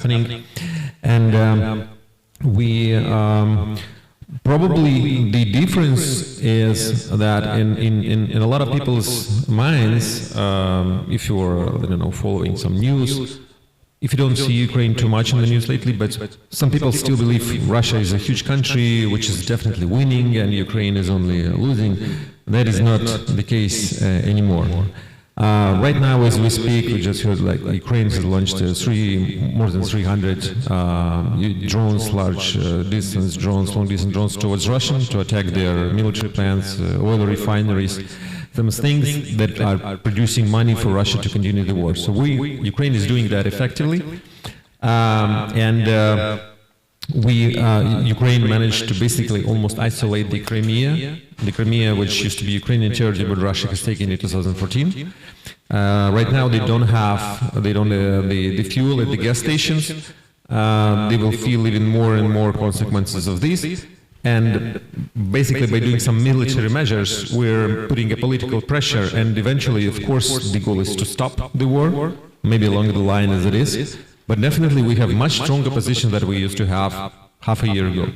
happening, and we probably the difference is that in a lot of people's minds, if you're I don't know following some news, if you don't see Ukraine too much in the news lately, but some people still believe Russia is a huge country which is definitely winning and Ukraine is only losing. That is not the case anymore. Right now, as we speak, we just heard like Ukraine has launched more than 300 drones, large distance drones, long distance drones towards Russia to attack their military plants, oil refineries, some things that are producing money for Russia to continue the war. So Ukraine is doing that effectively, Ukraine managed to basically almost isolate the Crimea, which used to be Ukrainian territory, but Russia has taken it in 2014. Right now, they don't have the fuel at the gas stations. They will feel even more and more consequences of this. And basically, by doing some military measures, we're putting a political pressure. And eventually, of course, the goal is to stop the war, maybe along the line as it is. But definitely we have much stronger position than we used to have half a year ago.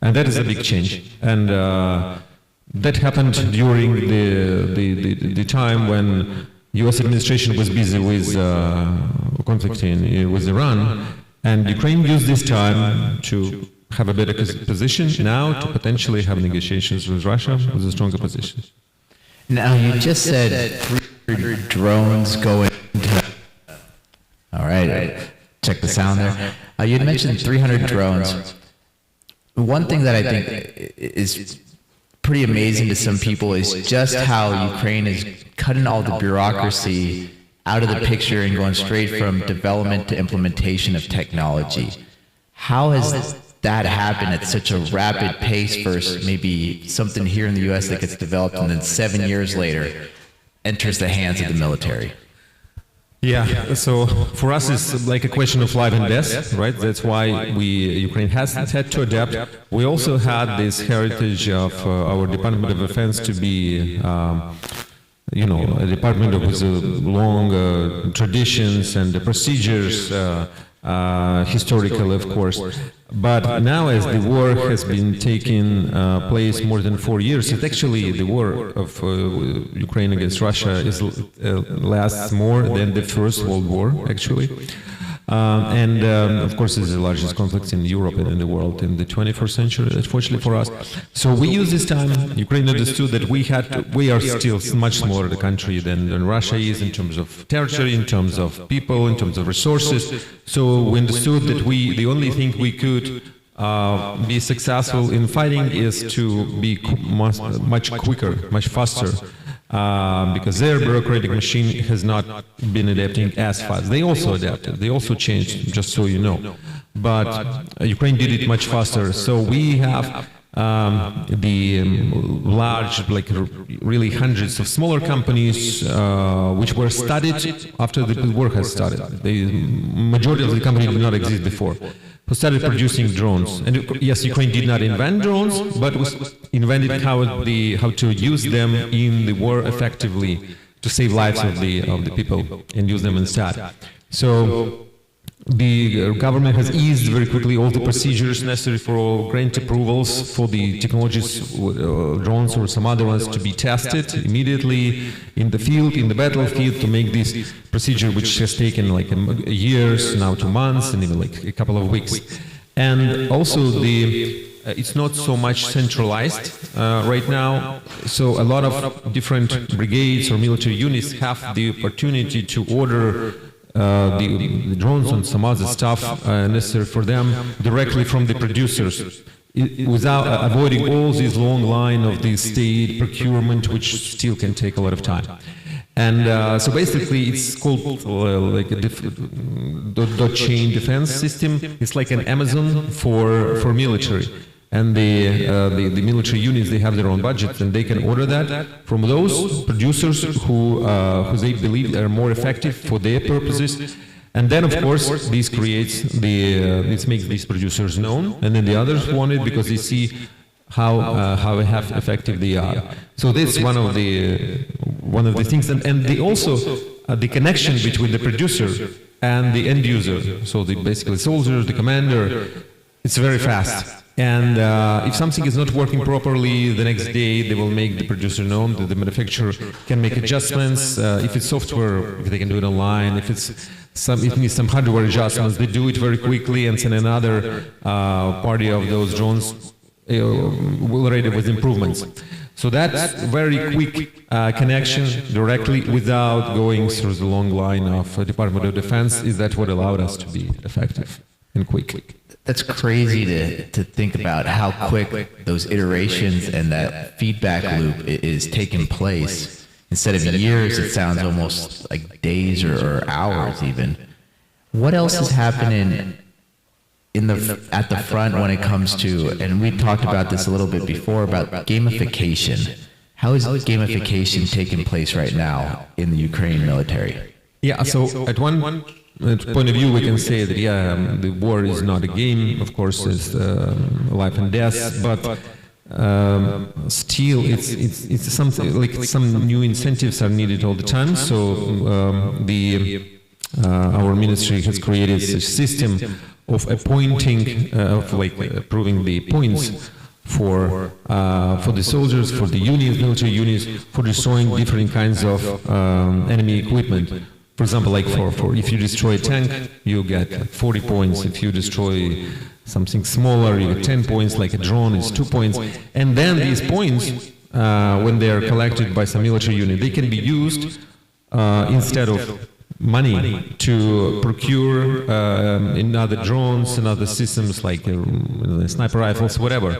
And that is a big change. And that happened during the time when US administration was busy with conflicting with Iran. And Ukraine used this time to have a better position now to potentially have negotiations with Russia with a stronger position. Now you just said 300 drones going into... All right. Check the sound there. You had mentioned 300 drones. One thing that I think is pretty amazing to some people is just how Ukraine is cutting all the bureaucracy out of the picture and going straight from development to implementation of technology. How has that happened at such a rapid pace versus maybe something here in the US that gets developed and then 7 years later enters the hands of the military? Yeah, so for us it's like a question of life and death, right? That's why Ukraine has had to adapt. We also had this heritage of our Department of Defense to be, a department with long traditions and procedures, historical, of course. But now, as the war has been taking place more than 4 years, it actually, the war of Ukraine against Russia lasts more than the First World War, actually. Of course, it's the largest conflict in Europe and in the world in the 21st century, unfortunately for us. So we use this time, Ukraine understood that we are still much smaller the country than Russia is in terms of territory, in terms of people, in terms of resources. So we understood that the only thing we could be successful in fighting is to be much quicker, much faster. Because their bureaucratic machine has not been adapting as fast. They also adapted, they also changed, just so you know. But Ukraine did it much faster. So we have the large, like really hundreds of smaller companies which were studied after the war has started. The majority of the companies did not exist before, who started producing drones. And yes, Ukraine did not invent drones, but was invented how to use them in the war effectively to save lives of the people and use them instead. So the government has eased very quickly all the procedures necessary for grant approvals for the technologies, drones or some other ones, to be tested immediately in the field, in the battlefield, to make this procedure, which has taken like years, now to months, and even like a couple of weeks. And also it's not so much centralized right now, so a lot of different brigades or military units have the opportunity to order the drones and some other stuff necessary for them directly from the producers, without avoiding all this long line of the state procurement, which still can take a lot of time. And so basically it's called like a dot chain defense system. It's like an Amazon for military. And the military units, they have their own budgets, and they can order that from those producers who they believe are more effective for their purposes. And then, of course, this creates this makes these producers known, and then the others want it because they see how effective they are. So this is one of the things, and they also the connection between the producer and the end user, so the basically soldier, the commander, it's very fast. And if something is not working properly, the next day they will make the producer known, that the manufacturer can make adjustments. If it's software, they can do it online. If it needs some hardware adjustments, they do it very quickly and send another party of those drones already with improvements. So that's very quick connection directly without going through the long line of Department of Defense. Is that what allowed us to be effective and quick? That's crazy to think about how quick those iterations and that feedback loop is taking place. Instead of years, it sounds almost like days or hours even. What else is happening at the front when it comes to, and we talked about this a little bit before, about gamification. How is gamification taking place right now in the Ukraine military? Yeah, so at one point of view, we can say that, the war is not a game. Of course, it's life and death, but still, it's something like some new incentives are needed all the time. So our ministry has created a system of appointing, approving the points for the soldiers, for the units, military units, for destroying different kinds of enemy equipment. For example, like for if you destroy a tank, you get 40 points. If you destroy something smaller, you get 10 points. Like a drone, it's 2 points. And then these points, when they are collected by some military unit, they can be used instead of money to procure in other drones and other systems like sniper rifles, whatever.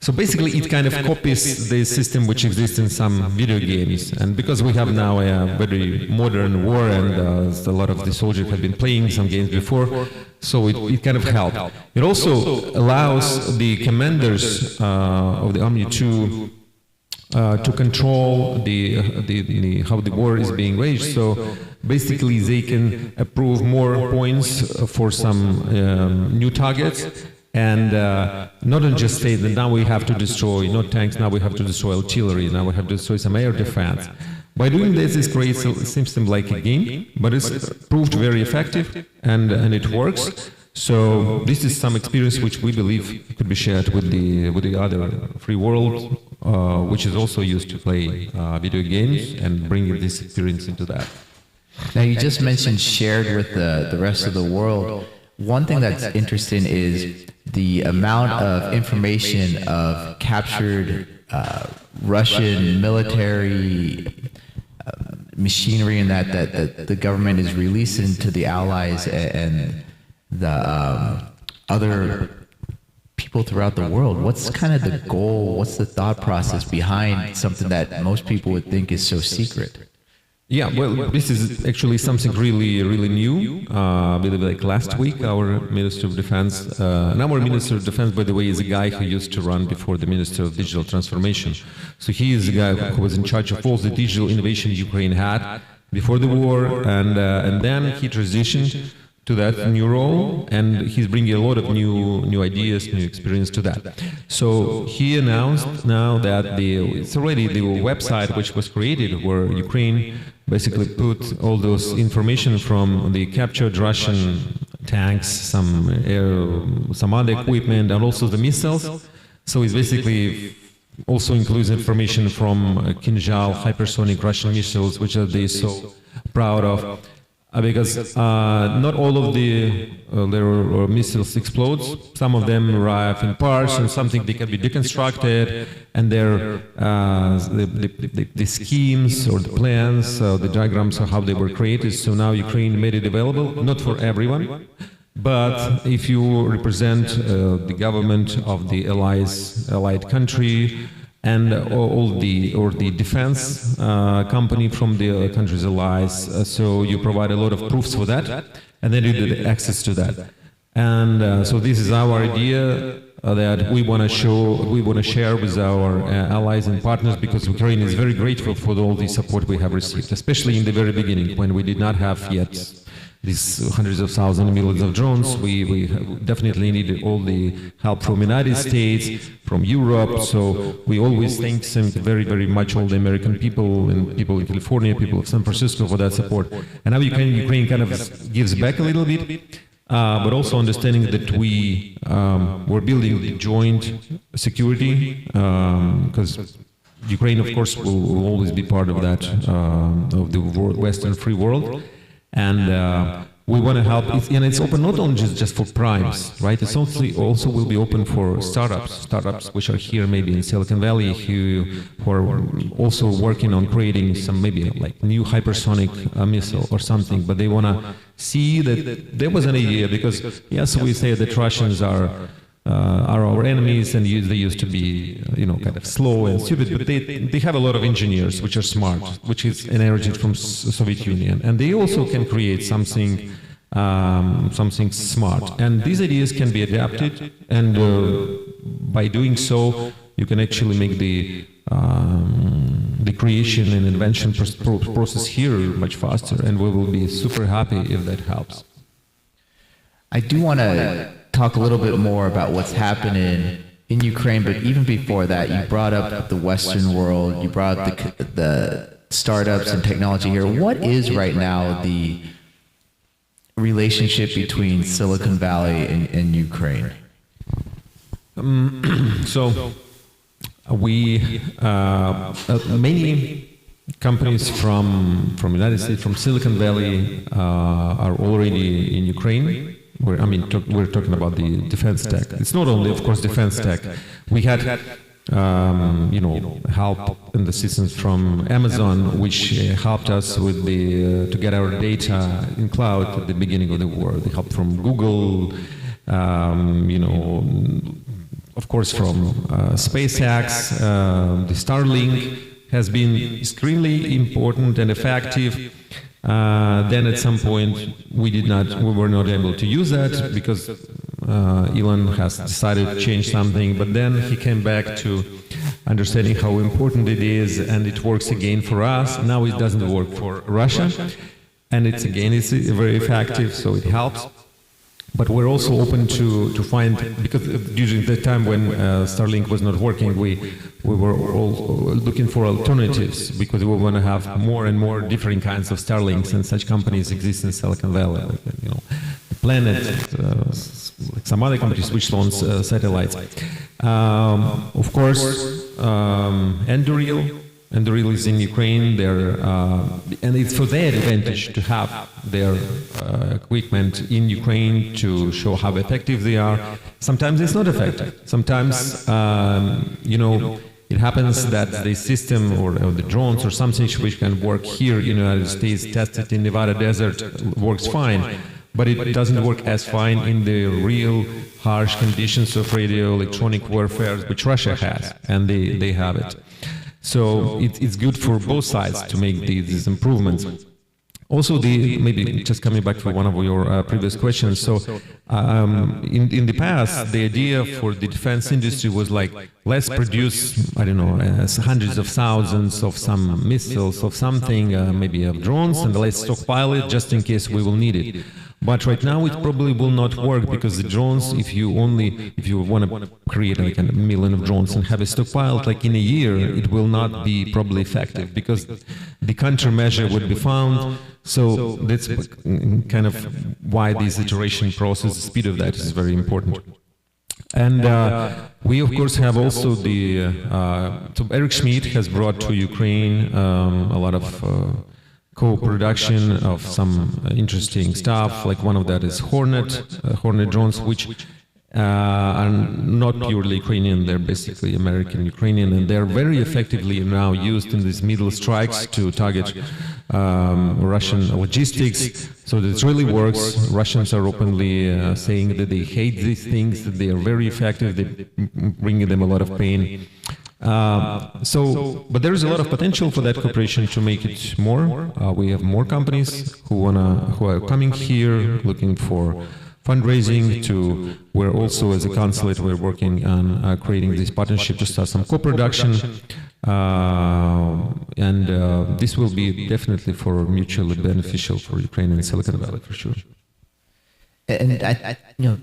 So basically, it kind of copies the system which exists in some video games. And because we have now a very modern war, and a lot of the soldiers have been playing some games before, so it kind of helped. It also allows the commanders of the Army to control how the war is being waged. So basically, they can approve more points for some new targets. And not just say that now we have to destroy not tanks, now we have to destroy artillery, now we have to destroy some air defense. By doing this, it creates a system like a game, but it's proved very effective and it works. So this is some experience which we believe could be shared with the other free world, which is also used to play video games, and bring this experience into that. Now you just mentioned shared with the rest of the world. One thing that's interesting is the amount of information of captured Russian military machinery and that the government is releasing to the allies and the other people throughout the world. What's kind of the goal? What's the thought process behind something that most people would think is so secret? Yeah, well, this is actually something really, really new. I believe like last week, our Minister of Defense, and our Minister of Defense, by the way, is a guy who used to run before the Minister of Digital Transformation. So he is the guy who was in charge of all the digital innovation Ukraine had before the war, and then he transitioned to that new role, and he's bringing a lot of new ideas, new experience to that. So he announced now that it's already the website which was created where Ukraine basically put all those information from the captured Russian tanks, some other equipment, and also the missiles. So it's basically also includes information from Kinzhal hypersonic Russian missiles, which are they so proud of. Because not all of their missiles explode. Some of them arrive in parts, and something they can be deconstructed, and the schemes or the plans, the diagrams of how they were created. So now Ukraine made it available, not for everyone, but if you represent the government of the allied country, and the defense company from the country's allies. So you provide a lot of proofs for that, and then you get access to that. And so this is our idea that we want to share with our allies and partners, because Ukraine is very grateful for all the support we have received, especially in the very beginning when we did not have yet these hundreds of thousands, millions of drones. We definitely need all the help from United States, from Europe. So we always thank very, very much all the American people and people in California, people of San Francisco for that support. And now Ukraine kind of gives back a little bit, but also understanding that we're building the joint security, because Ukraine, of course, will always be part of that, of the Western free world. And we want to help, and it's open not only just for primes, right? It's also will be open for startups which are here maybe in Silicon Valley, who are also working on creating some maybe like new hypersonic missile or something, but they want to see that there was an idea, because yes, we say that Russians are our enemies, and they used to be, kind of slow and stupid, but they have a lot of engineers which are smart, which is inherited from Soviet Union, and they also can create something smart. And these ideas can be adapted, and by doing so, you can actually make the creation and invention process here much faster, and we will be super happy if that helps. I do want to talk a little bit more about what's happening in Ukraine, but even before that, you brought up the Western world, you brought up the startups and technology here. What is right now the relationship between Silicon Valley and Ukraine? So we many companies from United States, from Silicon Valley, are already in Ukraine. We're talking about the defense tech. It's not only, of course, defense tech. We had, help and assistance from Amazon, which helped us with to get our data in cloud at the beginning of the war. The help from Google, of course, from SpaceX, the Starlink has been extremely important and effective. Then at some point we were not able to use that because Elon has decided to change something, but then he came back to understanding how important it is, and it works again for us. Now it doesn't work for Russia, and it's very effective, so it helps. But we're also open to find, because during the time when Starlink was not working, we were all looking for alternatives, because we want to have more and more different kinds of Starlinks, and such companies exist in Silicon Valley, like, Planet, like some other companies which launch satellites. Of course, Anduril is in Ukraine. And it's for their advantage to have their equipment in Ukraine to show how effective they are. Sometimes it's not effective. Sometimes, it happens that the system or the drones or something which can work here in the United States, tested in Nevada desert, works fine. But it doesn't work as fine in the real harsh conditions of radio electronic warfare, which Russia has, and they have it. So it's good for both sides to make these improvements. Also, maybe just coming back to one of your previous questions. So, in the past, the idea for the defense industry was like, let's produce, hundreds of thousands of some missiles, of something, maybe of drones, and let's stockpile it just in case we will need it. But right now it probably will not work, because the drones, if you want to create like 1 million of drones and have it stockpiled like in a year, it will not be probably effective, because the countermeasure would be found. So that's kind of why this iteration process, the speed of that is very important. And we of course have also so Eric Schmidt has brought to Ukraine a lot of co-production of some interesting stuff, like one of that is Hornet drones, which are not purely Ukrainian, they're basically American Ukrainian, and they're very effectively now used in these middle strikes to target Russian logistics. So this really works. Russians are openly saying that they hate these things, that they are very effective, they bring them a lot of pain. But there is a lot of potential for that cooperation to make it more. We have more companies who are coming here looking for fundraising. We're also, as a consulate, we're working on creating this partnership to start some co-production. This will be definitely for mutually beneficial for Ukraine and Silicon Valley for sure. And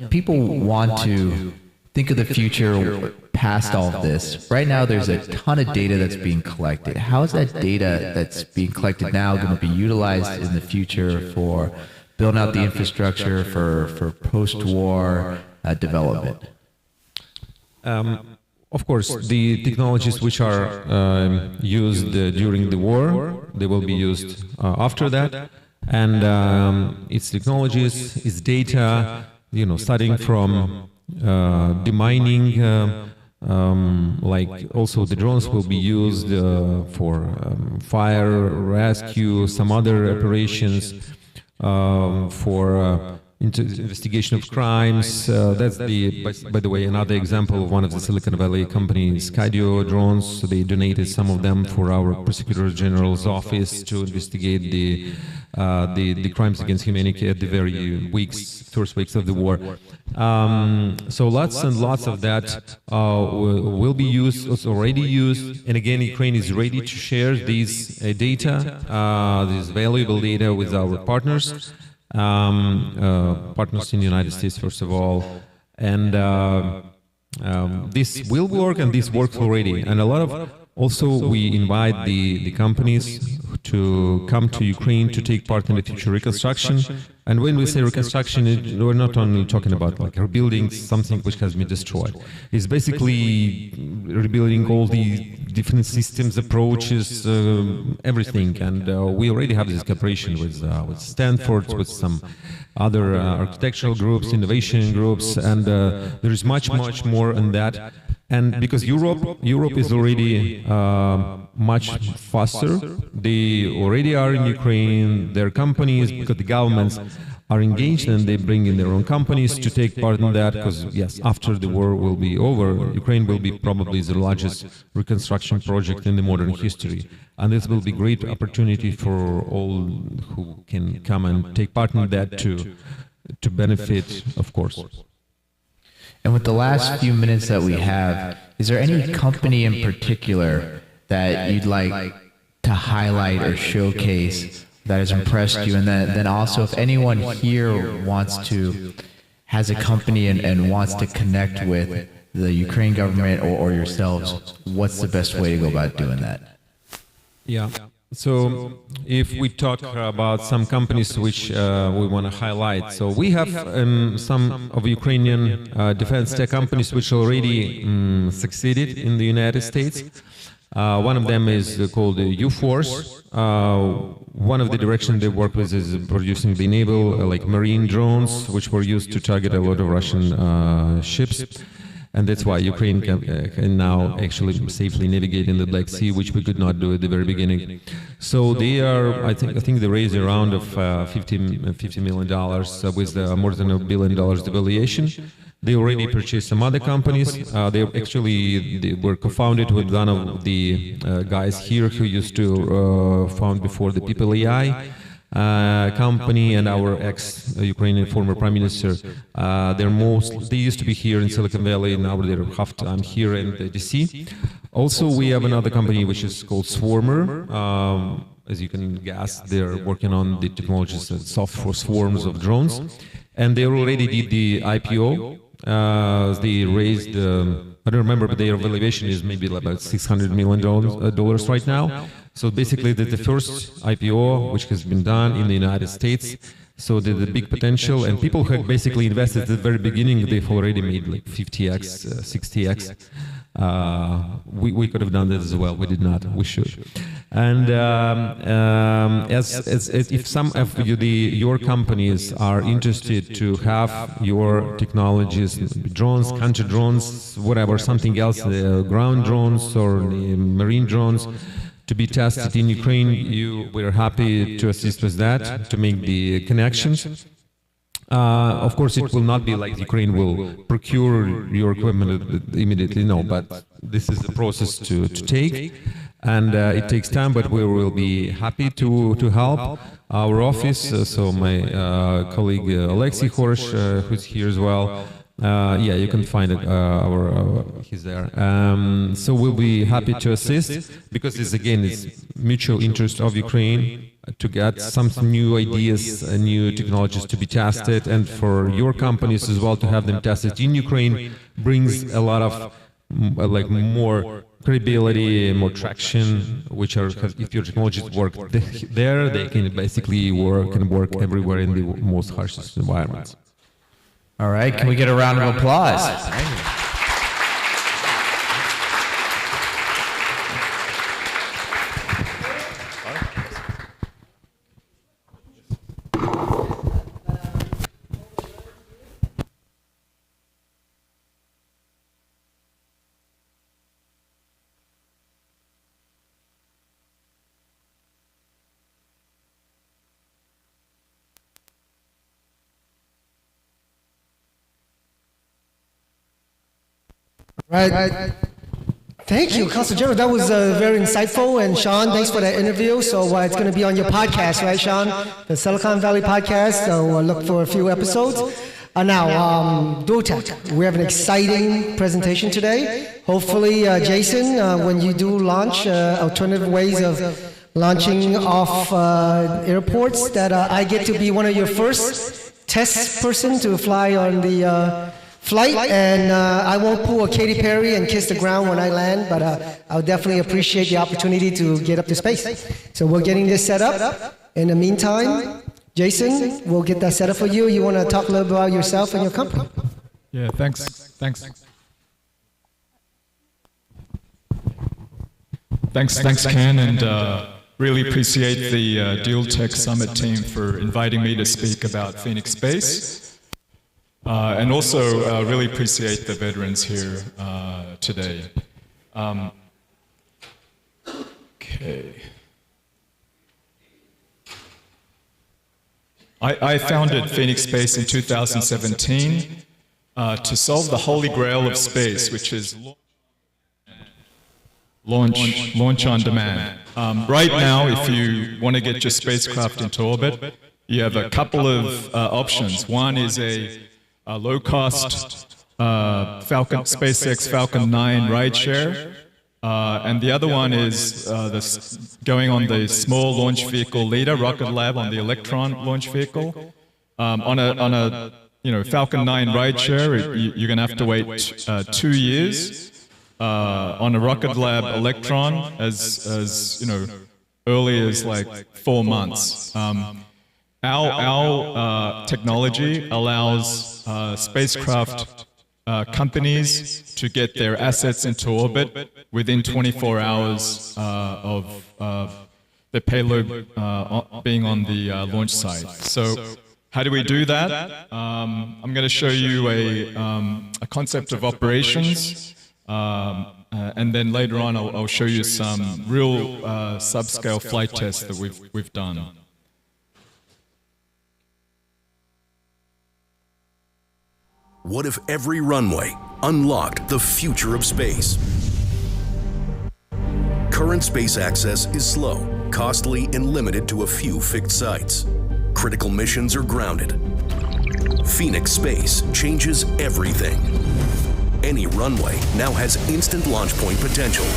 people want to think of the future past all of this. Right now, there's a ton of data that's being collected. How is that data that's being collected now going to be utilized in the future for building out the infrastructure for post-war development? Of course, the technologies which are used during the war, they will be used after that. And its technologies, its data, starting from demining, like also the drones will be used for fire rescue, some other operations, for investigation of crimes. That's by the way, another example of one of the Silicon Valley companies, Skydio drones. They donated some of them for our Prosecutor General's office to investigate the crimes against humanity at the very first weeks of the war. So lots and lots of that will be used, was already used, and again, Ukraine is ready to share these data, this valuable data with our partners. Partners in the United States, first of all, and this will work, and this works already. And a lot of also we invite the companies to come to Ukraine to take part in the future reconstruction. And when we say reconstruction, we're not only talking about like rebuilding something which has been destroyed. It's basically rebuilding all the different systems, approaches, everything. And we already have this cooperation with Stanford, with some other architectural groups, innovation groups, and there is much more in that. And because Europe is already much faster, they already are in Ukraine, their companies, because the governments are engaged and they bring in their own companies to take part in that, because yes, after the war will be over, Ukraine will be probably the largest reconstruction project in the modern history. And this will be great opportunity for all who can come and take part in that to benefit, of course. And with the last few minutes that we have, is there any company in particular that you'd like to highlight or showcase that has impressed you? And then also, if anyone here has a company and wants to connect with the Ukraine government or yourselves, what's the best way to go about doing that? Yeah. So if we talk about some companies which we want to highlight, so we have some of Ukrainian defense tech companies which already succeeded in the United States. One of them is called U-Force. One of the directions they work with is producing the naval, like marine drones, which were used to target a lot of Russian ships. And that's why Ukraine can now actually safely navigate in the Black Sea, which we could not do at the very beginning. So they are, I think they raised a round of $50 million with more than $1 billion valuation. They already purchased some other companies. They were co-founded with one of the guys here who used to found before the People AI. Company and our ex-Ukrainian former prime minister. They used to be here in Silicon Valley, now they're half time here in the DC. Also, we have another company which is called Swarmer. As you can guess, they're working on the technologies and software for swarms of drones. And they already did the IPO. They raised, I don't remember, but their valuation is maybe about $600 million right now. So basically, that's the first IPO which has been done in the United States. So there's a big potential, and people who had basically invested at the very beginning, they've already made like 50x, 60x. We could have done that as well. We did not. We should. And if some of your companies are interested to have your technologies, drones, counter drones, whatever, something else, ground drones or marine drones, to be tested in Ukraine, we're happy to assist with that, to make the connections. Of course, it will not be like Ukraine will procure your equipment immediately, no, but this is the process to take, and it takes time, but we will be happy to help. Our office, so my colleague Alexei Horsh, who's here as well, Yeah, you can find it. He's there. So we'll be happy to assist because it's mutual interest of Ukraine to get some new ideas, new technologies to be tested, and for your companies as well to have them tested in Ukraine brings a lot of more credibility, more traction. Which are if your technologies work there, they can basically work everywhere in the most harshest environments. All right, can we get a round of applause? Right. Thank you, Consul General. That was very insightful. And Sean, thanks for that interview. So it's going to be on your podcast, right, Sean? The Silicon Valley podcast. So look for a few episodes. Now, Duotech, we have an exciting presentation today. Hopefully, Jason, when you do launch alternative ways of launching off airports, that I get to be one of your first test person to fly on the flight, and I won't pull a Katy Perry and kiss the ground when I land, but I'll definitely appreciate the opportunity to get up to space. So we're getting this set up. In the meantime, Jason, we'll get that set up for you. You want to talk a little bit about yourself and your company? Yeah, thanks. Thanks, Ken, and really appreciate the Duotech Summit team for inviting me to speak about Phoenix Space. And also really appreciate the veterans here today. Okay. I founded Phoenix Space in 2017 to solve the holy grail of space, which is launch on demand. Right now, if you want to get your spacecraft into orbit, you have a couple of options. One is a low-cost SpaceX Falcon 9 rideshare, and the other one is going on the small launch vehicle leader, Rocket Lab, on the Electron launch vehicle. On a Falcon 9 rideshare, you're going to have to wait 2 years. On a Rocket Lab Electron, as early as like 4 months. Our technology allows spacecraft companies to get their assets into orbit within 24 hours of the payload being on the launch site. So how do we do that? I'm going to show you a concept of operations, and then later on I'll show you some real subscale flight tests that we've done. What if every runway unlocked the future of space? Current space access is slow, costly, and limited to a few fixed sites. Critical missions are grounded. Phoenix Space changes everything. Any runway now has instant launch point potential.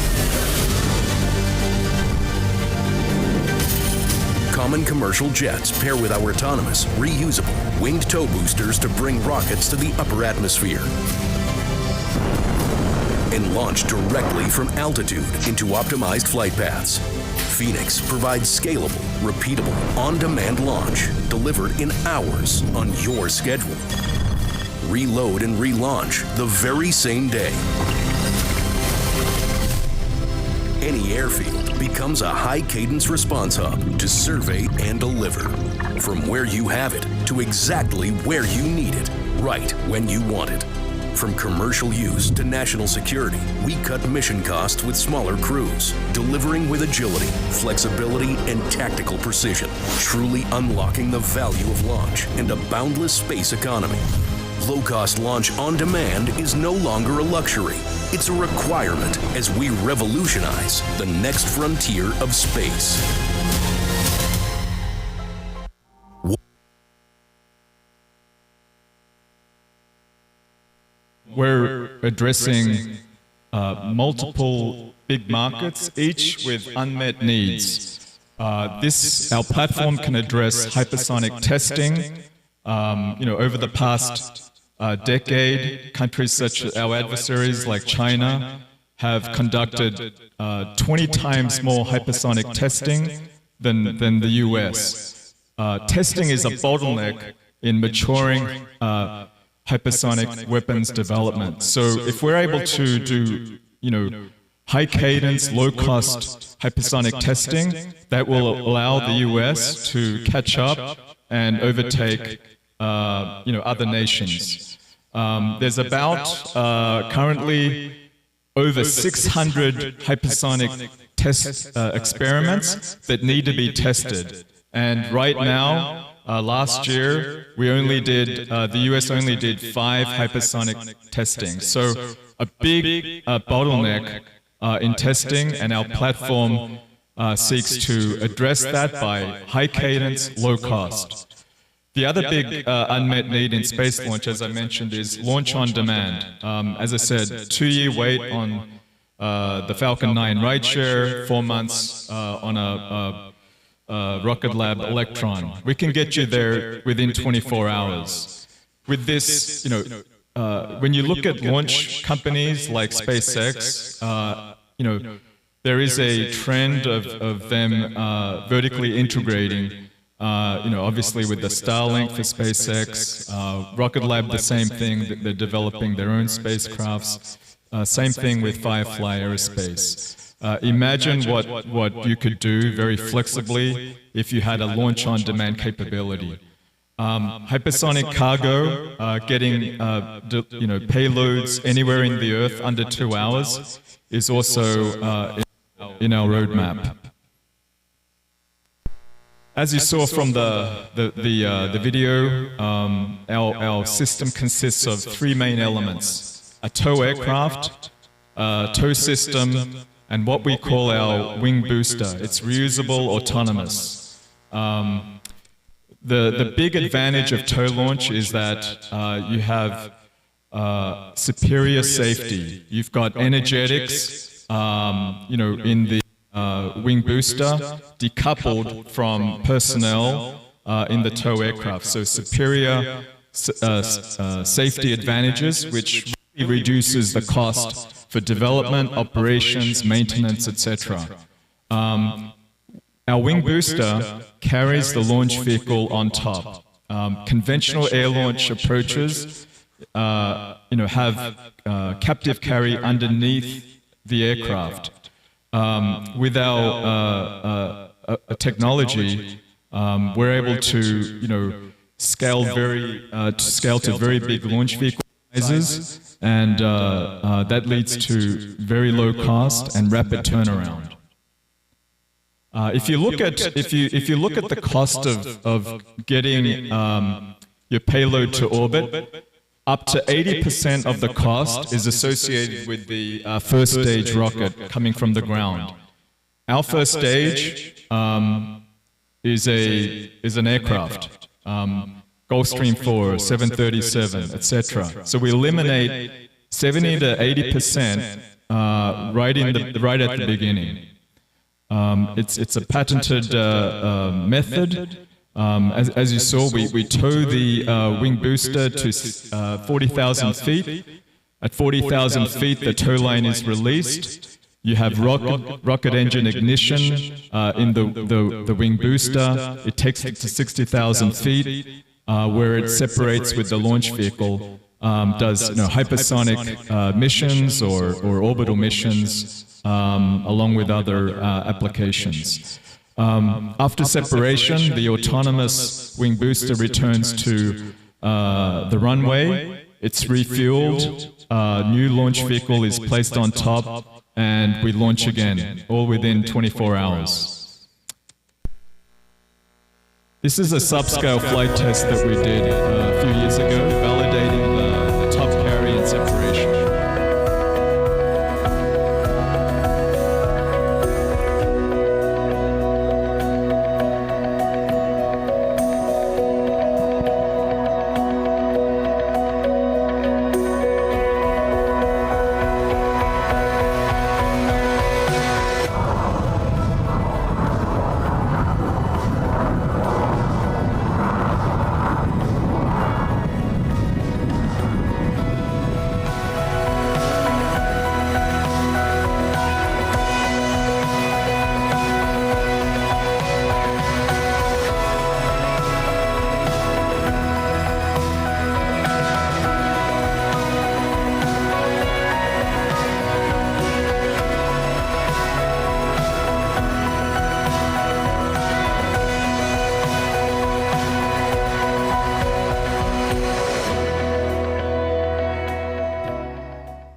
Common commercial jets pair with our autonomous, reusable, winged tow boosters to bring rockets to the upper atmosphere and launch directly from altitude into optimized flight paths. Phoenix provides scalable, repeatable, on-demand launch delivered in hours on your schedule. Reload and relaunch the very same day. Any airfield becomes a high-cadence response hub to survey and deliver. From where you have it to exactly where you need it, right when you want it. From commercial use to national security, we cut mission costs with smaller crews, delivering with agility, flexibility, and tactical precision, truly unlocking the value of launch and a boundless space economy. Low-cost launch on demand is no longer a luxury. It's a requirement as we revolutionize the next frontier of space. we're addressing multiple big markets, each with unmet needs. Our platform can address hypersonic testing. Over the past decade, countries such as our adversaries like China have conducted 20 times more hypersonic testing than the US. Testing is a bottleneck in maturing hypersonic weapons development. So if we're able to do, high cadence, low cost hypersonic testing, that will allow the US to catch up and overtake, other nations. There's about currently over 600 hypersonic test experiments that need to be tested. And right now, last year, the US only did 5 hypersonic testing. So a big bottleneck in testing, and our platform seeks to address that by high cadence, low cost. The other big unmet need in space launch, as I mentioned, is launch on demand. As I said, 2-year wait on the Falcon 9 rideshare, 4 months on a Rocket Lab Electron. We can get you there within 24 hours. With this, when you look at launch companies like SpaceX, there is a trend of them vertically integrating. Obviously with the Starlink for SpaceX, Rocket Lab the same thing, they're developing their own spacecrafts. Same thing with Firefly Aerospace. Imagine what you could do very flexibly if you had a launch-on-demand capability. Hypersonic cargo, getting payloads anywhere in the Earth under 2 hours is also in our roadmap. As you saw from the video, our system consists of 3 main elements: a tow aircraft, a tow system, and what we call our wing booster. It's reusable, autonomous. The big advantage of tow launch is that you have superior safety. You've got energetics, in the wing booster, decoupled from personnel in the tow aircraft. So superior safety advantages, which really reduces the cost for development, operations, maintenance, etc. Our wing booster carries the launch vehicle on top. Conventional air launch approaches, have captive carry underneath the aircraft. With our technology, we're able to, scale to very big launch vehicle sizes, and that leads to very low cost and rapid turnaround. If you look at the cost of getting your payload to orbit, up to 80% of the cost is associated with the first stage rocket coming from the ground. Our first stage is an aircraft, Gulfstream 4, 737, etc. So we eliminate 70 to 80% right at the beginning. It's a patented method. As you saw, we tow the wing booster to 40,000 feet. At 40,000 feet, the tow line is released. You have rocket engine ignition in the wing booster. It takes it to 60,000 feet, where it separates with the launch vehicle, does hypersonic missions or orbital missions, along with other applications. After separation, the autonomous wing booster returns to the runway. It's refueled, new launch vehicle is placed on top, and we launch again, all within 24 hours. This is a subscale flight test that we did a few years ago, validating the top carry and separation.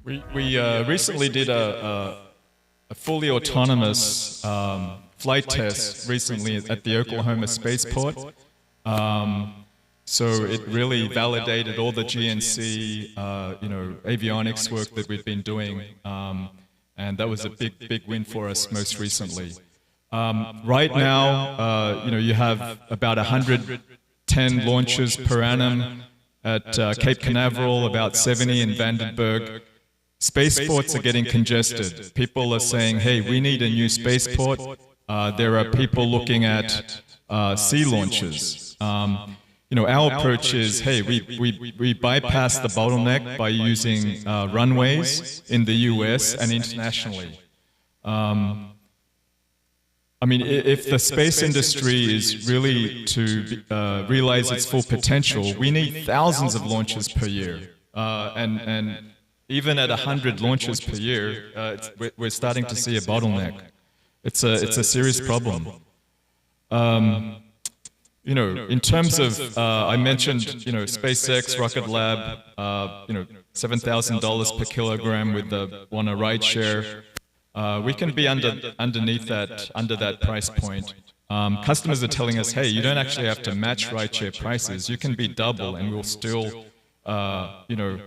We recently did a fully autonomous flight test recently at the Oklahoma Spaceport. So it really validated all the GNC, avionics work that we've been doing, and that was a big win for us most recently. Right now, you have about 110 launches per annum at Cape Canaveral, about 70 in Vandenberg. Spaceports are getting congested. People are saying, hey, we need a new spaceport. There are people looking at sea launches. Our approach is, hey, we bypass the bottleneck by using runways in the US and internationally. If the space industry is really to realize its full potential, we need thousands of launches per year. And even at 100 launches per year, we're starting to see a bottleneck. It's a serious problem. In terms of, I mentioned, SpaceX, Rocket Lab, $7,000 per kilogram with the Wanna ride share. We can be underneath that, under that price point. Customers are telling us, hey, you don't actually have to match rideshare prices. You can be double, and we'll still, your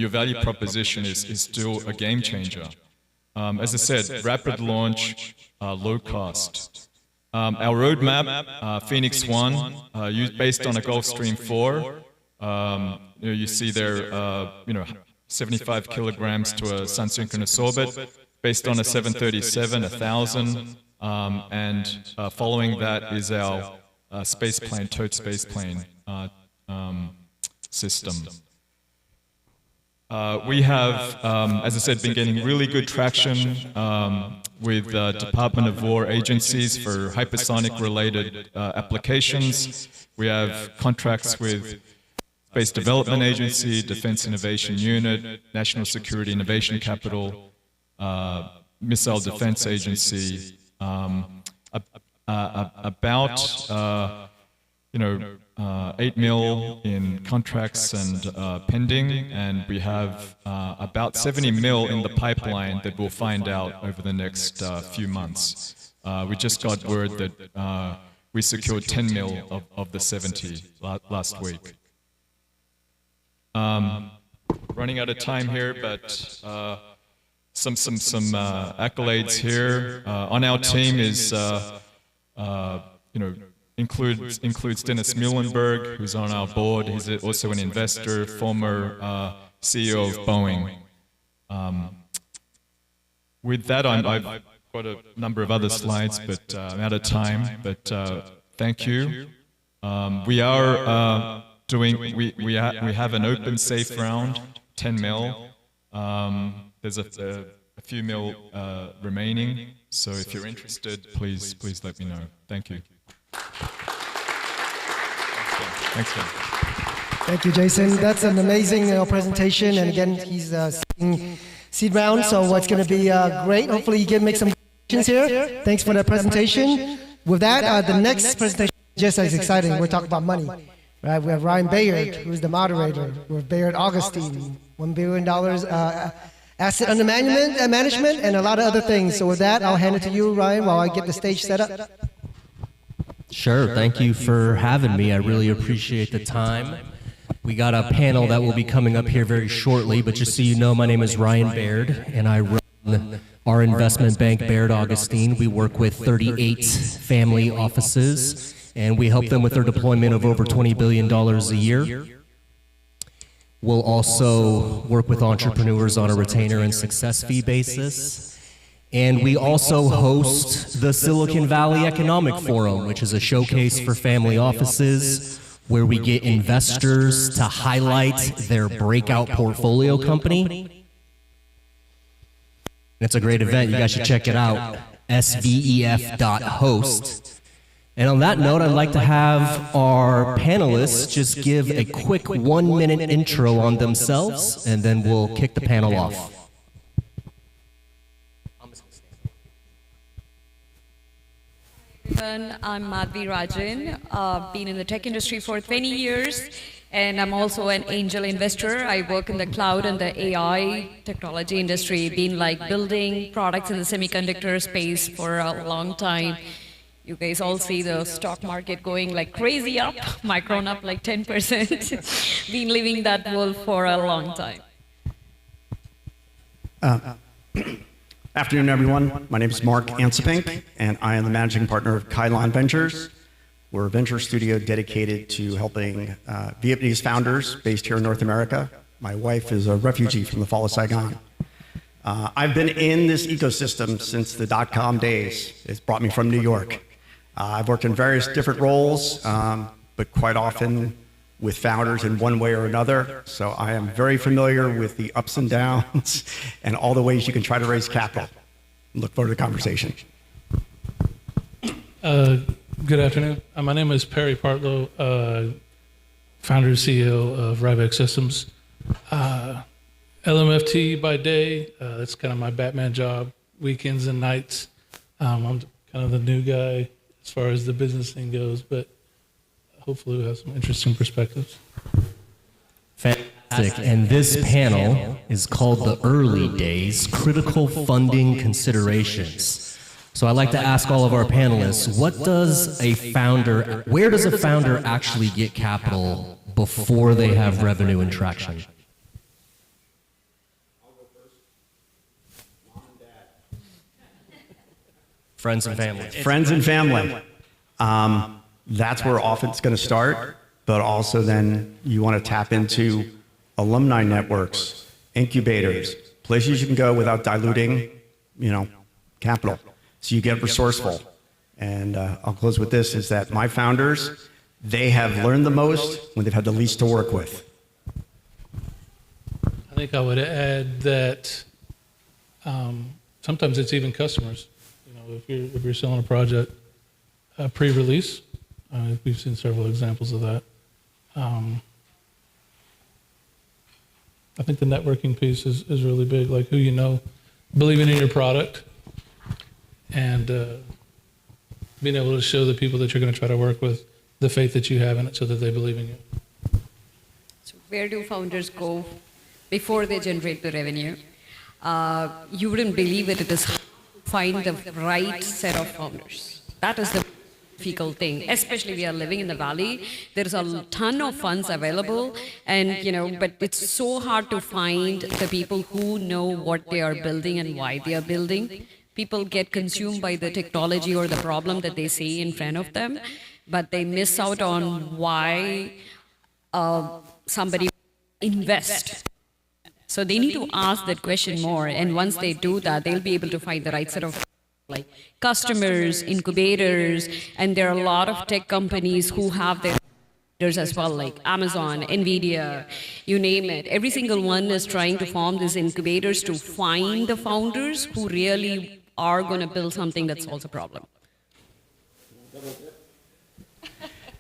value proposition is still a game changer. As I said, rapid launch, low cost. Our roadmap, Phoenix 1, based on a Gulfstream 4. You see there, 75 kilograms to a sun-synchronous orbit, based on a 737, 1,000, and following that is our spaceplane, towed spaceplane system. We have, as I said, been getting really good traction with Department of War agencies for hypersonic-related applications. We have contracts with Space Development Agency, Defense Innovation Unit, National Security Innovation Capital, Missile Defense Agency, about 8 mil in contracts and pending, and we have about 70 mil in the pipeline that we'll find out over the next few months. We just got word that we secured 10 mil of the 70 last week. Running out of time here, but some accolades here. On our team is, includes Dennis Muhlenberg, who's on our board. He's also an investor, former CEO of Boeing. With that, I've got a number of other slides, but I'm out of time. But thank you. We are we have an open safe round, 10 mil. There's a few mil remaining. So if you're interested, please let me know. Thank you. Thanks, Ken. Thank you, Jason. That's an amazing presentation. And again, he's seed round, so it's going to be great. Hopefully, you can make some questions here. Thanks for that presentation. With that, the next presentation is just as exciting. We're talking about money. Right? We have Ryan Bayard, who's the moderator. We have Bayard Augustine, $1 billion asset under management, and a lot of other things. So with that, I'll hand it to you, Ryan, while I get the stage set up. Sure. Thank you for having me. I really appreciate the time. We got a panel that will be coming up here very shortly, but just so you know, my name is Ryan Bayard, and I run our investment bank, Bayard Augustine. We work with 38 family offices, and we help them with their deployment of over $20 billion a year. We'll also work with entrepreneurs on a retainer and success fee basis. And we also host the Silicon Valley Economic Forum, which is a showcase for family offices where we get investors to highlight their breakout portfolio company. It's a great event. You guys should check it out, svef.host. And on that note, I'd like to have our panelists just give a quick 1-minute intro on themselves, and then we'll kick the panel off. I'm Madhvi Rajan. Been in the tech industry for 20 years, And I'm also an angel investor. I work in the cloud and the AI technology industry, been like building products in the semiconductor space for a long time. You guys all see the stock market going like crazy up, Micron up like 10%. Been living that world for a long time. Afternoon, everyone. My name is Mark Ansipink, and I am the managing partner of Kylon Ventures. We're a venture studio dedicated to helping Vietnamese founders based here in North America. My wife is a refugee from the fall of Saigon. I've been in this ecosystem since the dot-com days. It's brought me from New York. I've worked in various different roles, but quite often with founders in one way or another. So I am very familiar with the ups and downs and all the ways you can try to raise capital. Look forward to the conversation. Good afternoon. My name is Perry Partlow, founder and CEO of Ryback Systems. LMFT by day, that's kind of my Batman job, weekends and nights. I'm kind of the new guy as far as the business thing goes, but hopefully we'll have some interesting perspectives. Fantastic. And this panel is called The Early Days, Critical Funding Considerations. So I'd like to ask all of our panelists, where does a founder actually get capital before they have revenue and traction? Friends and family. Friends and family. That's where often it's going to start, but also then you want to tap into alumni networks, incubators, places you can go without diluting, capital. So you get resourceful. And I'll close with this, is that my founders, they have learned the most when they've had the least to work with. I think I would add that sometimes it's even customers. If you're selling a project pre-release, we've seen several examples of that. I think the networking piece is really big, like who you know, believing in your product, and being able to show the people that you're going to try to work with the faith that you have in it so that they believe in you. So where do founders go before they generate the revenue? You wouldn't believe it is hard to find the right set of founders. That is the difficult thing, especially we are living in the valley. There's a ton of funds available, and but it's so hard to find the people who know what they are building and why they are building. People get consumed by the technology or the problem that they see in front of them, but they miss out on why somebody invest. So they need to ask that question more, and once they do that, they'll be able to find the right set of like customers, incubators, and there are a lot of tech companies who have their as well, like Amazon, Nvidia, you name it. Every single one is trying to form these incubators to find the founders who really are going to build something that solves a problem.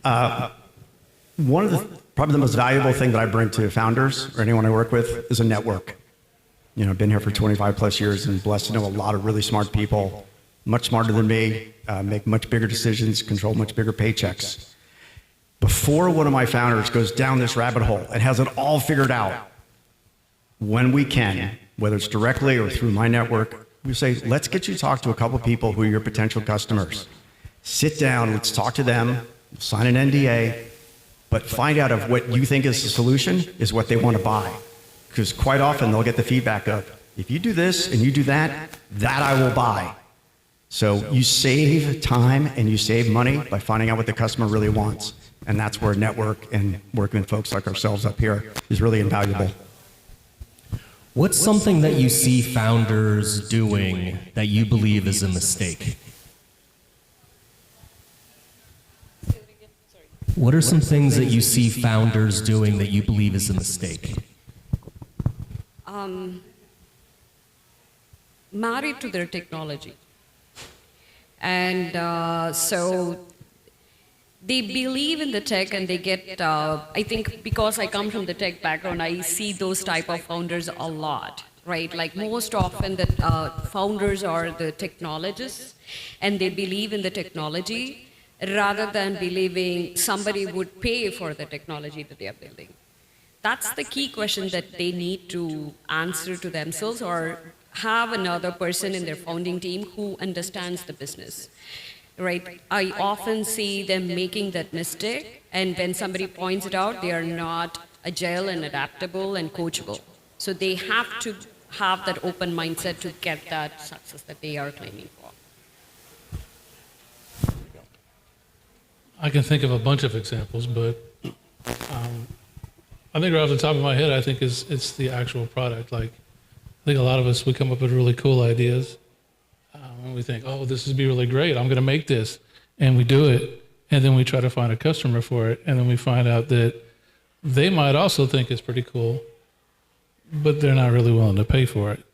One of probably the most valuable thing that I bring to founders or anyone I work with is a network. I've been here for 25 plus years and blessed to know a lot of really smart people, much smarter than me, make much bigger decisions, control much bigger paychecks. Before one of my founders goes down this rabbit hole and has it all figured out, when we can, whether it's directly or through my network, we say, let's get you to talk to a couple of people who are your potential customers. Sit down, let's talk to them, sign an NDA, but find out if what you think is the solution is what they want to buy. Because quite often they'll get the feedback of, if you do this and you do that, that I will buy. So you save time and you save money by finding out what the customer really wants. And that's where network and working with folks like ourselves up here is really invaluable. What's something that you see founders doing that you believe is a mistake? What are some things that you see founders doing that you believe is a mistake? Married to their technology. And so they believe in the tech and they get, I think because I come from the tech background, I see those type of founders a lot, right? Like most often the founders are the technologists and they believe in the technology, rather than believing somebody would pay for the technology that they are building. That's the key question that they need to answer to themselves, or have another person in their founding team who understands the business. Right? I often see them making that mistake, and when somebody points it out, they are not agile and adaptable and coachable. So they have to have that open mindset to get that success that they are claiming for. I can think of a bunch of examples, but I think right off the top of my head, I think it's the actual product. Like, I think a lot of us, we come up with really cool ideas. And we think, oh, this would be really great. I'm going to make this. And we do it. And then we try to find a customer for it. And then we find out that they might also think it's pretty cool, but they're not really willing to pay for it.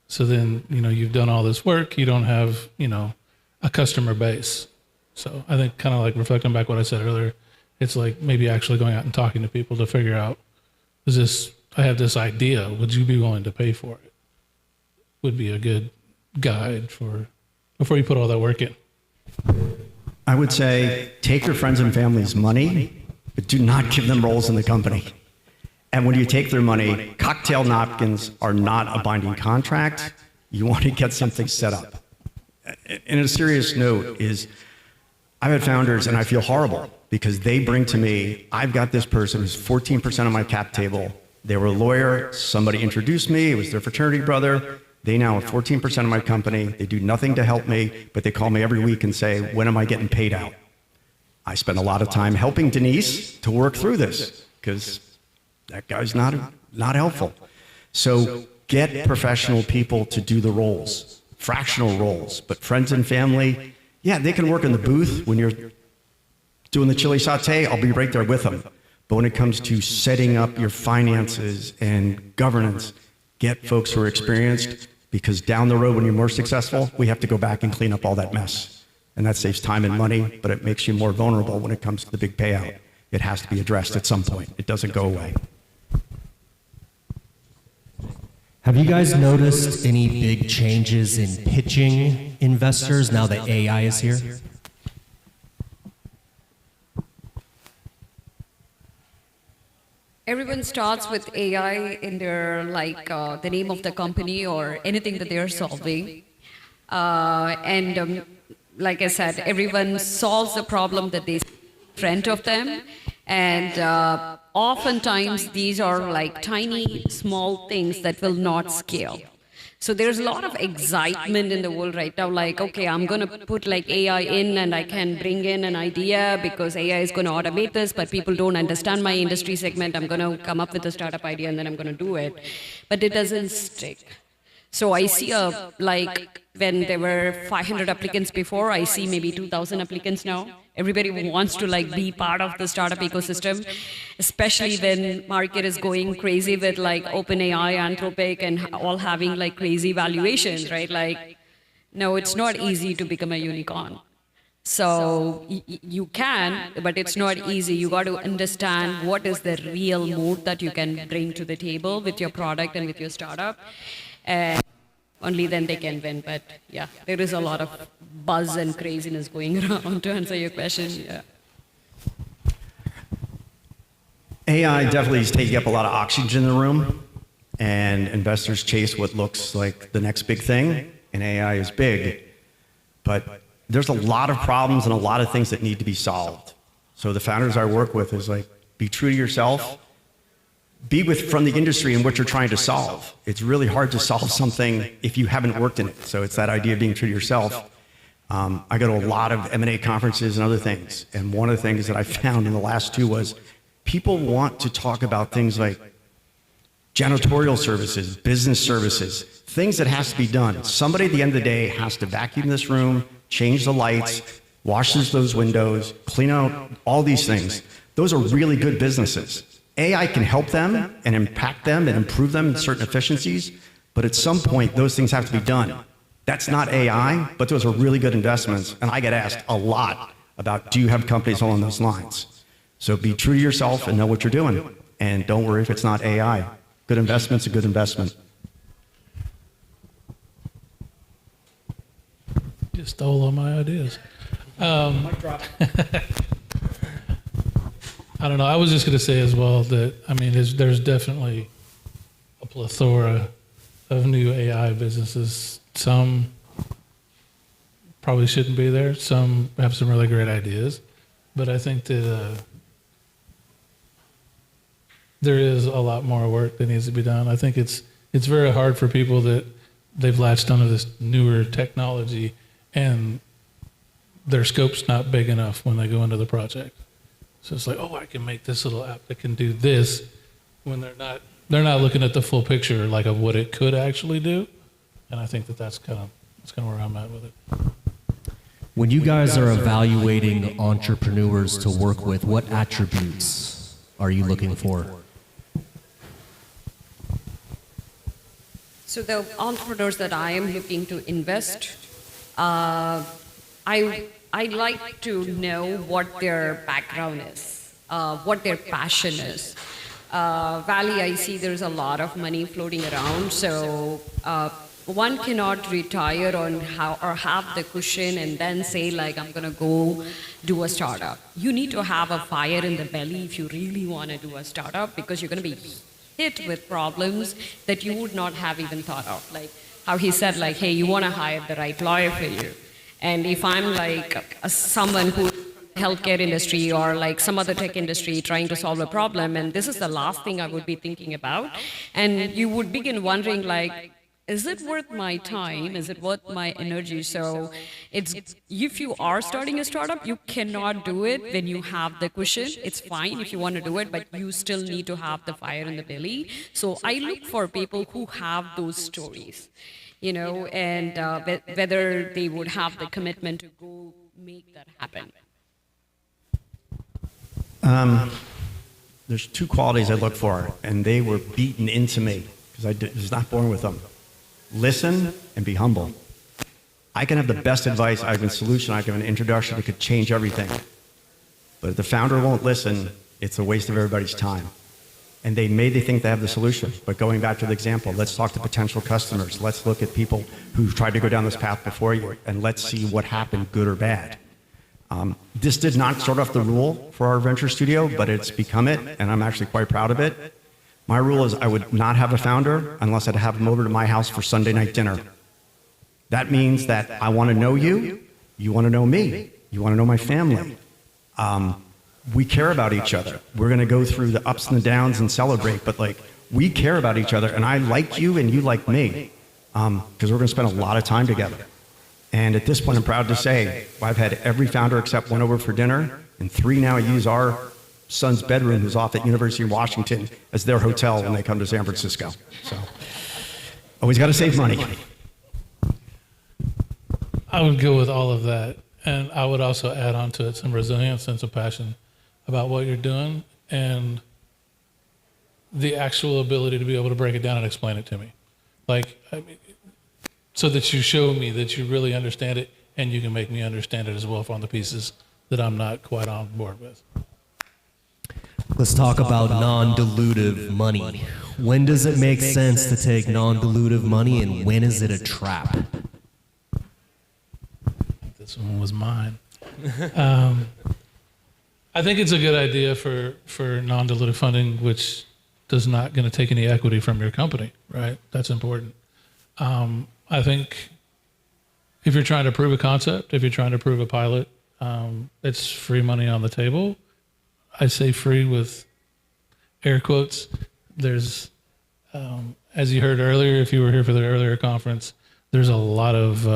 So then, you've done all this work. You don't have, a customer base. So I think, kind of like reflecting back what I said earlier, it's like maybe actually going out and talking to people to figure out, I have this idea. Would you be willing to pay for it? Would be a good guide before you put all that work in. I would say take your friends and family's money, but do not give them roles in the company. And when you take their money, cocktail napkins are not a binding contract. You want to get something set up. And a serious note is, I've had founders and I feel horrible because they bring to me, I've got this person who's 14% of my cap table. They were a lawyer. Somebody introduced me. It was their fraternity brother. They now have 14% of my company. They do nothing to help me, but they call me every week and say, when am I getting paid out? I spend a lot of time helping Denise to work through this because that guy's not helpful. So get professional people to do the roles, fractional roles, but friends and family, yeah, they can work in the booth when you're doing the chili saute. I'll be right there with them. But when it comes to setting up your finances and governance, get folks who are experienced, because down the road when you're more successful, we have to go back and clean up all that mess. And that saves time and money, but it makes you more vulnerable when it comes to the big payout. It has to be addressed at some point. It doesn't go away. Have you guys noticed any big changes in pitching investors now that AI is here? Everyone starts with AI in their, the name of the company or anything that they're solving. Like I said, everyone solves the problem that they see in front of them. And oftentimes, these are like tiny, small things that will not scale. So there's a lot of excitement in the world right now, like, okay, I'm going to put like AI in and I can bring in an idea because AI is going to automate this, but people don't understand my industry segment. I'm going to come up with a startup idea and then I'm going to do it. But it doesn't stick. So I see when there were 500 applicants before, I see maybe 2,000 applicants now. Everybody wants to be part of the startup ecosystem, especially when market is going crazy with OpenAI, Anthropic, and all having crazy valuations, right? No, it's not easy to become a unicorn. So you can, but it's not easy. You got to understand what is the real moat that you can bring to the table with your product and with your startup. And only then they can win. But yeah, there is a lot of buzz and craziness going around to answer your question. Yeah. AI definitely is taking up a lot of oxygen in the room, and investors chase what looks like the next big thing, and AI is big. But there's a lot of problems and a lot of things that need to be solved. So the founders I work with is be true to yourself. Be from the industry and what you're trying to solve. It's really hard to solve something if you haven't worked in it. So it's that idea of being true to yourself. I go to a lot of M&A conferences and other things. And one of the things that I found in the last two was people want to talk about things like janitorial services, business services, things that has to be done. Somebody at the end of the day has to vacuum this room, change the lights, wash those windows, clean out all these things. Those are really good businesses. AI can help them and impact them and improve them in certain efficiencies, but at some point, those things have to be done. That's not AI, but those are really good investments, and I get asked a lot about, do you have companies along those lines? So be true to yourself and know what you're doing, and don't worry if it's not AI. Good investment's a good investment. You stole all my ideas. I don't know. I was just going to say as well that, I mean, there's definitely a plethora of new AI businesses. Some probably shouldn't be there. Some have some really great ideas. But I think that there is a lot more work that needs to be done. I think it's very hard for people that they've latched onto this newer technology and their scope's not big enough when they go into the project. So it's like, oh, I can make this little app that can do this, when they're not looking at the full picture like of what it could actually do. And I think that's kind of where I'm at with it. When you guys are evaluating entrepreneurs to work with, what attributes are you looking for? So the entrepreneurs that I am looking to invest, I like to know what their background is, what their passion is. Valley, I see there's a lot of money floating around, so one cannot retire on or have the cushion and then say like, I'm gonna go do a startup. You need to have a fire in the belly if you really want to do a startup, because you're gonna be hit with problems that you would not have even thought of. Like how he said, like, hey, you want to hire the right lawyer for you. And if I'm like someone who healthcare industry or like some other tech industry trying to solve a problem, and this is the last thing I would be thinking about, and you would begin wondering like, is it worth my time? Is it worth my energy? So it's, if you are starting a startup, you cannot do it when you have the cushion. It's fine if you want to do it, but you still need to have the fire in the belly. So I look for people who have those stories, you know, and whether they would have the commitment to go make that happen. There's two qualities I look for, and they were beaten into me because I was not born with them. Listen and be humble. I can have the best advice, I have a solution, I can have an introduction that could change everything. But if the founder won't listen, it's a waste of everybody's time. And they think they have the solution. But going back to the example, let's talk to potential customers. Let's look at people who've tried to go down this path before you, and let's see what happened, good or bad. This did not start off the rule for our venture studio, but it's become it, and I'm actually quite proud of it. My rule is I would not have a founder unless I'd have them over to my house for Sunday night dinner. That means that I want to know you, you want to know me, you want to know my family. We care about each other. We're going to go through the ups and the downs and celebrate, but like, we care about each other, and I like you and you like me, because we're going to spend a lot of time together. And at this point, I'm proud to say I've had every founder except one over for dinner, and 3 now use our son's bedroom, who's off at University of Washington, as their hotel when they come to San Francisco. So always got to save money. I would go with all of that. And I would also add on to it some resilience and some passion about what you're doing, and the actual ability to be able to break it down and explain it to me. Like, I mean, so that you show me that you really understand it, and you can make me understand it as well on the pieces that I'm not quite on board with. Let's talk about non-dilutive money. When does it make sense to take non-dilutive money, and when is it a trap? This one was mine. I think it's a good idea for non-dilutive funding, which does not going to take any equity from your company, right? That's important. I think if you're trying to prove a concept, if you're trying to prove a pilot, it's free money on the table. I say free with air quotes. There's, as you heard earlier, if you were here for the earlier conference, there's a lot of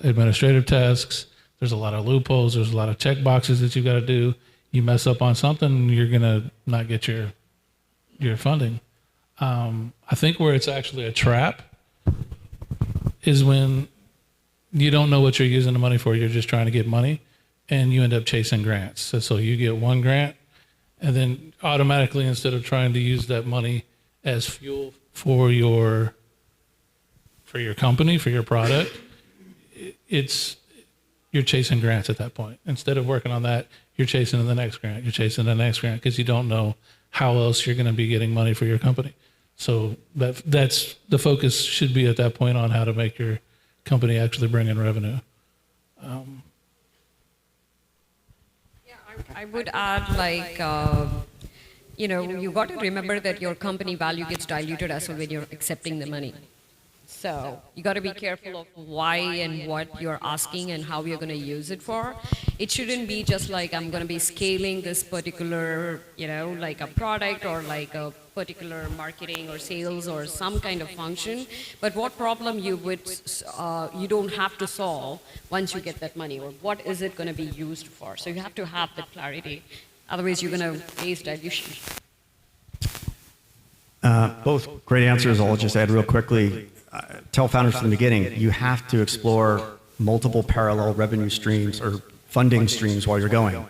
administrative tasks. There's a lot of loopholes. There's a lot of check boxes that you got to do. You mess up on something, you're going to not get your funding. I think where it's actually a trap is when you don't know what you're using the money for. You're just trying to get money, and you end up chasing grants. So you get one grant, and then automatically, instead of trying to use that money as fuel for your company, for your product, you're chasing grants at that point. Instead of working on that, you're chasing the next grant. You're chasing the next grant because you don't know how else you're going to be getting money for your company. So that's the focus should be at that point on how to make your company actually bring in revenue. I would add, like, you got to remember that your company value gets diluted as well when you're accepting the money. So you got to be careful of why and what you're asking and how you're going to use it for. It shouldn't be just like I'm going to be scaling this particular, like a product or like a particular marketing or sales or some kind of function. But what problem you don't have to solve once you get that money, or what is it going to be used for? So you have to have that clarity. Otherwise, you're going to face dilution. Both great answers. I'll just add real quickly. Tell founders from the beginning, you have to explore multiple parallel revenue streams or funding streams while you're going.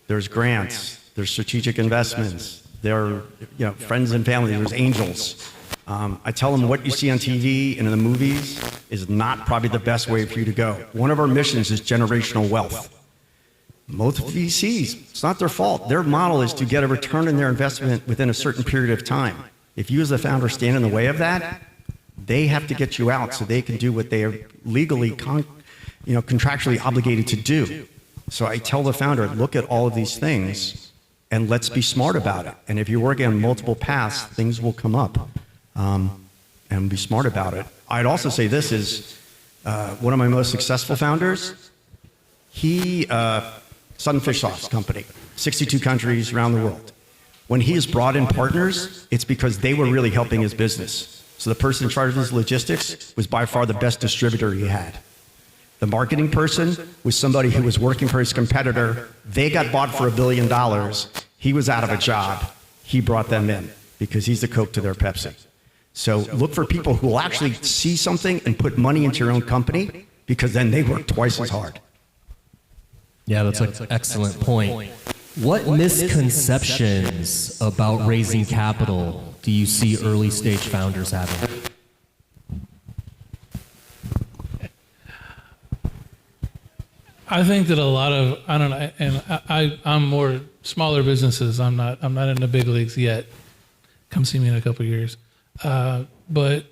There's grants, there's strategic investments, there are friends and family, there's angels. I tell them what you see on TV and in the movies is not probably the best way for you to go. One of our missions is generational wealth. Most VCs, it's not their fault. Their model is to get a return on their investment within a certain period of time. If you as a founder stand in the way of that, they have to get you out so they can do what they are legally, contractually obligated to do. So I tell the founder, look at all of these things and let's be smart about it. And if you're working on multiple paths, things will come up, and be smart about it. I'd also say this is one of my most successful founders. He, Sunfish Sauce Company, 62 countries around the world. When he has brought in partners, it's because they were really helping his business. So the person in charge of his logistics was by far the best distributor he had. The marketing person was somebody who was working for his competitor. They got bought for $1 billion. He was out of a job. He brought them in because he's the Coke to their Pepsi. So look for people who will actually see something and put money into your own company, because then they work twice as hard. Yeah, that's an excellent point. What misconceptions about raising capital do you see early stage founders having? I think that a lot of, I don't know, and I'm more smaller businesses. I'm not in the big leagues yet. Come see me in a couple of years. But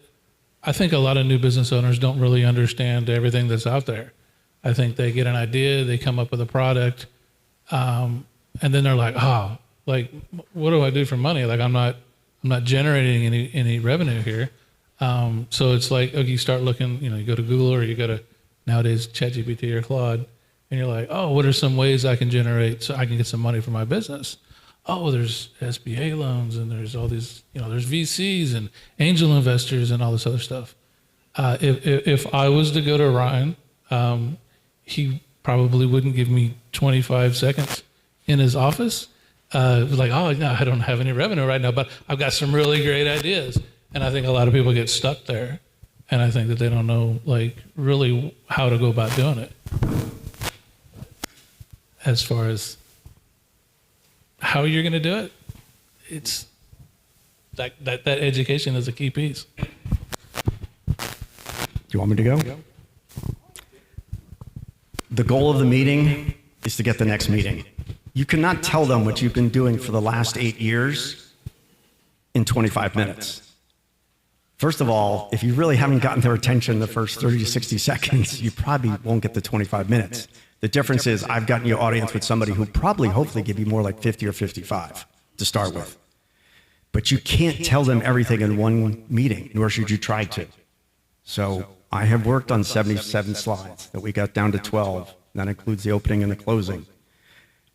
I think a lot of new business owners don't really understand everything that's out there. I think they get an idea, they come up with a product, and then they're like, what do I do for money? Like I'm not generating any revenue here. So it's like, okay, you start looking, you go to Google or you go to nowadays ChatGPT or Claude, and you're like, what are some ways I can generate so I can get some money for my business? There's SBA loans and there's all these, there's VCs and angel investors and all this other stuff. If I was to go to Ryan, he probably wouldn't give me 25 seconds in his office. Like, no, I don't have any revenue right now, but I've got some really great ideas. And I think a lot of people get stuck there. And I think that they don't know, like, really how to go about doing it. As far as how you're going to do it, it's that education is a key piece. Do you want me to go? The goal of the meeting is to get the next meeting. You cannot tell them what you've been doing for the last 8 years in 25 minutes. First of all, if you really haven't gotten their attention the first 30 to 60 seconds, you probably won't get the 25 minutes. The difference is I've gotten your audience with somebody who probably hopefully give you more like 50 or 55 to start with. But you can't tell them everything in one meeting, nor should you try to. So I have worked on 77 slides that we got down to 12. That includes the opening and the closing.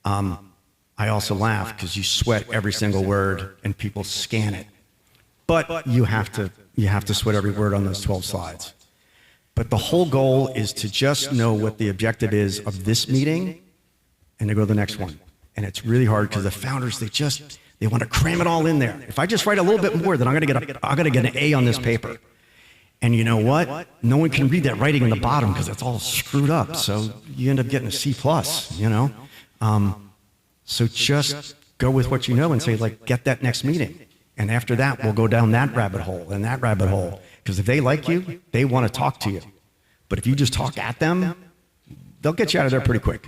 I also laugh because you sweat every single word and people scan it. But you have to sweat every word on those 12 slides. But the whole goal is to just know what the objective is of this meeting and to go to the next one. And it's really hard because the founders, they want to cram it all in there. If I just write a little bit more, then I'm going to get an A on this paper. And you know what? No one can read that writing in the bottom because it's all screwed up. So you end up getting a C+, So just go with what you know and say, like, get that next meeting. And after that, we'll go down that rabbit hole and that rabbit hole. Because if they like you, they want to talk to you. But if you just talk at them, they'll get you out of there pretty quick.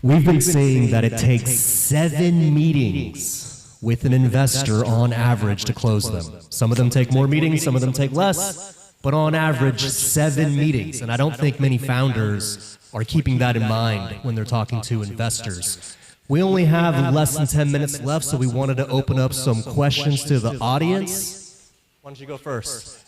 We've been saying that it takes 7 meetings with an investor on average to close them. Some of them take more meetings, some of them take less, but on average, 7 meetings. And I don't think many founders are keeping that in mind when they're talking to investors. We only have less than 10 minutes left, so we wanted to open up some questions to the audience. Why don't you go first?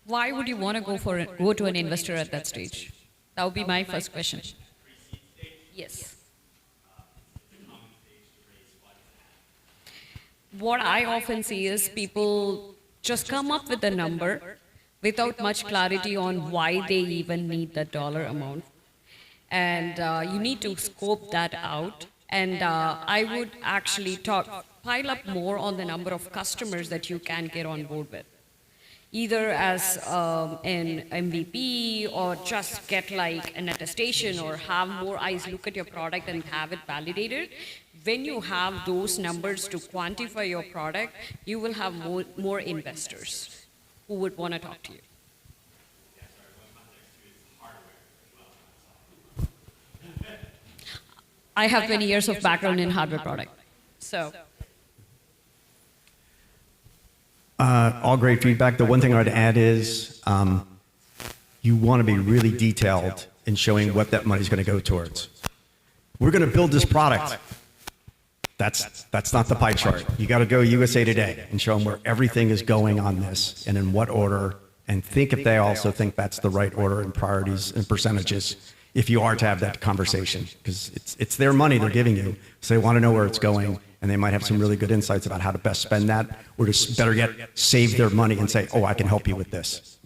Why would you want to go to an investor at that stage? That would be my first question. Yes. What I often see is people just come up with a number without much clarity on why they even need the dollar amount. And you need to scope that out. And I would actually pile up more on the number of customers that you can get on board with. Either as an MVP or just get like an attestation or have more eyes look at your product and have it validated. When you have those numbers to quantify your product, you will have more investors who would want to talk to you. I have 20 years of background in hardware product, so. All great feedback. The one thing I'd add is you want to be really detailed in showing what that money's going to go towards. We're going to build this product. That's not the pie chart. You got to go USA Today and show them where everything is going on this and in what order, and think if they also think that's the right order and priorities and percentages if you are to have that conversation, because it's their money they're giving you, so they want to know where it's going. And they might have some really good insights about how to best spend that, or just better yet, save their money and say, oh, I can help you with this.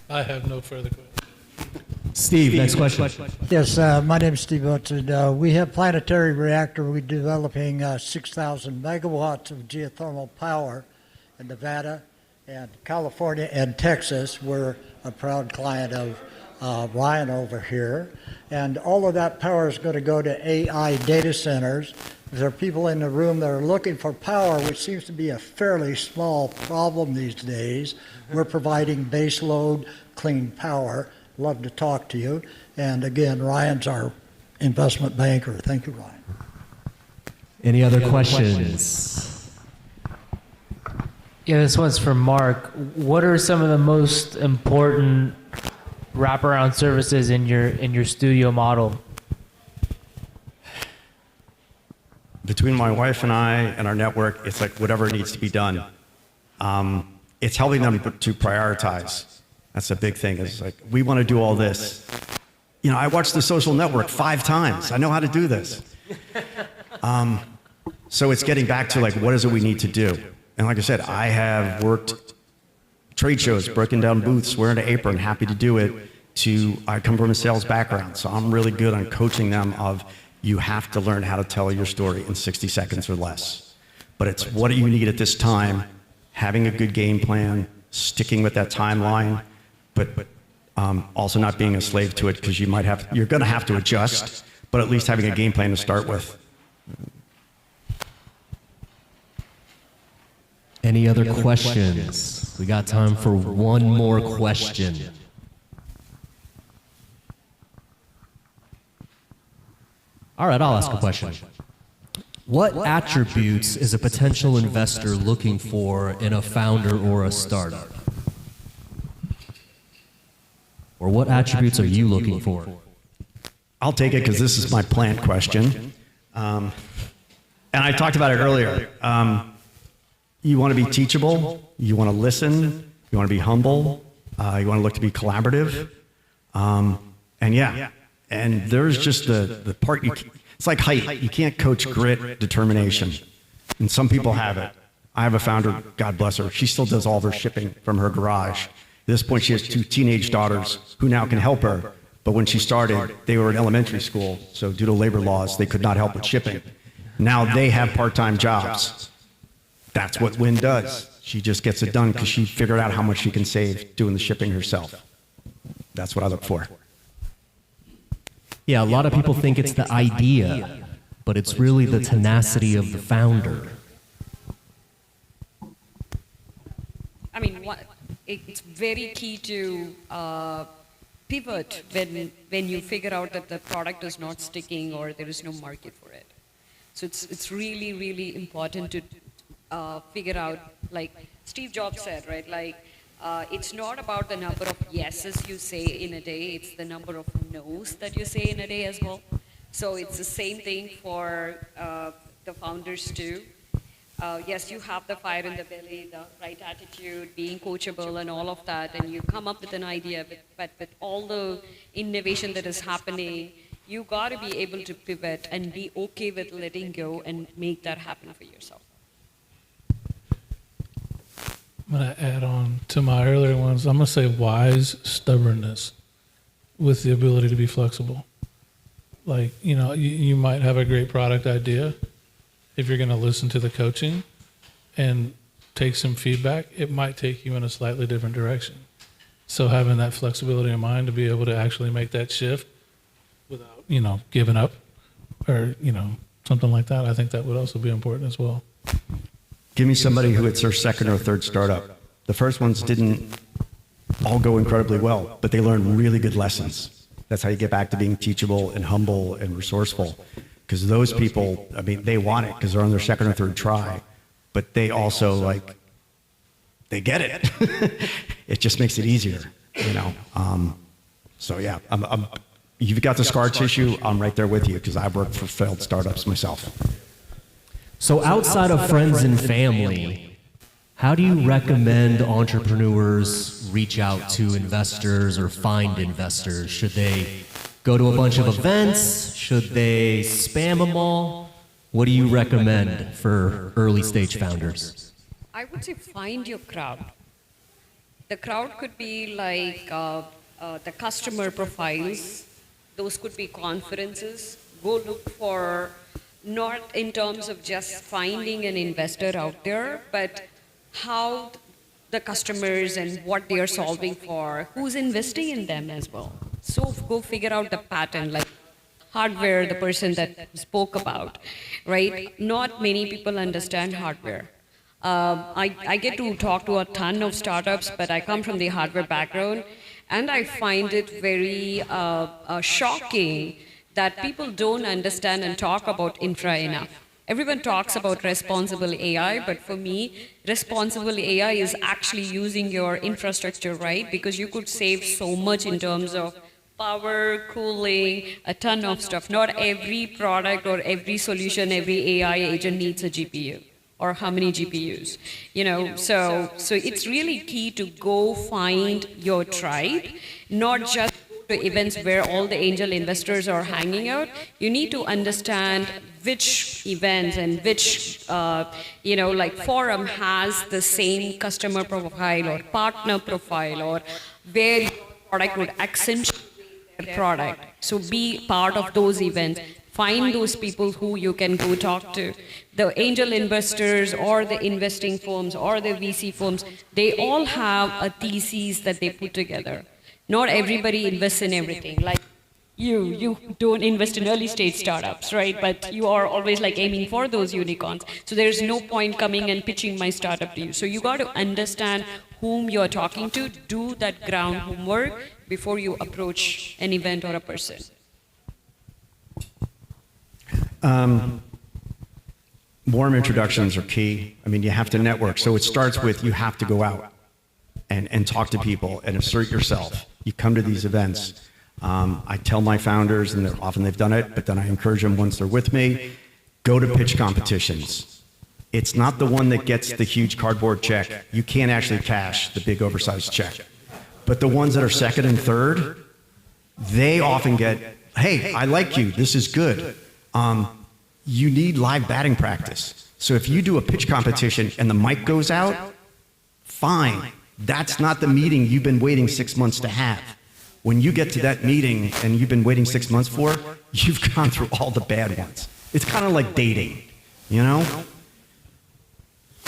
I have no further questions. Steve, next question. Yes, my name is Steve Hudson. We have Planetary Reactor. We're developing 6,000 megawatts of geothermal power in Nevada and California and Texas. We're a proud client of Ryan over here. And all of that power is going to go to AI data centers. There are people in the room that are looking for power, which seems to be a fairly small problem these days. We're providing base load, clean power. Love to talk to you. And again, Ryan's our investment banker. Thank you, Ryan. Any other questions? Yeah, this one's for Mark. What are some of the most important wraparound services in your studio model? Between my wife and I and our network, it's like whatever needs to be done. It's helping them to prioritize. That's a big thing. It's like, we want to do all this. You know, I watched The Social Network 5 times. I know how to do this. So it's getting back to like, what is it we need to do? And like I said, I have worked trade shows, broken down booths, wearing an apron, happy to do it. I come from a sales background, so I'm really good on coaching them of, you have to learn how to tell your story in 60 seconds or less. But it's what do you need at this time, having a good game plan, sticking with that timeline, but also not being a slave to it, because you're going to have to adjust, but at least having a game plan to start with. Any other questions? We got time for one more question. All right, I'll ask a question. What attributes is a potential investor looking for in a founder or a startup? Or what attributes are you looking for? I'll take it because this is my plant question. And I talked about it earlier. You want to be teachable, you want to listen, you want to be humble, you want to look to be collaborative. And there's just the part, it's like height. You can't coach grit, determination. And some people have it. I have a founder, God bless her. She still does all of her shipping from her garage. At this point, she has 2 teenage daughters who now can help her. But when she started, they were in elementary school. So due to labor laws, they could not help with shipping. Now they have part-time jobs. That's what Wynn does. She just gets it done because she figured out how much she can save doing the shipping herself. That's what I look for. Yeah, a lot of people think it's the idea, but it's really the tenacity of the founder. I mean, it's very key to pivot when you figure out that the product is not sticking or there is no market for it. So it's really, really important to figure out, like Steve Jobs said, right? Like, it's not about the number of yeses you say in a day, it's the number of no's that you say in a day as well. So it's the same thing for the founders too. Yes, you have the fire in the belly, the right attitude, being coachable and all of that, and you come up with an idea, but with all the innovation that is happening, you got to be able to pivot and be okay with letting go and make that happen for yourself. I'm going to add on to my earlier ones. I'm going to say wise stubbornness with the ability to be flexible. Like, you know, you might have a great product idea. If you're going to listen to the coaching and take some feedback, it might take you in a slightly different direction. So having that flexibility in mind to be able to actually make that shift without, you know, giving up or, you know, something like that, I think that would also be important as well. Give me somebody who it's their second or third startup. The first ones didn't all go incredibly well, but they learned really good lessons. That's how you get back to being teachable and humble and resourceful. Because those people, I mean, they want it because they're on their second or third try, but they also, like, they get it. It just makes it easier, you know. So yeah, you've got the scar tissue. I'm right there with you because I've worked for failed startups myself. So outside of friends and family, how do you recommend entrepreneurs reach out to investors or find investors? Should they go to a bunch of events? Should they spam them all? What do you recommend for early stage founders? I would say find your crowd. The crowd could be like the customer profiles. Those could be conferences. Go look for, not in terms of just finding an investor out there, but how the customers and what they are solving for, who's investing in them as well. So go figure out the pattern, like hardware, the person that spoke about, right? Not many people understand hardware. I get to talk to a ton of startups, but I come from the hardware background, and I find it very shocking that people don't understand and talk about infra enough. Everyone talks about responsible AI, but for me, responsible AI is actually using your infrastructure right, because you could save so much in terms of power, cooling, a ton of stuff. Not every product or every solution, every AI agent needs a GPU, or how many GPUs, you know. So it's really key to go find your tribe, not just to events where all the angel investors are hanging out. You need to understand which events and which, you know, like forum has the same customer profile or partner profile, or where your product would accentuate their product. So be part of those events. Find those people who you can go talk to. The angel investors or the investing firms or the VC firms, they all have a thesis that they put together. Not everybody invests in everything. Like you don't invest in early stage startups, right? But you are always like aiming for those unicorns. So there's no point coming and pitching my startup to you. So you got to understand whom you're talking to, do that ground homework before you approach an event or a person. Warm introductions are key. I mean, you have to network. So it starts with you have to go out and talk to people and assert yourself. You come to these events. I tell my founders, and often they've done it, but then I encourage them once they're with me, go to pitch competitions. It's not the one that gets the huge cardboard check. You can't actually cash the big oversized check. But the ones that are second and third, they often get, hey, I like you, this is good. You need live batting practice. So if you do a pitch competition and the mic goes out, fine. That's not the meeting you've been waiting 6 months to have. When you get to that meeting and you've been waiting 6 months for, you've gone through all the bad ones. It's kind of like dating, you know?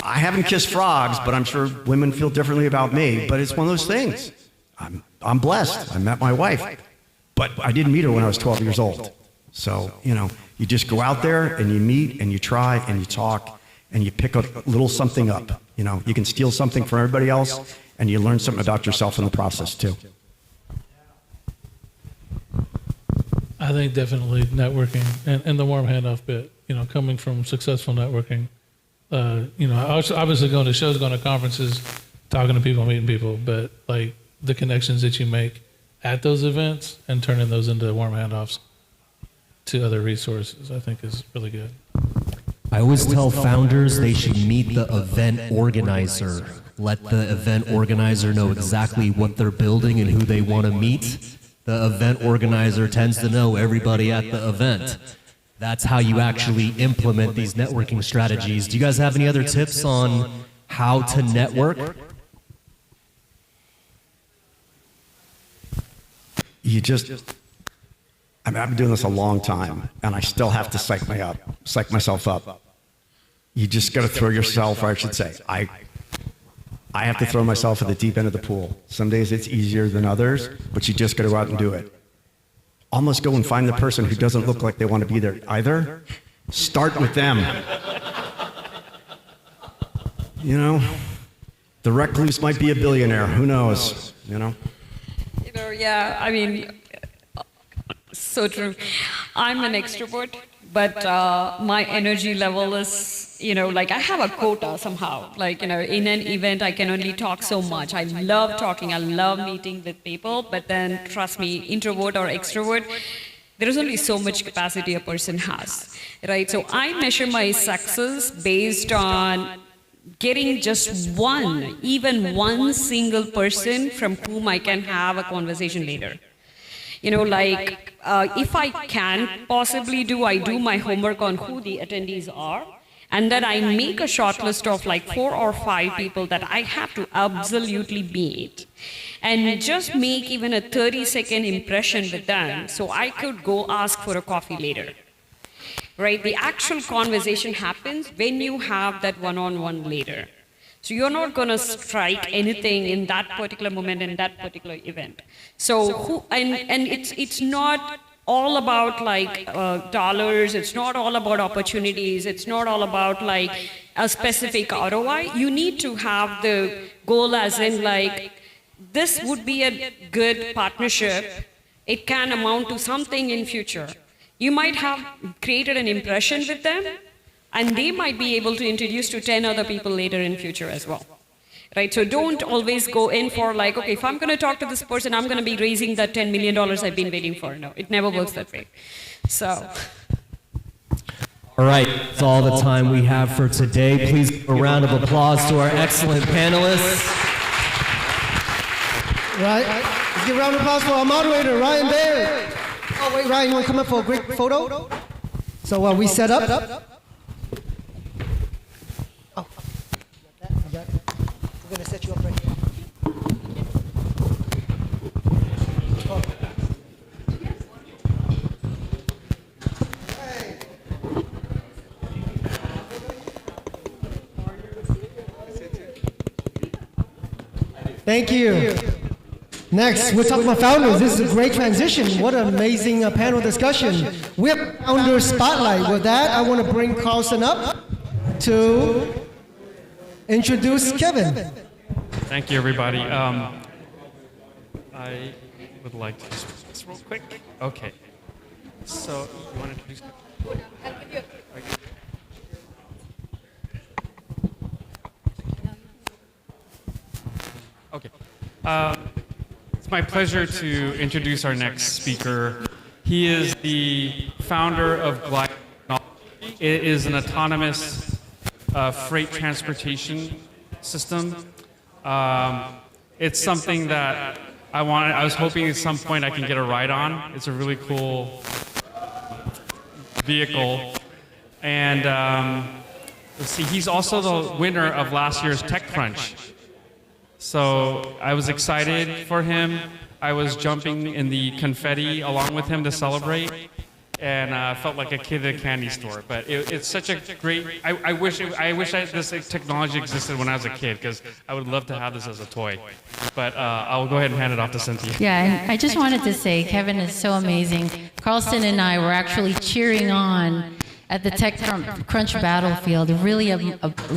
I haven't kissed frogs, but I'm sure women feel differently about me, but it's one of those things. I'm blessed. I met my wife, but I didn't meet her when I was 12 years old. So, you know, you just go out there and you meet and you try and you talk and you pick a little something up. You know, you can steal something from everybody else, and you learn something about yourself in the process too. I think definitely networking and the warm handoff bit, you know, coming from successful networking, you know, I was obviously going to shows, going to conferences, talking to people, meeting people, but like the connections that you make at those events and turning those into warm handoffs to other resources, I think is really good. I always tell founders they should meet the event organizer. Let the event organizer know exactly what they're building and who they want to meet. The event organizer tends to know everybody at the event. That's how you actually implement these networking strategies. Do you guys have any other tips on how to network? You just, I mean, I've been doing this a long time, and I still have to psych myself up. You just got to throw yourself, or I should say, I have to throw myself at the deep end of the pool. Some days it's easier than others, but you just got to go out and do it. Almost go and find the person who doesn't look like they want to be there either. Start with them. You know, the recluse might be a billionaire. Who knows? You know. You know, yeah. I mean, so true. I'm an extrovert, but my energy level is, you know, like I have a quota somehow. Like, you know, in an event, I can only talk so much. I love talking. I love meeting with people. But then, trust me, introvert or extrovert, there is only so much capacity a person has, right? So I measure my success based on getting just one, even one single person from whom I can have a conversation later. You know, like if I can possibly I do my homework on who the attendees are, and then I make a short list of like 4 or 5 people that I have to absolutely meet, and just make even a 30-second impression with them, so I could go ask for a coffee later. Right? The actual conversation happens when you have that one-on-one later. So you're not going to strike anything in that particular moment, in that particular event. So it's not all about like dollars. It's not all about opportunities. It's not all about like a specific ROI. You need to have the goal as in like, this would be a good partnership. It can amount to something in future. You might have created an impression with them, and they might be able to introduce to 10 other people later in future as well. Right? So don't always go in for like, okay, if I'm going to talk to this person, I'm going to be raising that $10 million I've been waiting for. No, it never works that way. So. All right, that's all the time we have for today. Please give a round of applause to our excellent panelists. Right? Let's give a round of applause for our moderator, Ryan Baird. Oh, wait, Ryan, you want to come up for a quick photo? So while we set up. Oh, you got it. We're going to set you up right here. Thank you. Next, we're talking about founders. This is a great transition. What an amazing panel discussion. We have Founder Spotlight. With that, I want to bring Carlson up to introduce Kevin. Thank you, everybody. I would like to just this real quick. Okay. So, you want to introduce Kevin? I'll give you a Okay. It's my pleasure to introduce our next speaker. He is the founder of Glide Technology. It is an autonomous freight transportation system. It's something that I was hoping at some point I can get a ride on. It's a really cool vehicle. And let's see, he's also the winner of last year's TechCrunch. So I was excited for him. I was jumping in the confetti along with him to celebrate, and I felt like a kid at a candy store. But it's such a great. I wish this technology existed when I was a kid, because I would love to have this as a toy. But I'll go ahead and hand it off to Cynthia. Yeah, and I just wanted to say Kevin is so amazing. Carlson and I were actually cheering on at the TechCrunch battlefield. Really,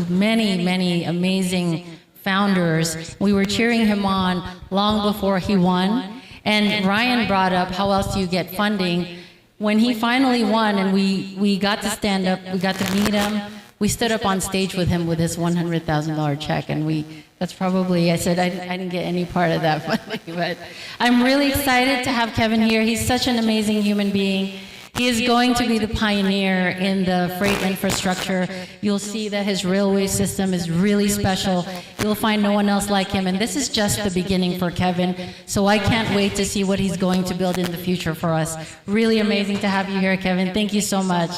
many amazing founders. We were cheering him on long before he won. And Ryan brought up, how else do you get funding? When he finally won and we got to stand up, we got to meet him, we stood up on stage with him with his $100,000 check, and that's probably, I said, I didn't get any part of that funding, but I'm really excited to have Kevin here. He's such an amazing human being. He is going to be the pioneer in the freight infrastructure. You'll see that his railway system is really special. You'll find no one else like him, and this is just the beginning for Kevin. So I can't wait to see what he's going to build in the future for us. Really amazing to have you here, Kevin. Thank you so much.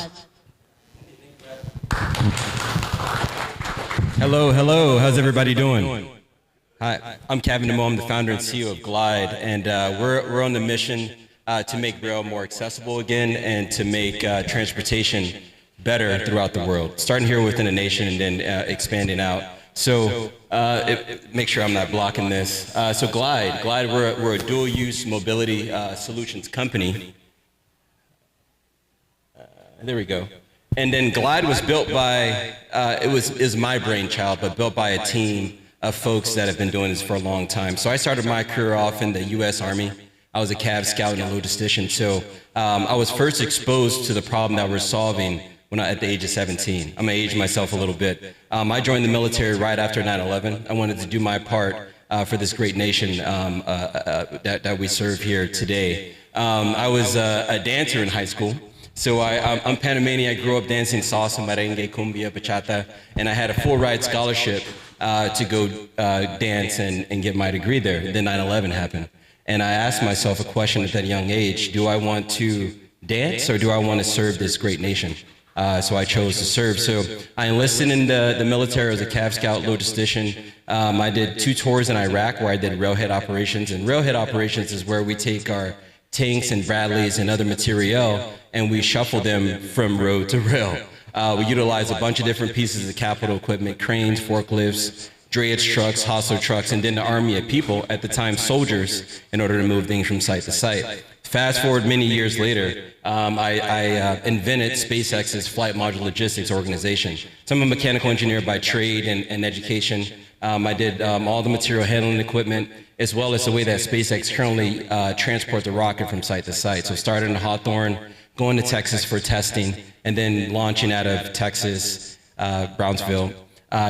Hello. How's everybody doing? Hi, I'm Kevin DeMoe. I'm the founder and CEO of Glide, and we're on the mission to make rail more accessible again and to make transportation better throughout the world, starting here within a nation and then expanding out. So make sure I'm not blocking this. So Glide, we're a dual-use mobility solutions company. There we go. And then Glide was built by, is my brainchild, but built by a team of folks that have been doing this for a long time. So I started my career off in the U.S. Army. I was a Cav scout and a logistician. So I was first exposed to the problem that we're solving when at the age of 17. I'm gonna age myself a little bit. I joined the military right after 9/11. I wanted to do my part for this great nation that we serve here today. I was a dancer in high school. So I'm Panamanian. I grew up dancing salsa, merengue, cumbia, bachata, and I had a full ride scholarship to go dance and get my degree there. Then 9/11 happened. And I asked myself a question at that young age: do I want to dance or do I want to serve this great nation? So I chose to serve. So I enlisted in the military as a Cav Scout logistician. I did 2 tours in Iraq where I did railhead operations. And railhead operations is where we take our tanks and Bradleys and other materiel and we shuffle them from road to rail. We utilize a bunch of different pieces of capital equipment: cranes, forklifts, drayage trucks, hostler trucks, and then the army of people, at the time soldiers, in order to move things from site to site. Fast forward many years later, I invented SpaceX's Flight Module Logistics organization. So I'm a mechanical engineer by trade and education. I did all the material handling equipment, as well as the way that SpaceX currently transports the rocket from site to site. So started in Hawthorne, going to Texas for testing, and then launching out of Texas, Brownsville,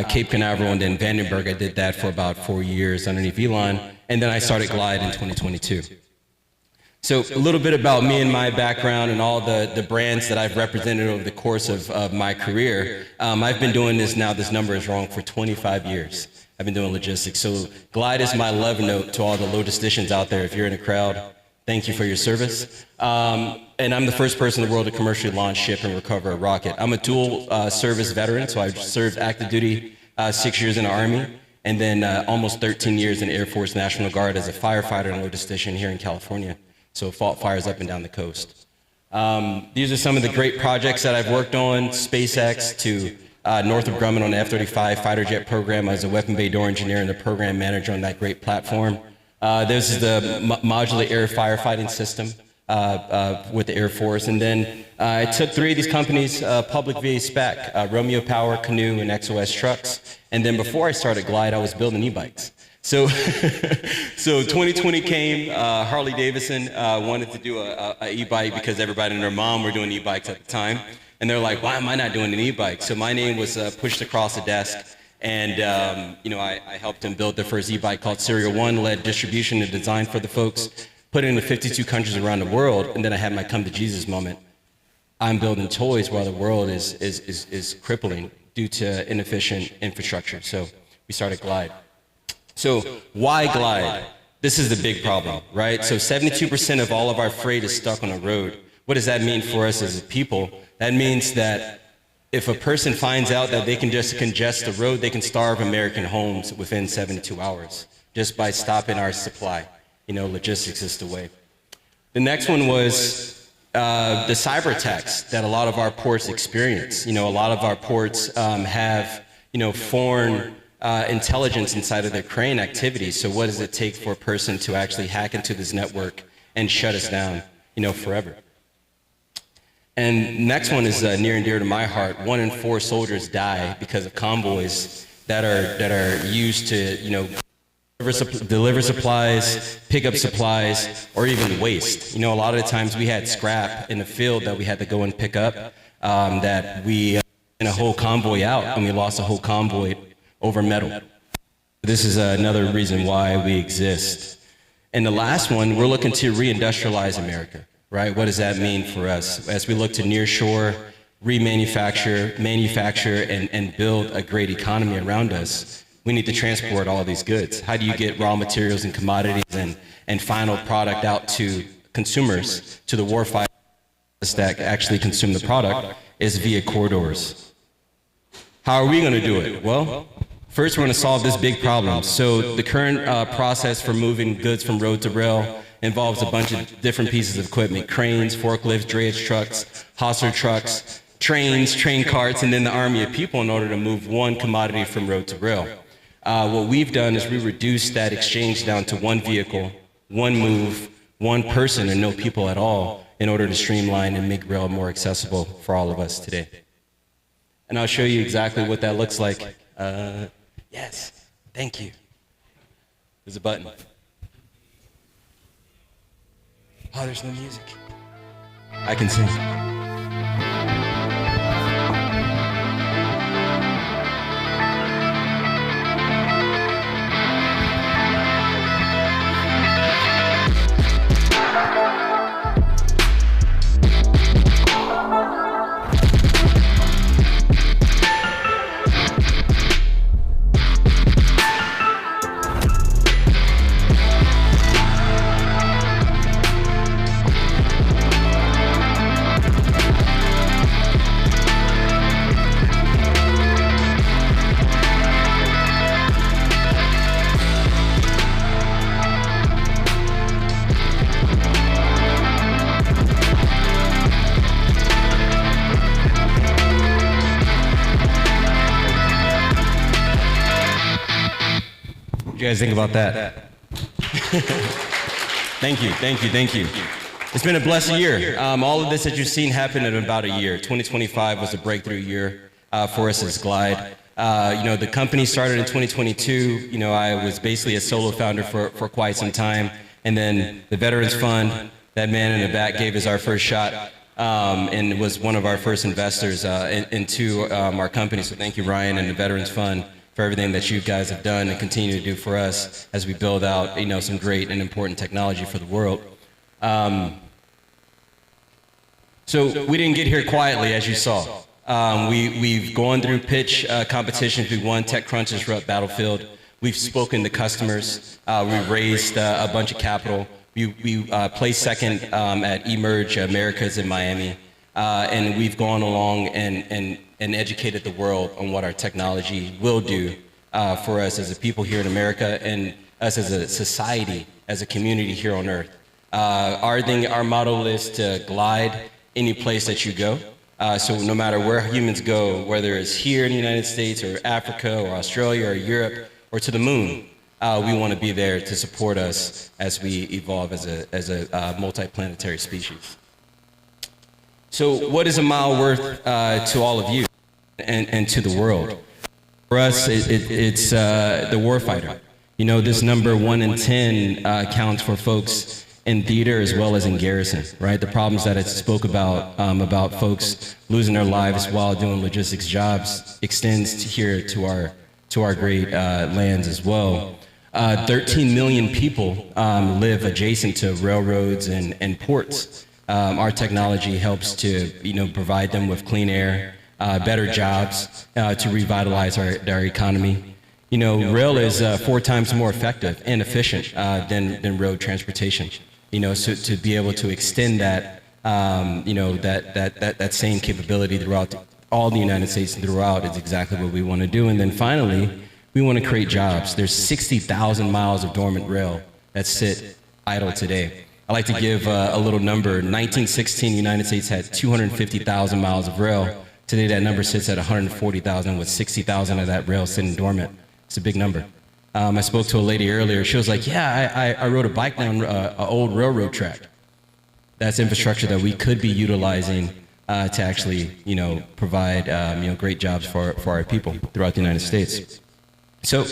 Cape Canaveral, and then Vandenberg. I did that for about 4 years underneath Elon, and then I started Glide in 2022. So a little bit about me and my background and all the brands that I've represented over the course of my career. I've been doing this now, this number is wrong, for 25 years. I've been doing logistics. So Glide is my love note to all the logisticians out there. If you're in a crowd, thank you for your service. And I'm the first person in the world to commercially launch, ship, and recover a rocket. I'm a dual service veteran, so I've served active duty 6 years in the Army, and then almost 13 years in Air Force National Guard as a firefighter and logistician here in California. So fought fires up and down the coast. These are some of the great projects that I've worked on: SpaceX to Northrop Grumman on the F-35 fighter jet program. I was a weapon bay door engineer and the program manager on that great platform. This is the modular air firefighting system with the Air Force. And then I took 3 of these companies public via SPAC, Romeo Power, Canoe, and XOS Trucks. And then before I started Glide, I was building e-bikes. So 2020 came, Harley Davidson wanted to do a e-bike because everybody and their mom were doing e-bikes at the time. And they're like, why am I not doing an e-bike? So my name was pushed across the desk. And I helped them build their first e-bike called Serial One, led distribution and design for the folks, put it into 52 countries around the world, and then I had my come to Jesus moment. I'm building toys while the world is crippling due to inefficient infrastructure. So we started Glide. So why Glide? This is the big problem, right? So 72% of all of our freight is stuck on the road. What does that mean for us as a people? That means that if a person finds out that they can just congest the road, they can starve American homes within 72 hours just by stopping our supply. You know, logistics is the way. The next one was the cyber attacks that a lot of our ports experience. You know, a lot of our ports have, foreign intelligence inside of their crane activities. So what does it take for a person to actually hack into this network and shut us down, forever? And next one is near and dear to my heart. 1 in 4 soldiers die because of convoys that are used to, deliver supplies, pick up supplies, or even waste. A lot of the times we had scrap in the field that we had to go and pick up, that we in a whole convoy out, and we lost a whole convoy over metal. This is another reason why we exist. And the last one, we're looking to reindustrialize America, right? What does that mean for us? As we look to nearshore, remanufacture, manufacture, and build a great economy around us, we need to transport all these goods. How do you get raw materials and commodities and final product out to consumers, to the warfighters that actually consume the product, is via corridors. How are we going to do it? Well, first we're going to solve this big problem. So the current process for moving goods from road to rail involves a bunch of different pieces of equipment: cranes, forklifts, drayage trucks, hauler trucks, trains, train carts, and then the army of people in order to move one commodity from road to rail. What we've done is we reduced that exchange down to one vehicle, one move, one person, and no people at all, in order to streamline and make rail more accessible for all of us today. And I'll show you exactly what that looks like. Yes, thank you. There's a button. Oh, there's no music. I can sing. What do you guys think about that? Thank you, thank you, thank you. It's been a blessed year. All of this that you've seen happened in about a year. 2025 was a breakthrough year for us as Glide. The company started in 2022. I was basically a solo founder for quite some time. And then the Veterans Fund, that man in the back gave us our first shot and was one of our first investors into our company. So thank you, Ryan, and the Veterans Fund, for everything that you guys have done and continue to do for us as we build out, some great and important technology for the world. So we didn't get here quietly, as you saw. We've gone through pitch competitions. We won TechCrunch's Battlefield. We've spoken to customers. We've raised a bunch of capital. We placed second at Emerge Americas in Miami. And we've gone along and educated the world on what our technology will do for us as a people here in America and us as a society, as a community here on Earth. Our motto is to glide any place that you go. So no matter where humans go, whether it's here in the United States or Africa or Australia or Europe or to the moon, we want to be there to support us as we evolve as a multi-planetary species. So what is a mile worth to all of you and to the world? For us, it's the warfighter. This number 1 in 10 counts for folks in theater as well as in garrison, right? The problems that I spoke about folks losing their lives while doing logistics jobs extends here to our great lands as well. 13 million people live adjacent to railroads and ports. Our technology helps to, provide them with clean air, better jobs, to revitalize our economy. Rail is 4 times more effective and efficient than road transportation. So to be able to extend that, that same capability throughout all the United States and throughout is exactly what we want to do. And then finally, we want to create jobs. There's 60,000 miles of dormant rail that sit idle today. I like to give a little number. 1916, the United States had 250,000 miles of rail. Today, that number sits at 140,000, with 60,000 of that rail sitting dormant. It's a big number. I spoke to a lady earlier. She was like, yeah, I rode a bike down an old railroad track. That's infrastructure that we could be utilizing to actually, provide, great jobs for our people throughout the United States. So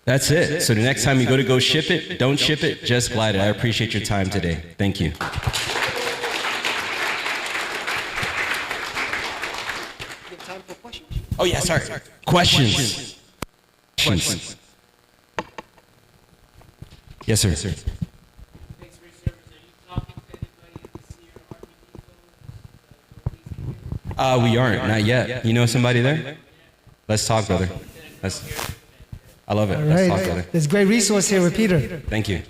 that's it. So the next time you go ship it, don't ship it, just glide it. I appreciate your time today. Thank you. Oh, yeah, sorry. Questions. Yes, sir. We aren't, not yet. You know somebody there? Let's talk, brother. I love it. All Let's talk, right. brother. There's great resource here with Peter. Thank you.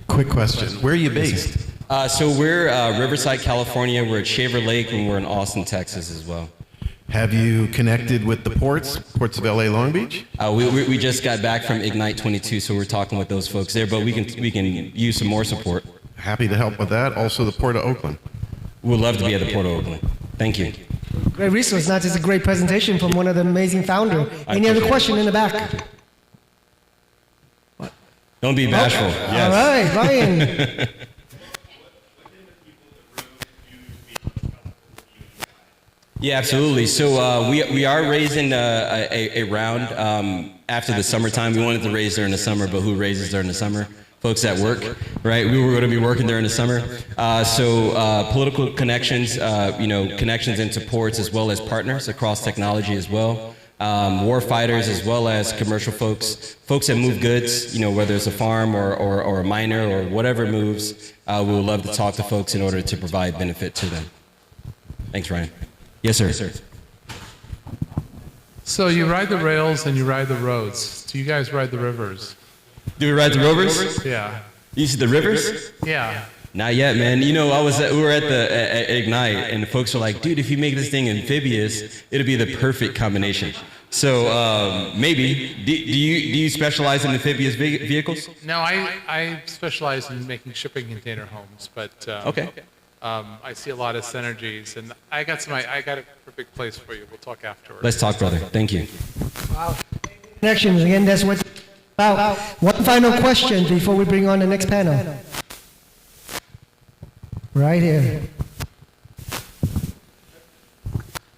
Quick question. Where are you based? So we're Riverside, California. We're at Shaver Lake, and we're in Austin, Texas as well. Have you connected with the ports of LA Long Beach? We just got back from Ignite 22, so we're talking with those folks there, but we can use some more support. Happy to help with that. Also the Port of Oakland. We'd love to be at the Port of Oakland. Thank you. Great resource, not just a great presentation from one of the amazing founders. Any other question in the back? Don't be bashful. All right, Ryan. Yeah, absolutely. So we are raising a round after the summertime. We wanted to raise during the summer, but who raises during the summer? Folks at work, right? We were going to be working during the summer. So political connections, connections into ports as well as partners across technology as well. War fighters as well as commercial folks that move goods, whether it's a farm or a miner or whatever moves. We would love to talk to folks in order to provide benefit to them. Thanks, Ryan. Yes, sir. So you ride the rails and you ride the roads. Do you guys ride the rivers? Do we ride the rovers? Yeah. You see the rivers? Yeah. Not yet, man. We were at the Ignite, and the folks were like, dude, if you make this thing amphibious, it'll be the perfect combination. So maybe. Do you specialize in amphibious vehicles? No, I specialize in making shipping container homes, but okay. I see a lot of synergies, and I got a perfect place for you. We'll talk afterwards. Let's talk, brother. Thank you. Wow. Connections, again, that's what. Wow. One final question before we bring on the next panel. Right here.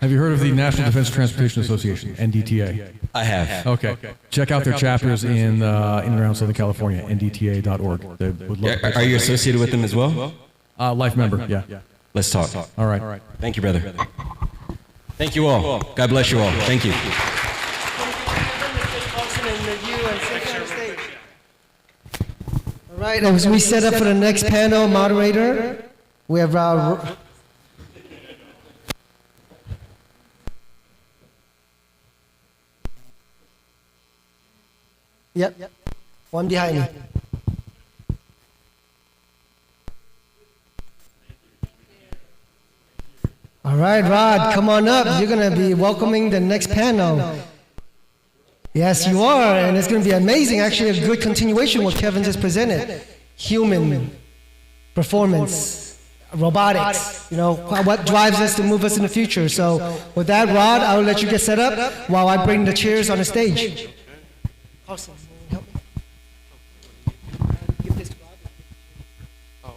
Have you heard of the National Defense Transportation Association, NDTA? I have. Okay. Check out their chapters in and around Southern California, ndta.org. They would love Are you associated with them as well? Life member, yeah. Let's talk. All right. Thank you, brother. Thank you all. God bless you all. Thank you. All right, as we set up for the next panel, moderator, we have Yep, one behind me. All right, Rod, come on up. You're going to be welcoming the next panel. Yes, you are, and it's going to be amazing. Actually, a good continuation of what Kevin just presented. Human performance, robotics, what drives us to move us in the future. So with that, Rod, I will let you get set up while I bring the chairs on the stage. Awesome. Help me. Give this to Rod. Oh,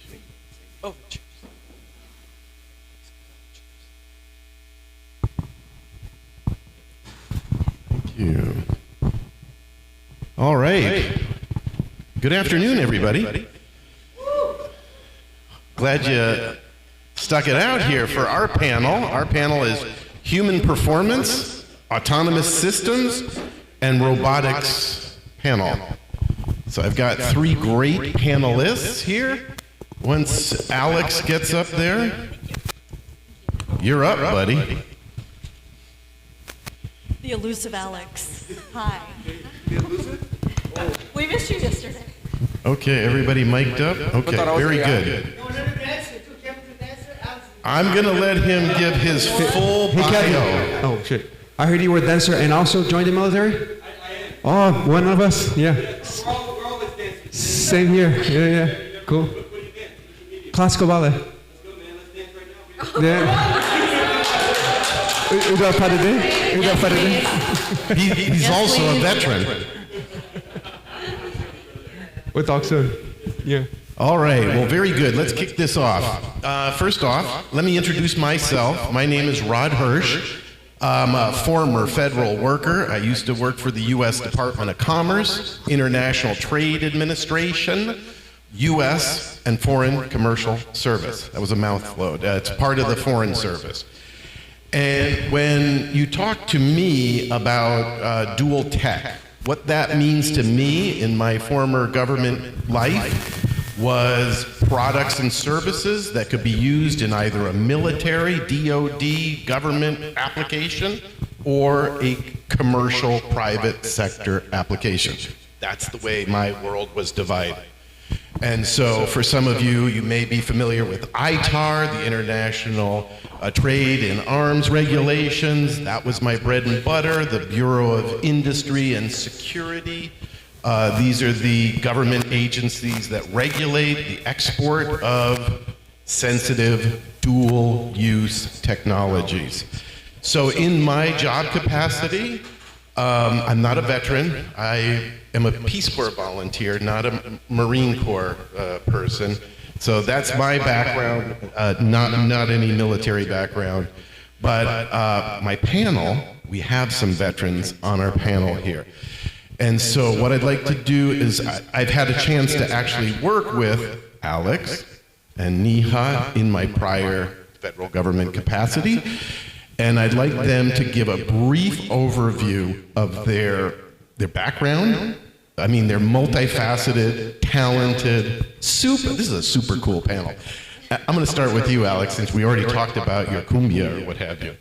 okay. Oh, cheers. Thank you. All right. Good afternoon, everybody. Glad you stuck it out here for our panel. Our panel is Human Performance, Autonomous Systems, and Robotics panel. So I've got three great panelists here. Once Alex gets up there, you're up, buddy. The elusive Alex. Hi. We missed you yesterday. Okay, everybody mic'd up? Okay, very good. I'm going to let him give his full bio. Oh, shit. I heard you were a dancer and also joined the military? Oh, one of us? Yeah. Same here. Yeah. Cool. Classical ballet. Yeah. He's also a veteran. We'll talk soon. Yeah. All right, well, very good. Let's kick this off. First off, let me introduce myself. My name is Rod Hirsch. I'm a former federal worker. I used to work for the U.S. Department of Commerce, International Trade Administration, U.S. and Foreign Commercial Service. That was a mouthful. It's part of the Foreign Service. And when you talk to me about dual tech, what that means to me in my former government life was products and services that could be used in either a military, DoD, government application, or a commercial private sector application. That's the way my world was divided. And so for some of you, you may be familiar with ITAR, the International Trade in Arms Regulations. That was my bread and butter, the Bureau of Industry and Security. These are the government agencies that regulate the export of sensitive dual-use technologies. So in my job capacity, I'm not a veteran. I am a Peace Corps volunteer, not a Marine Corps person. So that's my background, not any military background. But my panel, we have some veterans on our panel here. And so what I'd like to do is I've had a chance to actually work with Alex and Neha in my prior federal government capacity. And I'd like them to give a brief overview of their background. I mean, they're multifaceted, talented, this is a super cool panel. I'm going to start with you, Alex, since we already talked about your cumbia or what have you.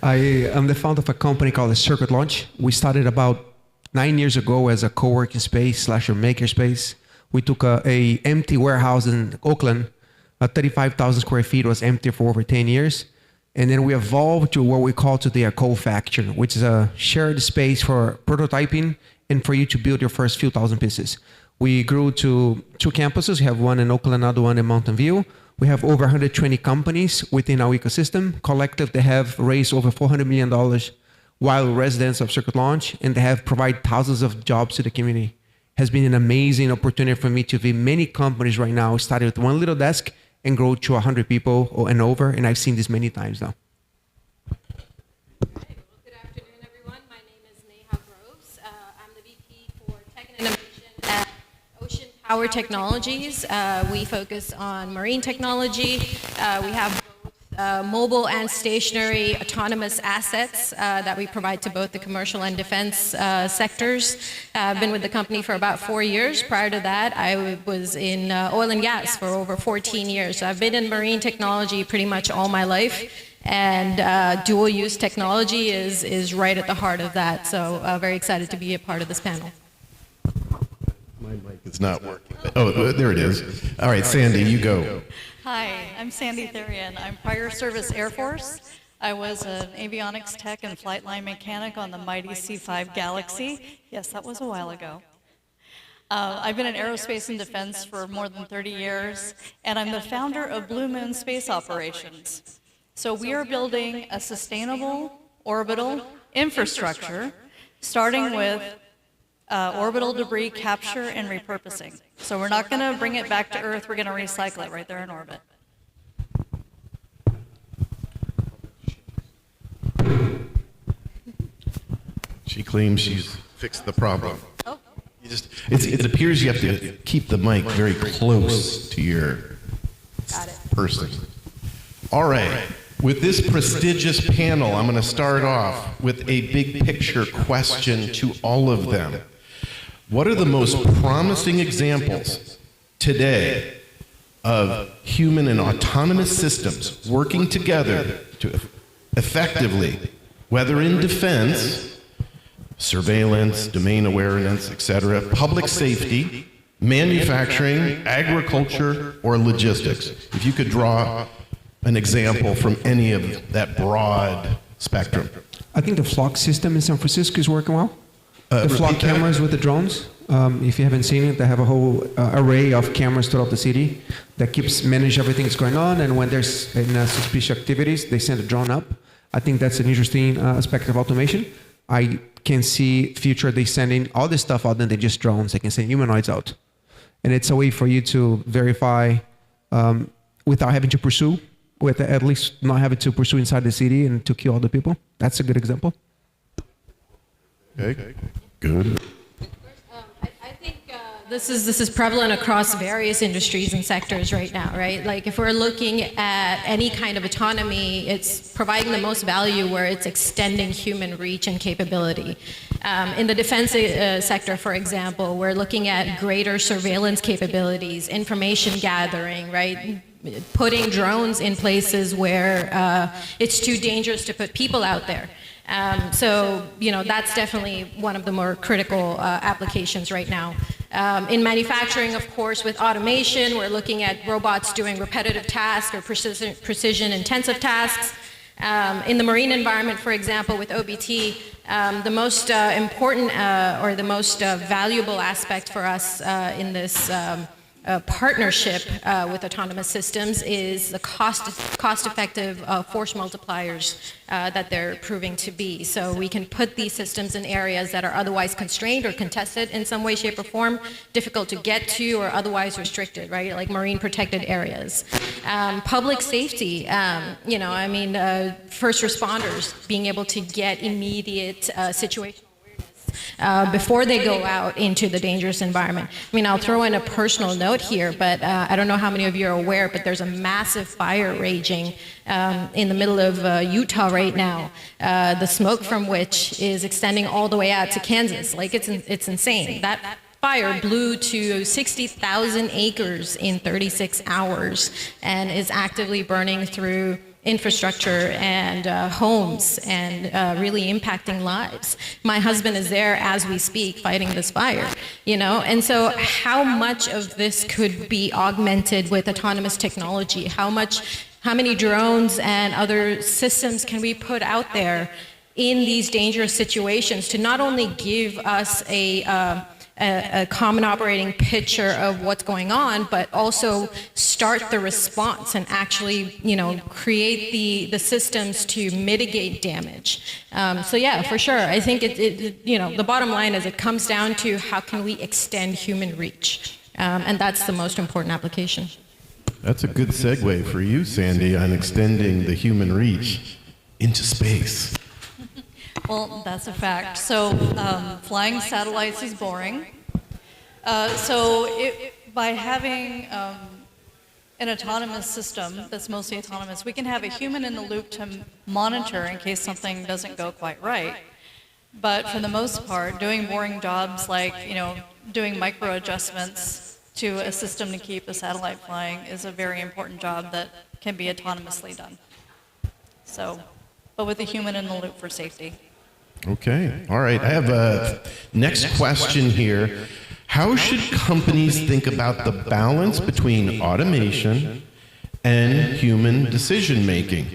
I am the founder of a company called the Circuit Launch. We started about 9 years ago as a co-working space / a maker space. We took a empty warehouse in Oakland, 35,000 square feet, was empty for over 10 years. And then we evolved to what we call today a co-factory, which is a shared space for prototyping and for you to build your first few thousand pieces. We grew to 2 campuses. We have one in Oakland, another one in Mountain View. We have over 120 companies within our ecosystem. Collectively, they have raised over $400 million while residents of Circuit Launch, and they have provided thousands of jobs to the community. It has been an amazing opportunity for me to see many companies right now started with one little desk and grow to 100 people and over, and I've seen this many times now. Good afternoon, everyone. My name is Neha Groves. I'm the VP for Tech and Innovation at Ocean Power Technologies. We focus on marine technology. We have mobile and stationary autonomous assets that we provide to both the commercial and defense sectors. I've been with the company for about 4 years. Prior to that, I was in oil and gas for over 14 years. So I've been in marine technology pretty much all my life, and dual-use technology is right at the heart of that. So very excited to be a part of this panel. My mic is not working. Oh, there it is. All right, Sandy, you go. Hi, I'm Sandy Therian. I'm prior service Air Force. I was an avionics tech and flight line mechanic on the mighty C-5 Galaxy. Yes, that was a while ago. I've been in aerospace and defense for more than 30 years, and I'm the founder of Blue Moon Space Operations. So we are building a sustainable orbital infrastructure, starting with orbital debris capture and repurposing. So we're not going to bring it back to Earth, we're going to recycle it right there in orbit. She claims she's fixed the problem. Oh. It appears you have to keep the mic very close to your person. All right. With this prestigious panel, I'm going to start off with a big picture question to all of them. What are the most promising examples today of human and autonomous systems working together to effectively, whether in defense, surveillance, domain awareness, etc., public safety, manufacturing, agriculture, or logistics? If you could draw an example from any of that broad spectrum. I think the Flock system in San Francisco is working well. The Flock cameras with the drones. If you haven't seen it, they have a whole array of cameras throughout the city that keeps manage everything that's going on. And when there's suspicious activities, they send a drone up. I think that's an interesting aspect of automation. I can see future they sending all this stuff out, then they just drones. They can send humanoids out. and it's a way for you to verify without having to pursue, with at least not having to pursue inside the city and to kill other people. That's a good example. Okay, good. This is prevalent across various industries and sectors right now, right? Like if we're looking at any kind of autonomy, it's providing the most value where it's extending human reach and capability. In the defense sector, for example, we're looking at greater surveillance capabilities, information gathering, right? Putting drones in places where it's too dangerous to put people out there. So, that's definitely one of the more critical applications right now. In manufacturing, of course, with automation, we're looking at robots doing repetitive tasks or precision-intensive tasks. In the marine environment, for example, with OBT, the most important or the most valuable aspect for us in this partnership with autonomous systems is the cost-effective force multipliers that they're proving to be. So we can put these systems in areas that are otherwise constrained or contested in some way, shape, or form, difficult to get to or otherwise restricted, right? Like marine protected areas. Public safety, first responders being able to get immediate situational before they go out into the dangerous environment. I'll throw in a personal note here, but I don't know how many of you are aware, but there's a massive fire raging in the middle of Utah right now, the smoke from which is extending all the way out to Kansas. Like, it's insane. That fire blew to 60,000 acres in 36 hours and is actively burning through infrastructure and homes and really impacting lives. My husband is there as we speak fighting this fire, and so how much of this could be augmented with autonomous technology? How many drones and other systems can we put out there in these dangerous situations to not only give us a common operating picture of what's going on, but also start the response and actually, create the systems to mitigate damage. So yeah, for sure. I think the bottom line is it comes down to how can we extend human reach, and that's the most important application. That's a good segue for you, Sandy, on extending the human reach into space. Well, that's a fact. So flying satellites is boring. By having an autonomous system that's mostly autonomous, we can have a human in the loop to monitor in case something doesn't go quite right. But for the most part, doing boring jobs like, doing micro adjustments to a system to keep the satellite flying is a very important job that can be autonomously done. But with a human in the loop for safety. Okay, all right. I have a next question here. How should companies think about the balance between automation and human decision making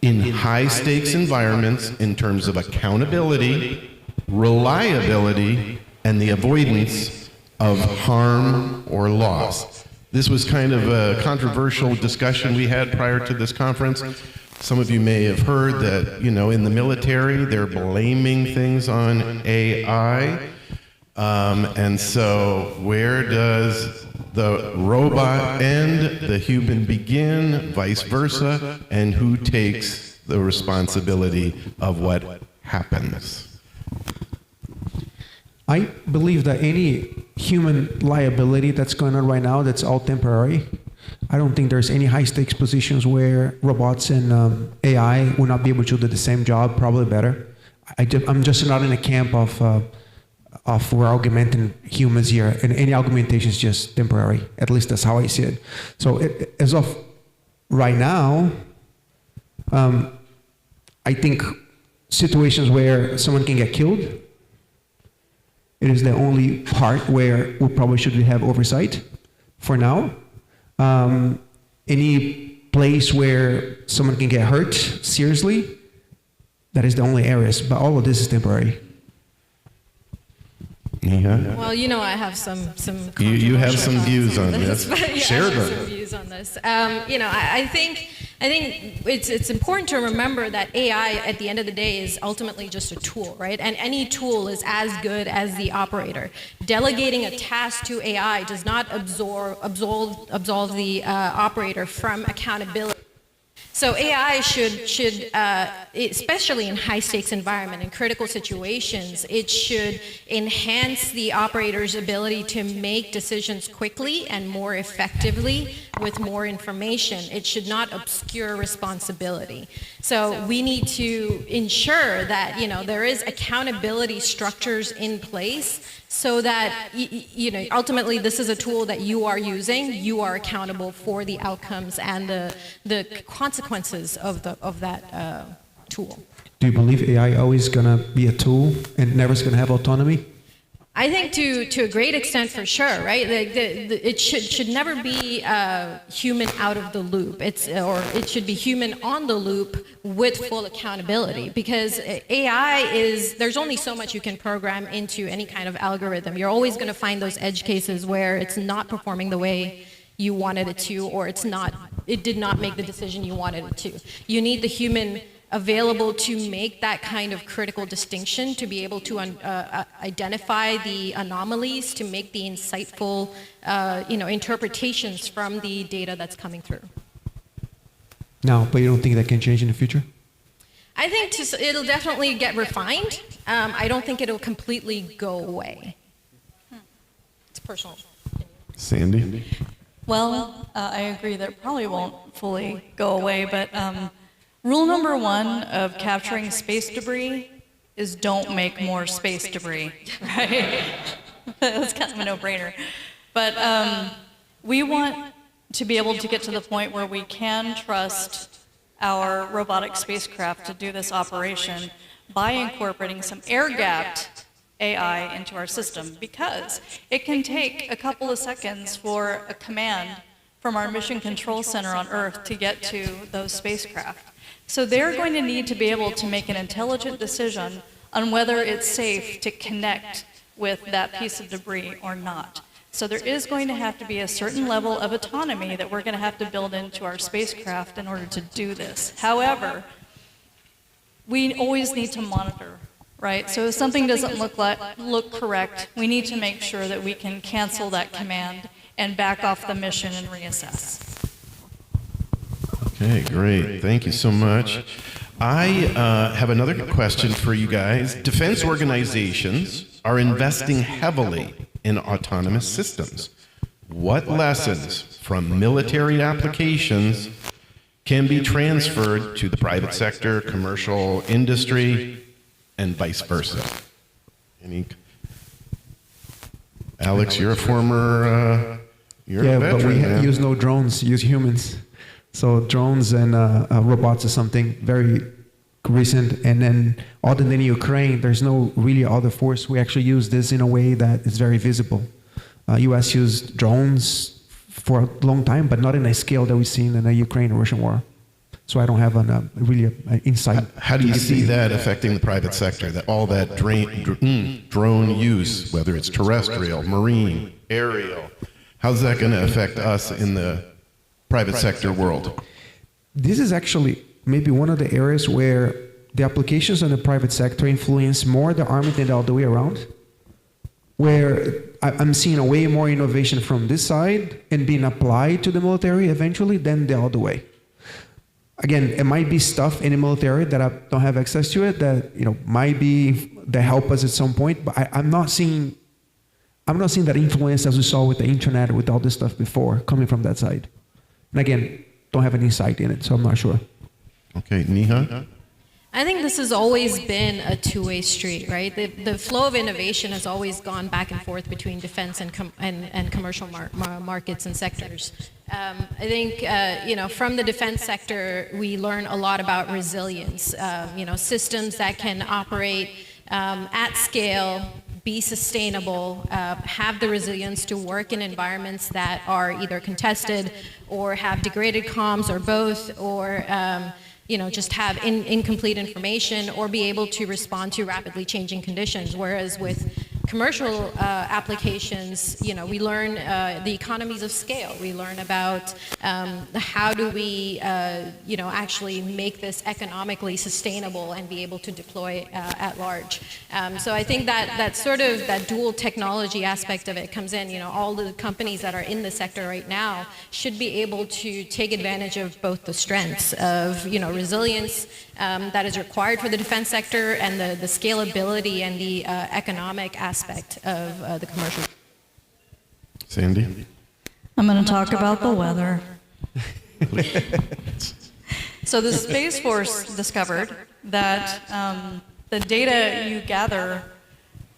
in high stakes environments in terms of accountability, reliability, and the avoidance of harm or loss? This was kind of a controversial discussion we had prior to this conference. Some of you may have heard that, in the military, they're blaming things on AI. And so where does the robot end, the human begin, vice versa, and who takes the responsibility of what happens? I believe that any human liability that's going on right now, that's all temporary. I don't think there's any high-stakes positions where robots and AI will not be able to do the same job, probably better. I'm just not in a camp of we're augmenting humans here, and any augmentation is just temporary. At least that's how I see it. So as of right now, I think situations where someone can get killed, it is the only part where we probably should have oversight for now. Any place where someone can get hurt seriously, that is the only areas, but all of this is temporary. Yeah. Well, I have some you have some views on this. But, yeah, Share I have them. some views on this. I think I think it's important to remember that AI at the end of the day is ultimately just a tool, right? And any tool is as good as the operator. Delegating a task to AI does not absolve the operator from accountability. So AI should especially in high-stakes environment, in critical situations, it should enhance the operator's ability to make decisions quickly and more effectively with more information. It should not obscure responsibility. So we need to ensure that, there is accountability structures in place so that, ultimately this is a tool that you are using. You are accountable for the outcomes and the consequences of that tool. Do you believe AI always gonna be a tool and never is gonna have autonomy? I think to a great extent, for sure, right? It should never be human out of the loop. It should be human on the loop with full accountability. Because AI there's only so much you can program into any kind of algorithm. You're always going to find those edge cases where it's not performing the way you wanted it to, or it did not make the decision you wanted it to. You need the human available to make that kind of critical distinction, to be able to identify the anomalies, to make the insightful interpretations from the data that's coming through. No, but you don't think that can change in the future? I think it'll definitely get refined. I don't think it'll completely go away. It's personal. Sandy? Well, I agree that it probably won't fully go away, but rule number one of capturing space debris is don't make more space debris, right? That's kind of a no-brainer. But we want to be able to get to the point where we can trust our robotic spacecraft to do this operation by incorporating some air-gapped AI into our system, because it can take a couple of seconds for a command from our Mission Control Center on Earth to get to those spacecraft. So they're going to need to be able to make an intelligent decision on whether it's safe to connect with that piece of debris or not. So there is going to have to be a certain level of autonomy that we're going to have to build into our spacecraft in order to do this. However, we always need to monitor, right? So if something doesn't look correct, we need to make sure that we can cancel that command and back off the mission and reassess. Okay, great. Thank you so much. I have another question for you guys. Defense organizations are investing heavily in autonomous systems. What lessons from military applications can be transferred to the private sector, commercial industry, and vice versa? Alex, you're a former, you're a veteran. But we use no drones, use humans. So drones and robots is something very recent. And then other than Ukraine, there's no really other force. We actually use this in a way that is very visible. U.S. used drones for a long time, but not in a scale that we've seen in the Ukraine-Russian war. So I don't have really an insight. How do you see that affecting the private sector? That all that drone use, whether it's terrestrial, marine, aerial, how's that going to affect us in the private sector world? This is actually maybe one of the areas where the applications in the private sector influence more the Army than the other way around, where I'm seeing a way more innovation from this side and being applied to the military eventually than the other way. Again, it might be stuff in the military that I don't have access to it that might be that help us at some point, but I'm not seeing that influence as we saw with the internet, with all this stuff before, coming from that side. And again, don't have any insight in it, so I'm not sure. Okay, Neha? I think this has always been a two-way street, right? The flow of innovation has always gone back and forth between defense and commercial markets and sectors. I think, from the defense sector, we learn a lot about resilience, systems that can operate at scale, be sustainable, have the resilience to work in environments that are either contested or have degraded comms or both, or just have incomplete information, or be able to respond to rapidly changing conditions. Whereas with commercial applications, we learn the economies of scale. We learn about how do we, actually make this economically sustainable and be able to deploy at large. So I think that sort of that dual technology aspect of it comes in. All the companies that are in the sector right now should be able to take advantage of both the strengths of, resilience that is required for the defense sector and the scalability and the economic aspect of the commercial. Sandy? I'm going to talk about the weather. So the Space Force discovered that the data you gather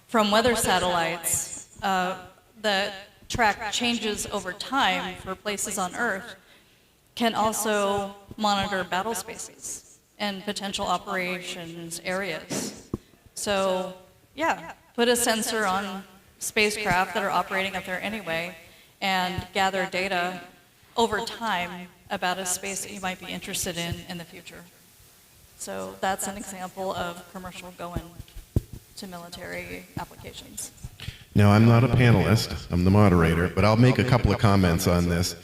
from weather satellites that track changes over time for places on Earth can also monitor battle spaces and potential operations areas. So, yeah, put a sensor on spacecraft that are operating up there anyway and gather data over time about a space that you might be interested in the future. So that's an example of commercial going to military applications. Now, I'm not a panelist, I'm the moderator, but I'll make a couple of comments on this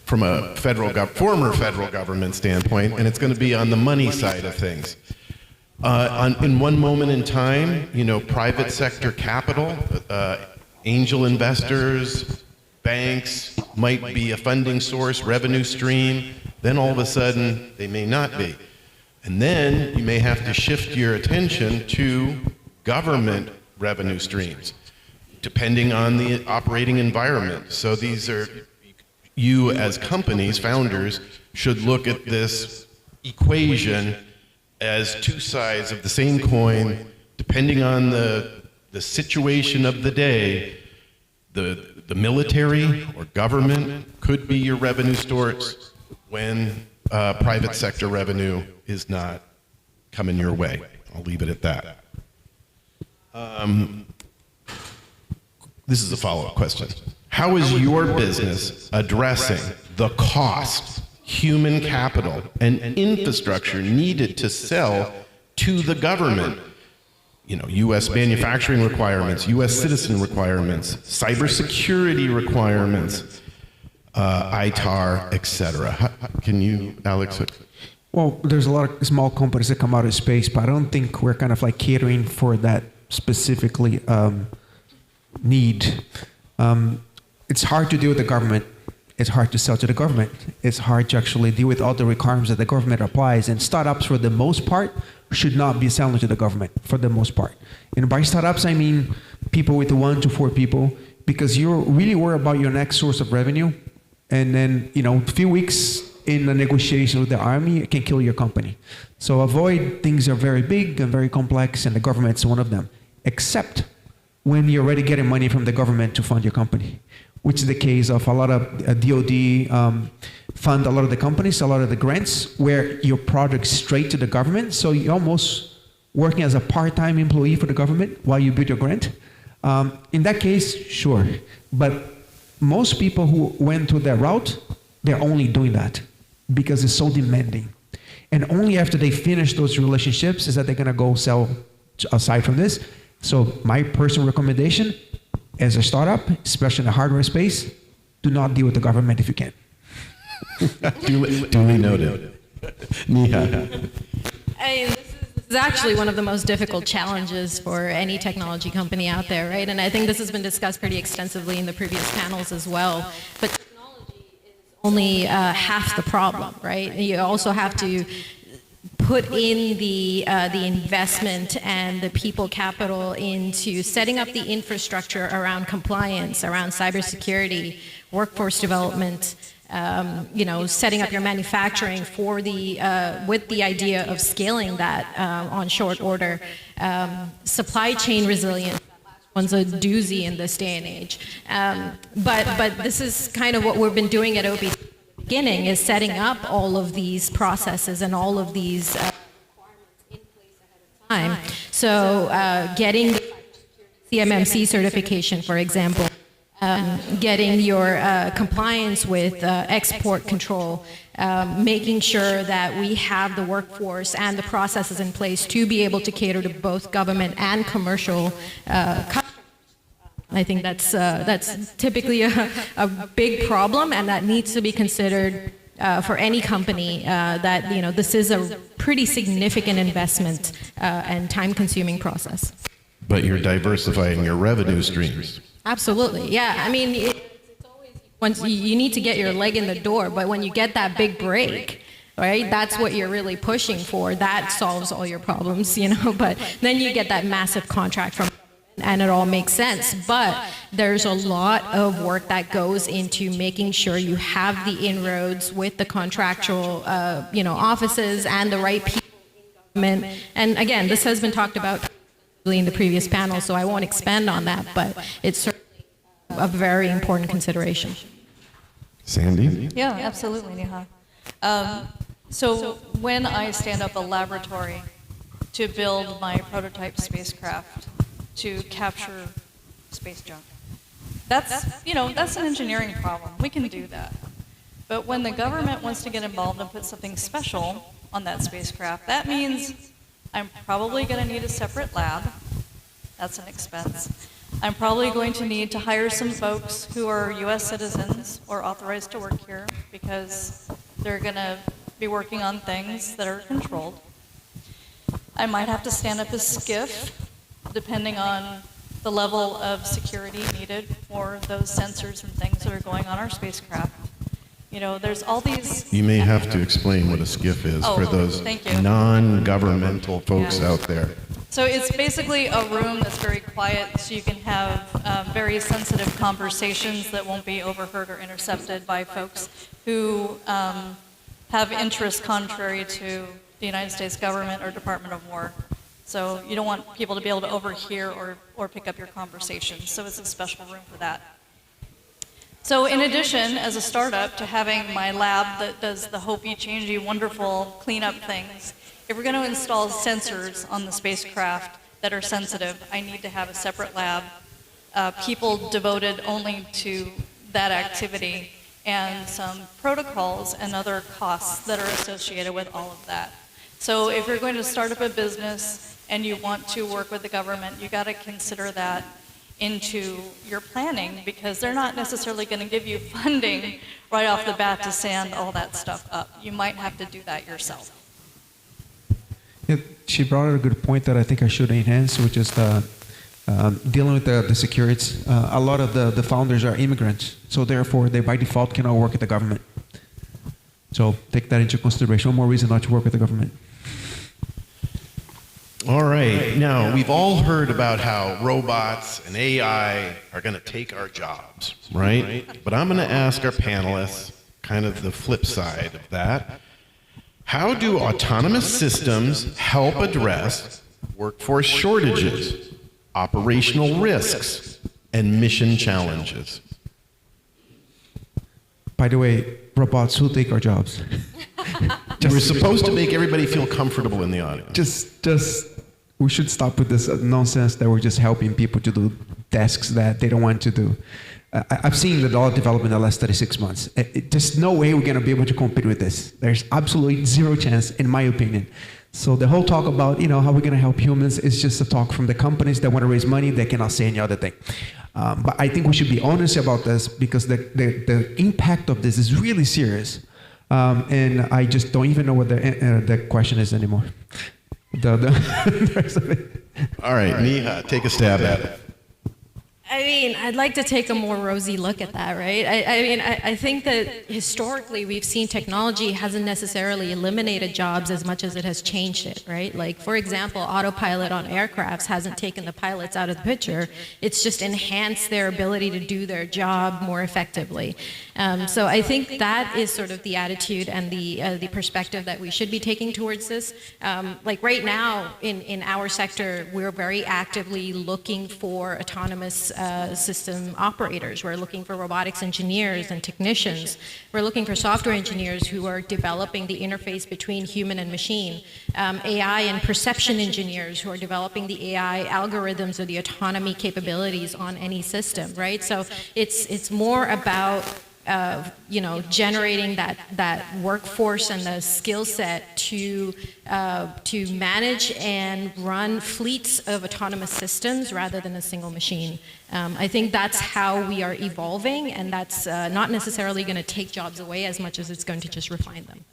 from a former federal government standpoint, and it's going to be on the money side of things. In one moment in time, private sector capital, angel investors, banks might be a funding source, revenue stream, then all of a sudden they may not be. And then you may have to shift your attention to government revenue streams, depending on the operating environment. So these are, you as companies, founders, should look at this equation as two sides of the same coin, depending on the situation of the day. The military or government could be your revenue source when private sector revenue is not coming your way. I'll leave it at that. This is a follow-up question. How is your business addressing the cost, human capital, and infrastructure needed to sell to the government? U.S. manufacturing requirements, U.S. citizen requirements, cybersecurity requirements, ITAR, etc. Can you, Alex? Well, there's a lot of small companies that come out of space, but I don't think we're kind of like catering for that specifically need. It's hard to deal with the government. It's hard to sell to the government. It's hard to actually deal with all the requirements that the government applies. And startups, for the most part, should not be selling to the government, for the most part. And by startups, I mean people with 1 to 4 people, because you're really worried about your next source of revenue. And then, a few weeks in a negotiation with the army, it can kill your company. So avoid things that are very big and very complex, and the government's one of them, except when you're already getting money from the government to fund your company, which is the case of a lot of DoD fund a lot of the companies, a lot of the grants, where your product's straight to the government. So you're almost working as a part-time employee for the government while you build your grant. In that case, sure. But most people who went to that route, they're only doing that because it's so demanding. And only after they finish those relationships is that they're going to go sell aside from this. So my personal recommendation, as a startup, especially in the hardware space, do not deal with the government if you can. Duly noted. Neha. This is actually one of the most difficult challenges for any technology company out there, right? And I think this has been discussed pretty extensively in the previous panels as well. But technology is only half the problem, right? You also have to put in the investment and the people capital into setting up the infrastructure around compliance, around cybersecurity, workforce development, setting up your manufacturing for with the idea of scaling that on short order, supply chain resilience. One's a doozy in this day and age, but this is kind of what we've been doing at OPT. Beginning is setting up all of these processes and all of these requirements in place ahead of time. So getting the CMMC certification, for example, getting your compliance with export control, making sure that we have the workforce and the processes in place to be able to cater to both government and commercial customers. I think that's typically a big problem, and that needs to be considered for any company. That this is a pretty significant investment and time-consuming process. But you're diversifying your revenue streams. Absolutely, yeah. I mean, it's always once you need to get your leg in the door, but when you get that big break, right, that's what you're really pushing for. That solves all your problems, But then you get that massive contract from, and it all makes sense. But there's a lot of work that goes into making sure you have the inroads with the contractual, offices and the right people in government. And again, this has been talked about in the previous panel, so I won't expand on that, but it's certainly a very important consideration. Sandy? Yeah, absolutely, Neha. So when I stand up a laboratory to build my prototype spacecraft to capture space junk, that's an engineering problem. We can do that. But when the government wants to get involved and put something special on that spacecraft, that means I'm probably going to need a separate lab. That's an expense. I'm probably going to need to hire some folks who are U.S. citizens or authorized to work here because they're going to be working on things that are controlled. I might have to stand up a SCIF, depending on the level of security needed for those sensors and things that are going on our spacecraft. There's all these... You may have to explain what a SCIF is for those non-governmental folks out there. So it's basically a room that's very quiet, so you can have very sensitive conversations that won't be overheard or intercepted by folks who have interests contrary to the United States government or Department of War. So you don't want people to be able to overhear or pick up your conversations. So it's a special room for that. So in addition, as a startup, to having my lab that does the hopey, changey, wonderful cleanup things, if we're going to install sensors on the spacecraft that are sensitive, I need to have a separate lab, people devoted only to that activity, and some protocols and other costs that are associated with all of that. So if you're going to start up a business and you want to work with the government, you got to consider that into your planning, because they're not necessarily going to give you funding right off the bat to stand all that stuff up. You might have to do that yourself. Yeah, she brought out a good point that I think I should enhance, which is dealing with the securities. A lot of the founders are immigrants, so therefore they by default cannot work with the government. So take that into consideration. One more reason not to work with the government. All right. Now, we've all heard about how robots and AI are going to take our jobs, right? But I'm going to ask our panelists kind of the flip side of that. How do autonomous systems help address workforce shortages, operational risks, and mission challenges? By the way, robots will take our jobs. We're supposed to make everybody feel comfortable in the audience. We should stop with this nonsense that we're just helping people to do tasks that they don't want to do. I've seen the dollar development in the last 36 months. There's no way we're going to be able to compete with this. There's absolutely zero chance, in my opinion. So the whole talk about how we're going to help humans is just a talk from the companies that want to raise money. They cannot say any other thing. But I think we should be honest about this, because the impact of this is really serious. And I just don't even know what the question is anymore. All right, Neha, take a stab at it. I mean, I'd like to take a more rosy look at that, right? I think that historically we've seen technology hasn't necessarily eliminated jobs as much as it has changed it, right? Like, for example, autopilot on aircrafts hasn't taken the pilots out of the picture. It's just enhanced their ability to do their job more effectively. So I think that is sort of the attitude and the perspective that we should be taking towards this. Like right now in our sector, we're very actively looking for autonomous system operators. We're looking for robotics engineers and technicians. We're looking for software engineers who are developing the interface between human and machine. AI and perception engineers who are developing the AI algorithms or the autonomy capabilities on any system, right? So it's more about generating that workforce and the skill set to manage and run fleets of autonomous systems rather than a single machine. I think that's how we are evolving, and that's not necessarily going to take jobs away as much as it's going to just refine them.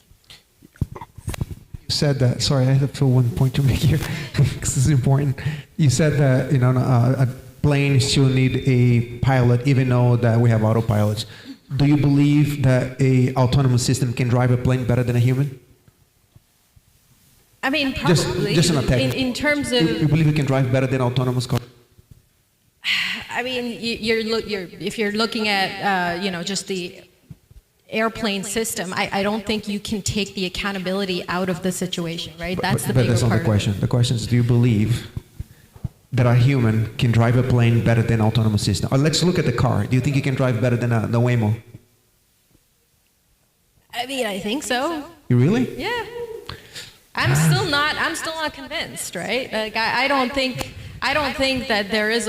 You said that. Sorry, I have one point to make here because this is important. You said that a plane still need a pilot, even though that we have autopilots. Do you believe that a autonomous system can drive a plane better than a human? I mean, probably. Just on a technical. In terms of. You believe it can drive better than autonomous cars? I mean, if you're looking at just the airplane system, I don't think you can take the accountability out of the situation, right? That's the bigger But that's not part. the question. The question is, do you believe that a human can drive a plane better than an autonomous system? Or let's look at the car. Do you think you can drive better than the Waymo? I mean, I think so. You really? Yeah. I'm still not convinced, right? Like I don't think that there is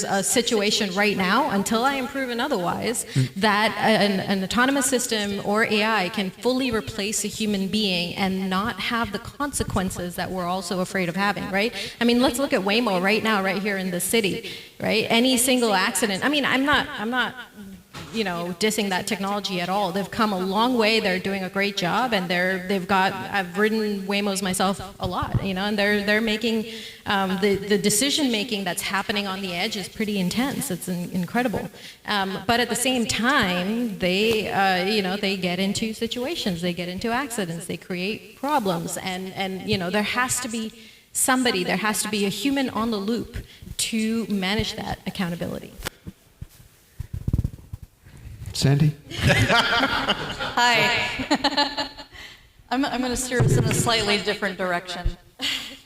a situation right now, until I am proven otherwise, that an autonomous system or AI can fully replace a human being and not have the consequences that we're also afraid of having, right? I mean, let's look at Waymo right now, right here in the city, right? Any single accident. I mean, I'm not dissing that technology at all. They've come a long way. They're doing a great job, and I've ridden Waymos myself a lot, and they're making the decision making that's happening on the edge is pretty intense. It's incredible. But at the same time, they get into situations, they get into accidents, they create problems, and there has to be somebody, there has to be a human on the loop to manage that accountability. Sandy? Hi. I'm going to steer us in a slightly different direction.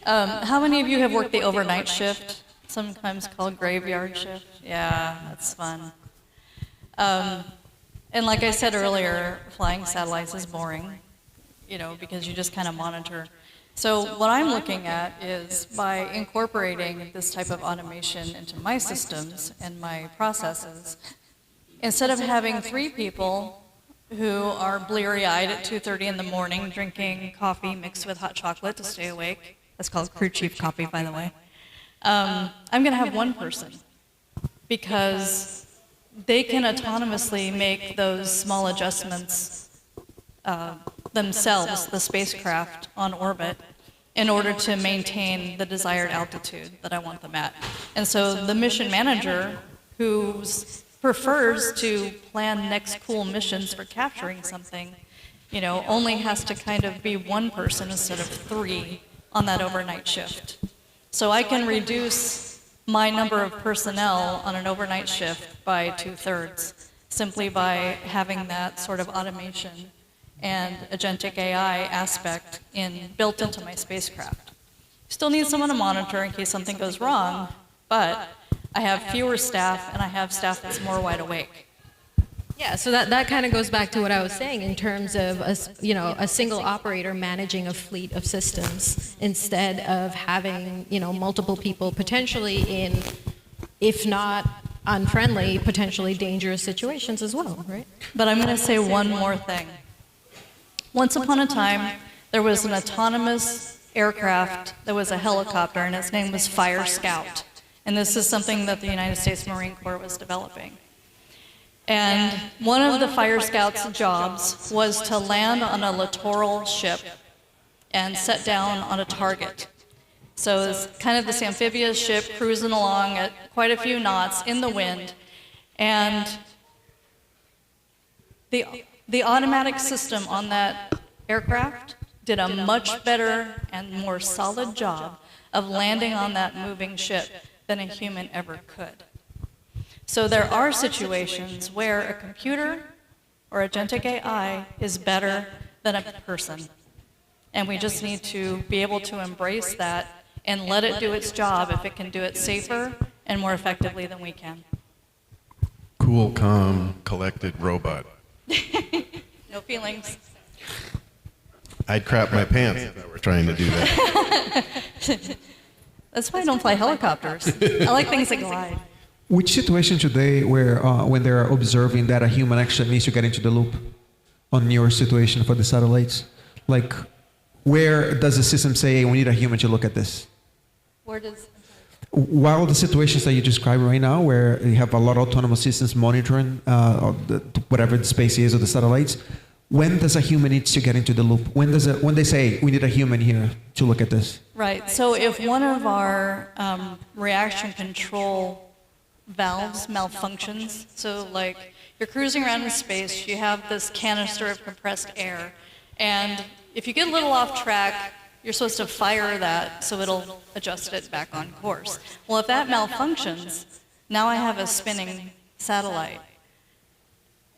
How many of you have worked the overnight shift, sometimes called graveyard shift? Yeah, that's fun. And like I said earlier, flying satellites is boring, because you just kind of monitor. So what I'm looking at is by incorporating this type of automation into my systems and my processes, instead of having 3 people who are bleary-eyed at 2:30 in the morning drinking coffee mixed with hot chocolate to stay awake, that's called crew chief coffee, by the way, I'm going to have 1 person, because they can autonomously make those small adjustments themselves, the spacecraft on orbit, in order to maintain the desired altitude that I want them at. And so the mission manager, who prefers to plan next cool missions for capturing something, only has to kind of be 1 person instead of 3 on that overnight shift. So I can reduce my number of personnel on an overnight shift by 2/3 simply by having that sort of automation and agentic AI aspect built into my spacecraft. Still need someone to monitor in case something goes wrong, but I have fewer staff, and I have staff that's more wide awake. Yeah, so that kind of goes back to what I was saying in terms of a single operator managing a fleet of systems instead of having multiple people potentially in, if not unfriendly, potentially dangerous situations as well, right? But I'm going to say one more thing. Once upon a time, there was an autonomous aircraft that was a helicopter, and its name was Fire Scout. And this is something that the United States Marine Corps was developing. And one of the Fire Scout's jobs was to land on a littoral ship and set down on a target. So it's kind of this amphibious ship cruising along at quite a few knots in the wind. And the automatic system on that aircraft did a much better and more solid job of landing on that moving ship than a human ever could. So there are situations where a computer or agentic AI is better than a person. And we just need to be able to embrace that and let it do its job if it can do it safer and more effectively than we can. Cool, calm, collected robot. No feelings. I'd crap my pants if I were trying to do that. That's why I don't fly helicopters. I like things that glide. Which situation today where when they're observing that a human actually needs to get into the loop on your situation for the satellites? Like, where does the system say we need a human to look at this? Where does... While the situations that you described right now, where you have a lot of autonomous systems monitoring whatever the space is of the satellites, when does a human need to get into the loop? When they say we need a human here to look at this? Right. So if one of our reaction control valves malfunctions, so like you're cruising around in space, you have this canister of compressed air, and if you get a little off track, you're supposed to fire that so it'll adjust it back on course. Well, if that malfunctions, now I have a spinning satellite.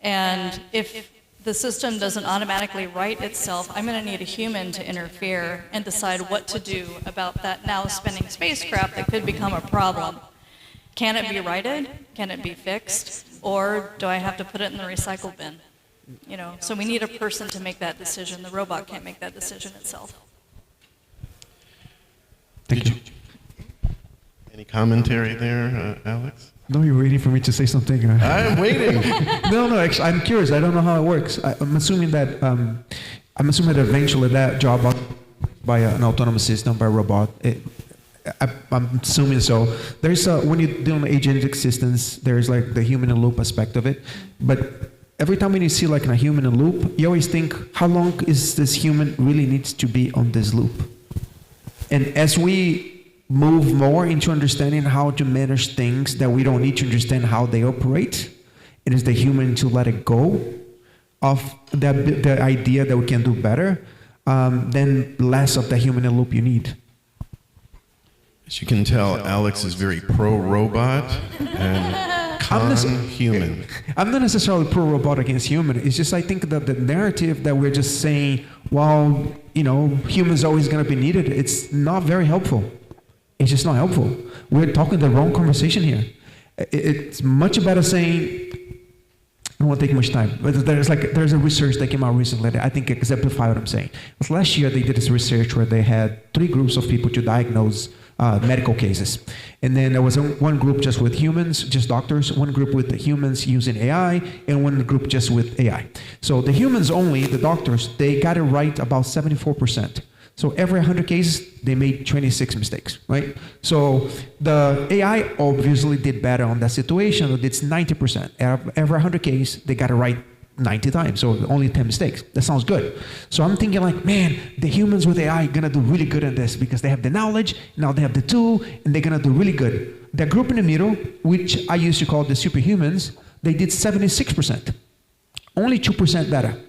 And if the system doesn't automatically right itself, I'm going to need a human to interfere and decide what to do about that now spinning spacecraft that could become a problem. Can it be righted? Can it be fixed? Or do I have to put it in the recycle bin? You know, so we need a person to make that decision. The robot can't make that decision itself. Thank you. Any commentary there, Alex? No, you're waiting for me to say something. I'm waiting. No, actually, I'm curious. I don't know how it works. I'm assuming that eventually that job by an autonomous system, by a robot. I'm assuming so. There's when you do an agentic systems, there's like the human in loop aspect of it. But every time when you see like a human in loop, you always think, how long is this human really needs to be on this loop? And as we move more into understanding how to manage things that we don't need to understand how they operate, it is the human to let it go of the idea that we can do better, then less of the human in loop you need. As you can tell, Alex is very pro-robot and con-human. I'm not necessarily pro-robot against human. It's just I think that the narrative that we're just saying, well, you know, humans are always going to be needed, it's not very helpful. It's just not helpful. We're talking the wrong conversation here. It's much better saying, I won't take much time, but there's a research that came out recently that I think exemplifies what I'm saying. It was last year they did this research where they had 3 groups of people to diagnose medical cases. And then there was one group just with humans, just doctors, one group with the humans using AI, and one group just with AI. So the humans only, the doctors, they got it right about 74%. So every 100 cases, they made 26 mistakes, right? So the AI obviously did better on that situation. It's 90%. Every 100 cases, they got it right 90 times, so only 10 mistakes. That sounds good. So I'm thinking like, man, the humans with AI are gonna do really good in this because they have the knowledge, now they have the tool, and they're gonna do really good. The group in the middle, which I used to call the superhumans, they did 76%. Only 2% better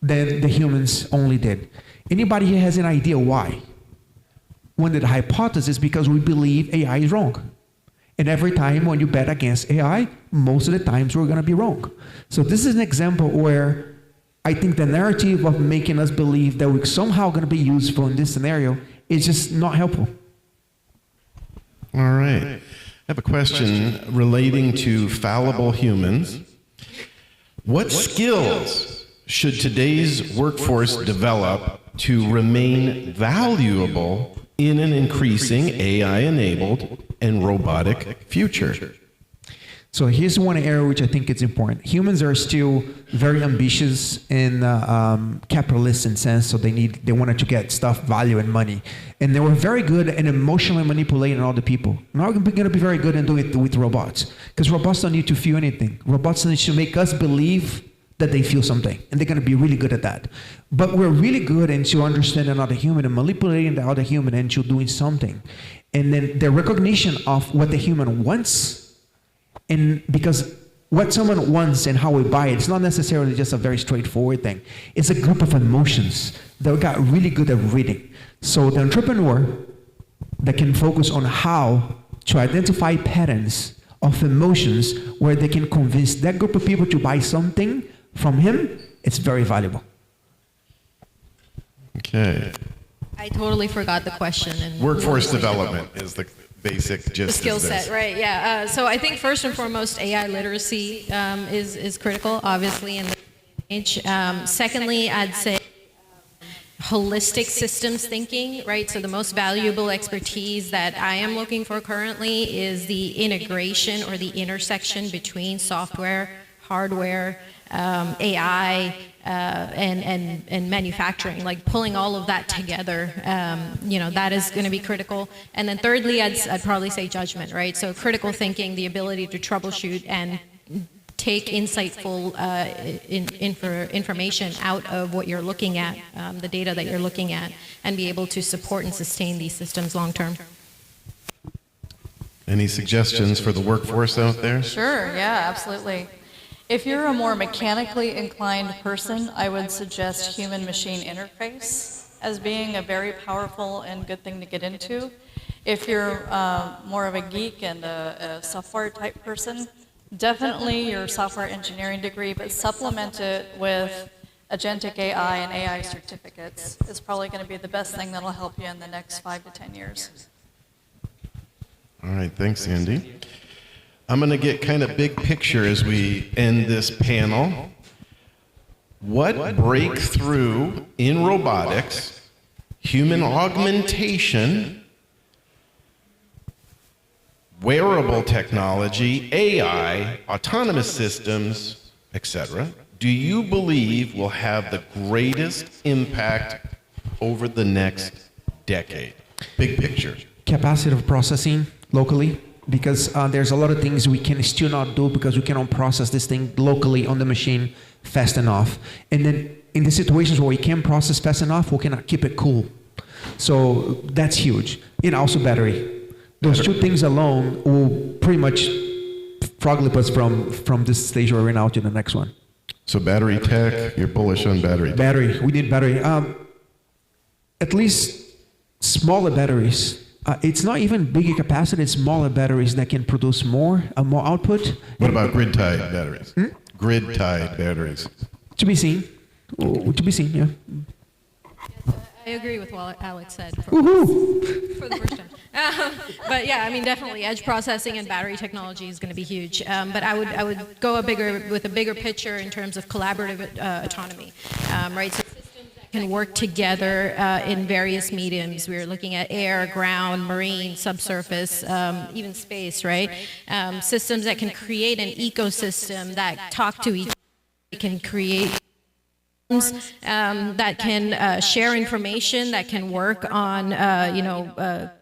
than the humans only did. Anybody here has an idea why? One of the hypotheses because we believe AI is wrong. And every time when you bet against AI, most of the times we're going to be wrong. So this is an example where I think the narrative of making us believe that we're somehow going to be useful in this scenario is just not helpful. All right. I have a question relating to fallible humans. What skills should today's workforce develop to remain valuable in an increasing AI-enabled and robotic future? So here's one area which I think is important. Humans are still very ambitious and capitalist in sense, so they wanted to get stuff, value, and money. And they were very good at emotionally manipulating other people. Now we're going to be very good at doing it with robots, because robots don't need to feel anything. Robots need to make us believe that they feel something, and they're going to be really good at that. But we're really good into understanding another human and manipulating the other human into doing something. And then the recognition of what the human wants, and because what someone wants and how we buy it, it's not necessarily just a very straightforward thing. It's a group of emotions that we got really good at reading. So the entrepreneur that can focus on how to identify patterns of emotions where they can convince that group of people to buy something from him, it's very valuable. Okay. I totally forgot the question. And Workforce development is the basic gist the skill of this. set, right? Yeah. So I think first and foremost, AI literacy is critical, obviously, in the age. Secondly, I'd say holistic systems thinking, right? So the most valuable expertise that I am looking for currently is the integration or the intersection between software, hardware, AI, and manufacturing, like pulling all of that together, that is going to be critical. And then thirdly, I'd probably say judgment, right? So critical thinking, the ability to troubleshoot and take insightful information out of what you're looking at, the data that you're looking at, and be able to support and sustain these systems long term. Any suggestions for the workforce out there? Sure, yeah, absolutely. If you're a more mechanically inclined person, I would suggest human-machine interface as being a very powerful and good thing to get into. If you're more of a geek and a software type person, definitely your software engineering degree, but supplement it with agentic AI and AI certificates is probably going to be the best thing that'll help you in the next 5 to 10 years. All right, thanks, Sandy. I'm going to get kind of big picture as we end this panel. What breakthrough in robotics, human augmentation, wearable technology, AI, autonomous systems, etc., do you believe will have the greatest impact over the next decade? Big picture. Capacity of processing locally, because there's a lot of things we can still not do because we cannot process this thing locally on the machine fast enough. And then in the situations where we can process fast enough, we cannot keep it cool. So that's huge. And also battery. Those two things alone will pretty much frog-leap us from this stage where we're now to the next one. So battery tech, you're bullish on battery tech. Battery, we need battery. At least smaller batteries. It's not even bigger capacity, it's smaller batteries that can produce more output. What about grid-tied batteries? Grid-tied batteries. To be seen. To be seen, yeah. I agree with what Alex said for the first time. But yeah, I mean, definitely edge processing and battery technology is going to be huge. But I would go with a bigger picture in terms of collaborative autonomy, right? So systems that can work together in various mediums. We're looking at air, ground, marine, subsurface, even space, right? Systems that can create an ecosystem that talk to each other, can create that can share information, that can work on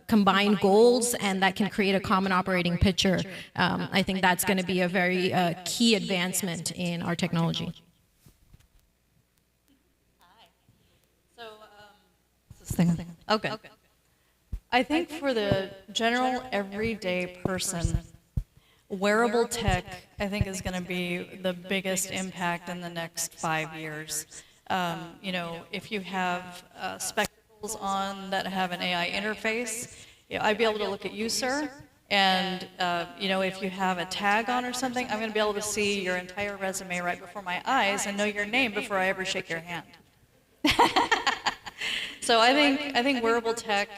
combined goals, and that can create a common operating picture. I think that's going to be a very key advancement in our technology. Okay. I think for the general everyday person, wearable tech, I think, is going to be the biggest impact in the next 5 years. If you have spectacles on that have an AI interface, I'd be able to look at you, sir, and if you have a tag on or something, I'm going to be able to see your entire resume right before my eyes and know your name before I ever shake your hand. So I think wearable tech,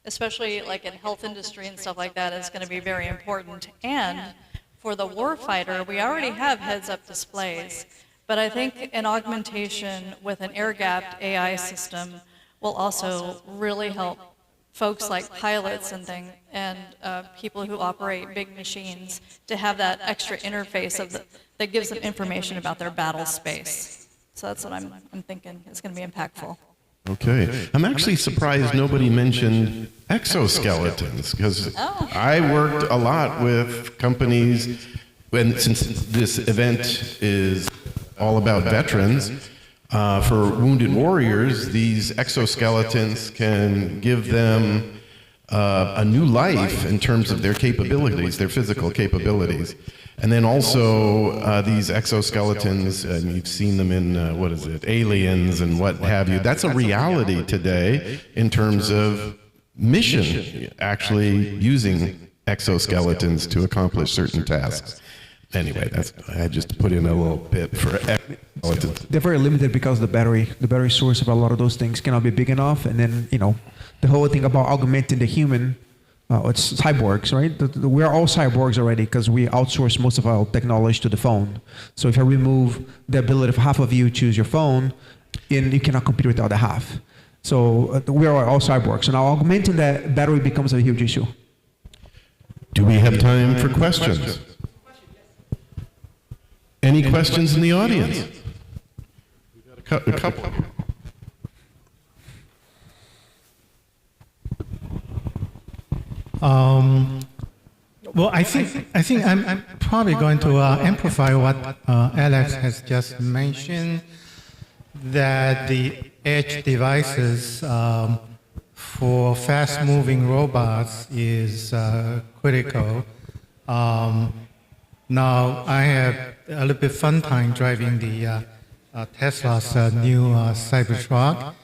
especially like in health industry and stuff like that, is going to be very important. And for the warfighter, we already have heads-up displays, but I think an augmentation with an air-gapped AI system will also really help folks like pilots and people who operate big machines to have that extra interface that gives them information about their battle space. So that's what I'm thinking is going to be impactful. Okay. I'm actually surprised nobody mentioned exoskeletons, because I worked a lot with companies, and since this event is all about veterans, for wounded warriors, these exoskeletons can give them a new life in terms of their capabilities, their physical capabilities. And then also these exoskeletons, and you've seen them in, Aliens and what have you. That's a reality today in terms of mission, actually using exoskeletons to accomplish certain tasks. Anyway, I just put in a little bit for exoskeletons. They're very limited because the battery source of a lot of those things cannot be big enough. And then, the whole thing about augmenting the human, it's cyborgs, right? We're all cyborgs already because we outsource most of our technology to the phone. So if I remove the ability of half of you to use your phone, and you cannot compete with the other half. So we are all cyborgs. So now augmenting that battery becomes a huge issue. Do we have time for questions? Any questions in the audience? We've got a couple. Well, I think I'm probably going to amplify what Alex has just mentioned, that the edge devices for fast-moving robots is critical. Now, I had a little bit fun time driving the Tesla's new Cybertruck.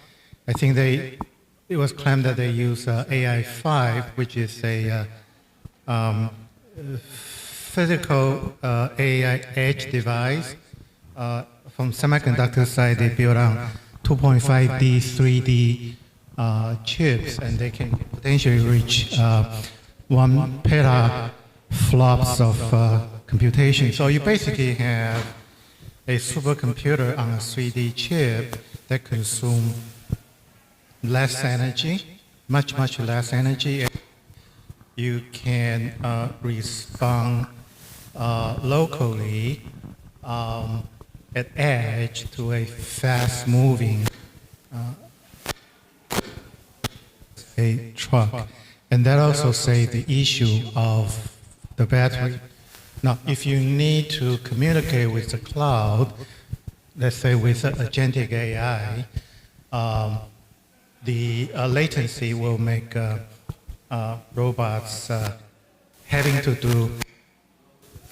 I think it was claimed that they use AI5, which is a physical AI edge device. From semiconductor side, they build on 2.5D, 3D chips, and they can potentially reach 1 petaflops of computation. So you basically have a supercomputer on a 3D chip that consumes less energy, much less energy. You can respond locally at edge to a fast-moving a truck. And that also saves the issue of the battery. Now, if you need to communicate with the cloud, let's say with agentic AI, the latency will make robots having to do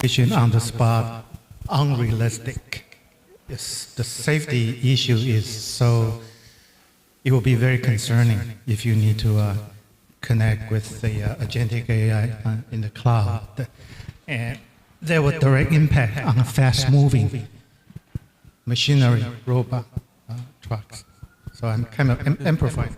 vision on the spot unrealistic. Yes, the safety issue is so, it will be very concerning if you need to connect with the agentic AI in the cloud. And there will direct impact on fast-moving machinery, robot, trucks. So I'm kind of amplifying.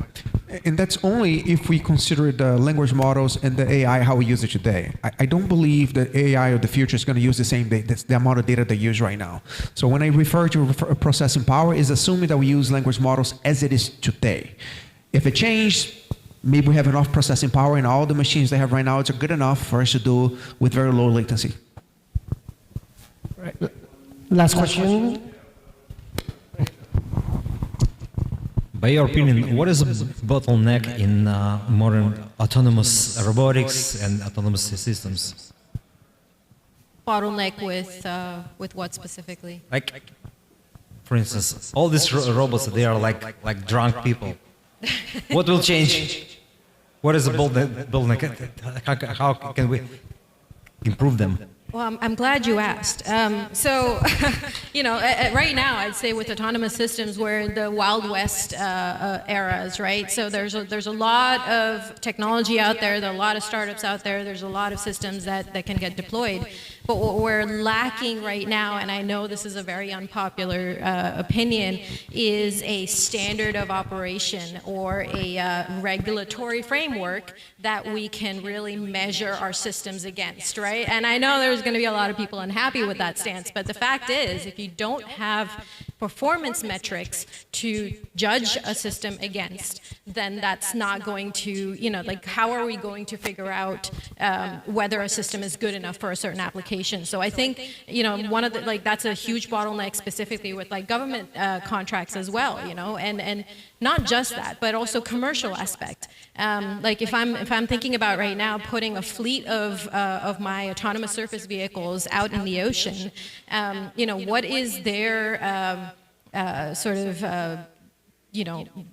And that's only if we consider the language models and the AI, how we use it today. I don't believe that AI of the future is going to use the same data, the amount of data they use right now. So when I refer to processing power, is assuming that we use language models as it is today. If it changed, maybe we have enough processing power and all the machines they have right now, it's good enough for us to do with very low latency. Right. Last question. By your opinion, what is a bottleneck in modern autonomous robotics and autonomous systems? Bottleneck with what specifically? Like, for instance, all these robots, they are like drunk people. What will change? What is the bottleneck? How can we improve them? Well, I'm glad you asked. So, right now, I'd say with autonomous systems, we're in the Wild West eras, right? So there's a lot of technology out there, there are a lot of startups out there, there's a lot of systems that can get deployed. But what we're lacking right now, and I know this is a very unpopular opinion, is a standard of operation or a regulatory framework that we can really measure our systems against, right? And I know there's going to be a lot of people unhappy with that stance, but the fact is, if you don't have performance metrics to judge a system against, then that's not going to, how are we going to figure out whether a system is good enough for a certain application? So I think, one of the, that's a huge bottleneck specifically with government contracts as well, and not just that, but also commercial aspect. If I'm thinking about right now putting a fleet of my autonomous surface vehicles out in the ocean, what is their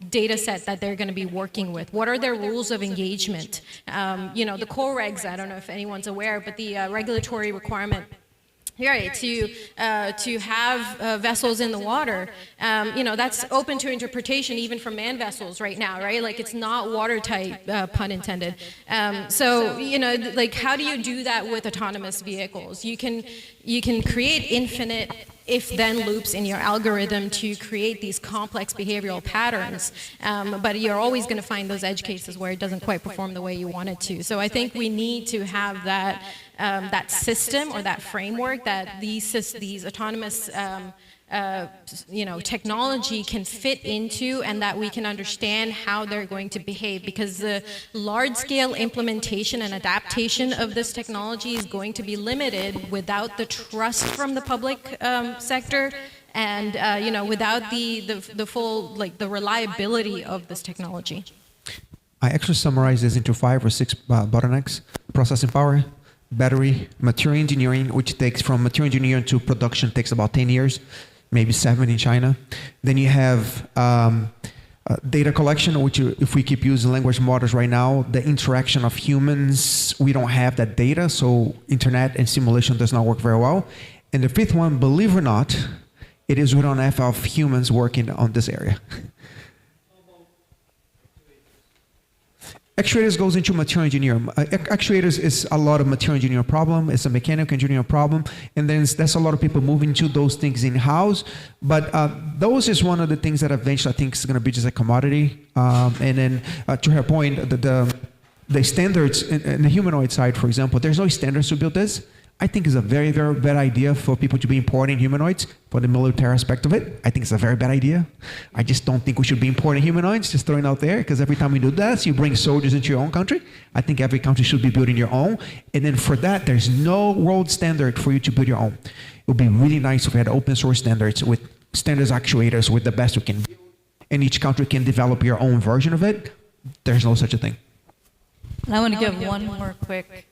data set that they're going to be working with? What are their rules of engagement? The core regs, I don't know if anyone's aware, but the regulatory requirement to have vessels in the water, that's open to interpretation even for manned vessels right now, right? It's not watertight, pun intended. So, how do you do that with autonomous vehicles? You can create infinite if-then loops in your algorithm to create these complex behavioral patterns, but you're always going to find those edge cases where it doesn't quite perform the way you want it to. So I think we need to have that system or that framework that these autonomous technology can fit into, and that we can understand how they're going to behave, because the large-scale implementation and adaptation of this technology is going to be limited without the trust from the public sector, and without the full the reliability of this technology. I actually summarize this into 5 or 6 bottlenecks: processing power, battery, material engineering, which takes from material engineering to production takes about 10 years, maybe 7 in China. Then you have data collection, which if we keep using language models right now, the interaction of humans, we don't have that data, so internet and simulation does not work very well. And the 5th one, believe it or not, it is we don't have enough humans working on this area. Actuators goes into material engineering. Actuators is a lot of material engineering problem. It's a mechanical engineering problem. And then that's a lot of people moving to those things in-house. But those is one of the things that eventually I think is going to be just a commodity. And then to her point, the standards in the humanoid side, for example, there's no standards to build this. I think it's a very, very bad idea for people to be importing humanoids for the military aspect of it. I think it's a very bad idea. I just don't think we should be importing humanoids, just throwing out there, because every time we do that, you bring soldiers into your own country. I think every country should be building your own. And then for that, there's no world standard for you to build your own. It would be really nice if we had open source standards with standards actuators with the best we can. And each country can develop your own version of it. There's no such a thing. And I want to give one more quick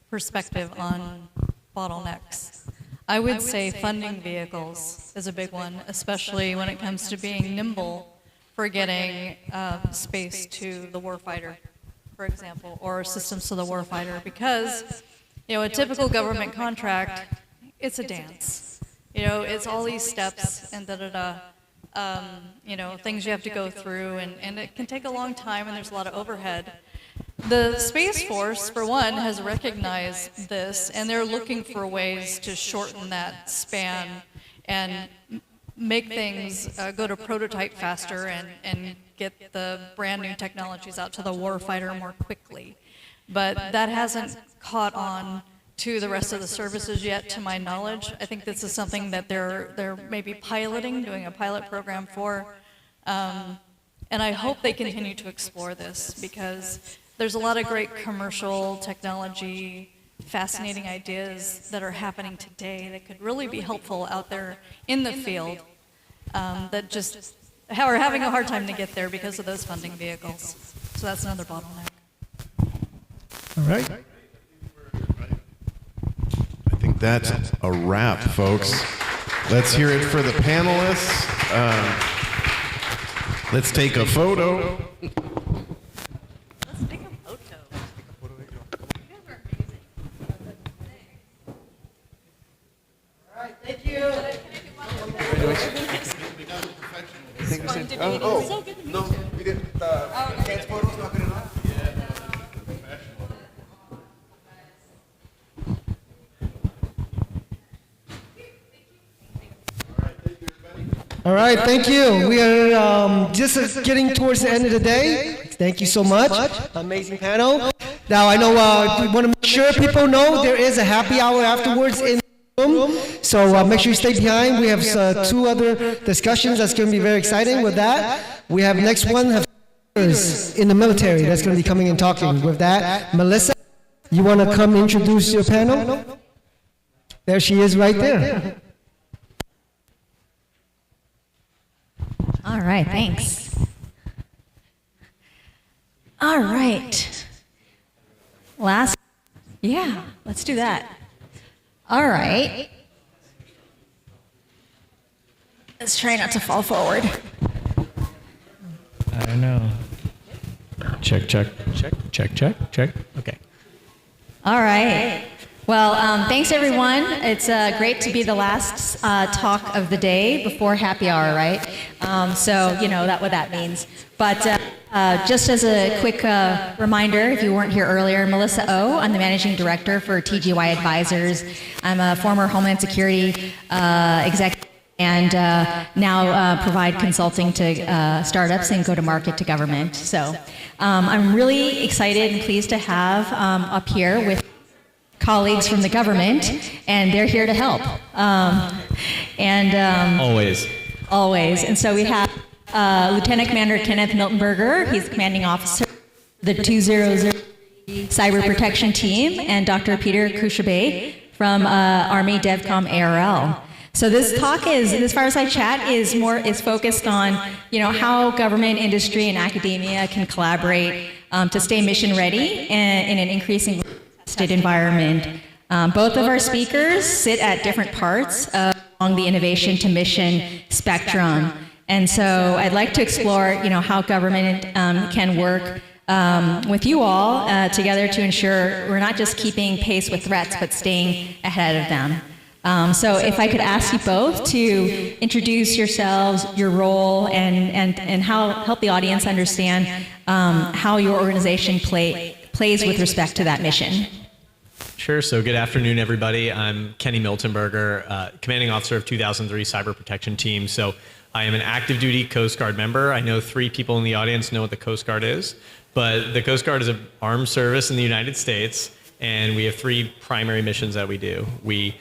perspective on bottlenecks. I would say funding vehicles is a big one, especially when it comes to being nimble for getting space to the warfighter, for example, or systems to the warfighter, because a typical government contract, it's a dance. It's all these steps and things you have to go through, and it can take a long time, and there's a lot of overhead. The Space Force, for one, has recognized this, and they're looking for ways to shorten that span and make things go to prototype faster and get the brand new technologies out to the warfighter more quickly. But that hasn't caught on to the rest of the services yet, to my knowledge. I think this is something that they're maybe piloting, doing a pilot program for, and I hope they continue to explore this, because there's a lot of great commercial technology, fascinating ideas that are happening today that could really be helpful out there in the field that just are having a hard time to get there because of those funding vehicles. So that's another bottleneck. All right. I think that's a wrap, folks. Let's hear it for the panelists. Let's take a photo. Thank you. Oh, no, we didn't. Dance photo's not good enough. All right, thank you. We are just getting towards the end of the day. Thank you so much. Amazing panel. Now, I know we want to make sure people know there is a happy hour afterwards in the room. So make sure you stay behind. We have 2 other discussions that's going to be very exciting with that. We have next one, in the military that's going to be coming and talking. With that, Melissa, you want to come introduce your panel? There she is right there. All right, thanks. All right. Let's do that. All right. Let's try not to fall forward. I don't know. Check. Okay. All right. Well, thanks everyone. It's great to be the last talk of the day before happy hour, right? So you know what that means. But just as a quick reminder, if you weren't here earlier, Melissa O, I'm the Managing Director for TGY Advisors. I'm a former Homeland Security executive and now provide consulting to startups and go-to-market to government. So I'm really excited and pleased to have up here with colleagues from the government, and they're here to help. Always. Always. And so we have Lieutenant Commander Kenneth Miltenberger. He's the commanding officer of the 200 Cyber Protection Team, and Dr. Peter Kushabe from Army DevCom ARL. So this talk this Fireside Chat is focused on, how government, industry, and academia can collaborate to stay mission ready in an increasingly tested environment. Both of our speakers sit at different parts along the innovation to mission spectrum. And so I'd like to explore, how government can work with you all together to ensure we're not just keeping pace with threats, but staying ahead of them. So if I could ask you both to introduce yourselves, your role, and help the audience understand how your organization plays with respect to that mission. Sure. So good afternoon, everybody. I'm Kenny Miltenberger, commanding officer of 2003 Cyber Protection Team. So I am an active duty Coast Guard member. I know 3 people in the audience know what the Coast Guard is, but the Coast Guard is an armed service in the United States, and we have 3 primary missions that we do. We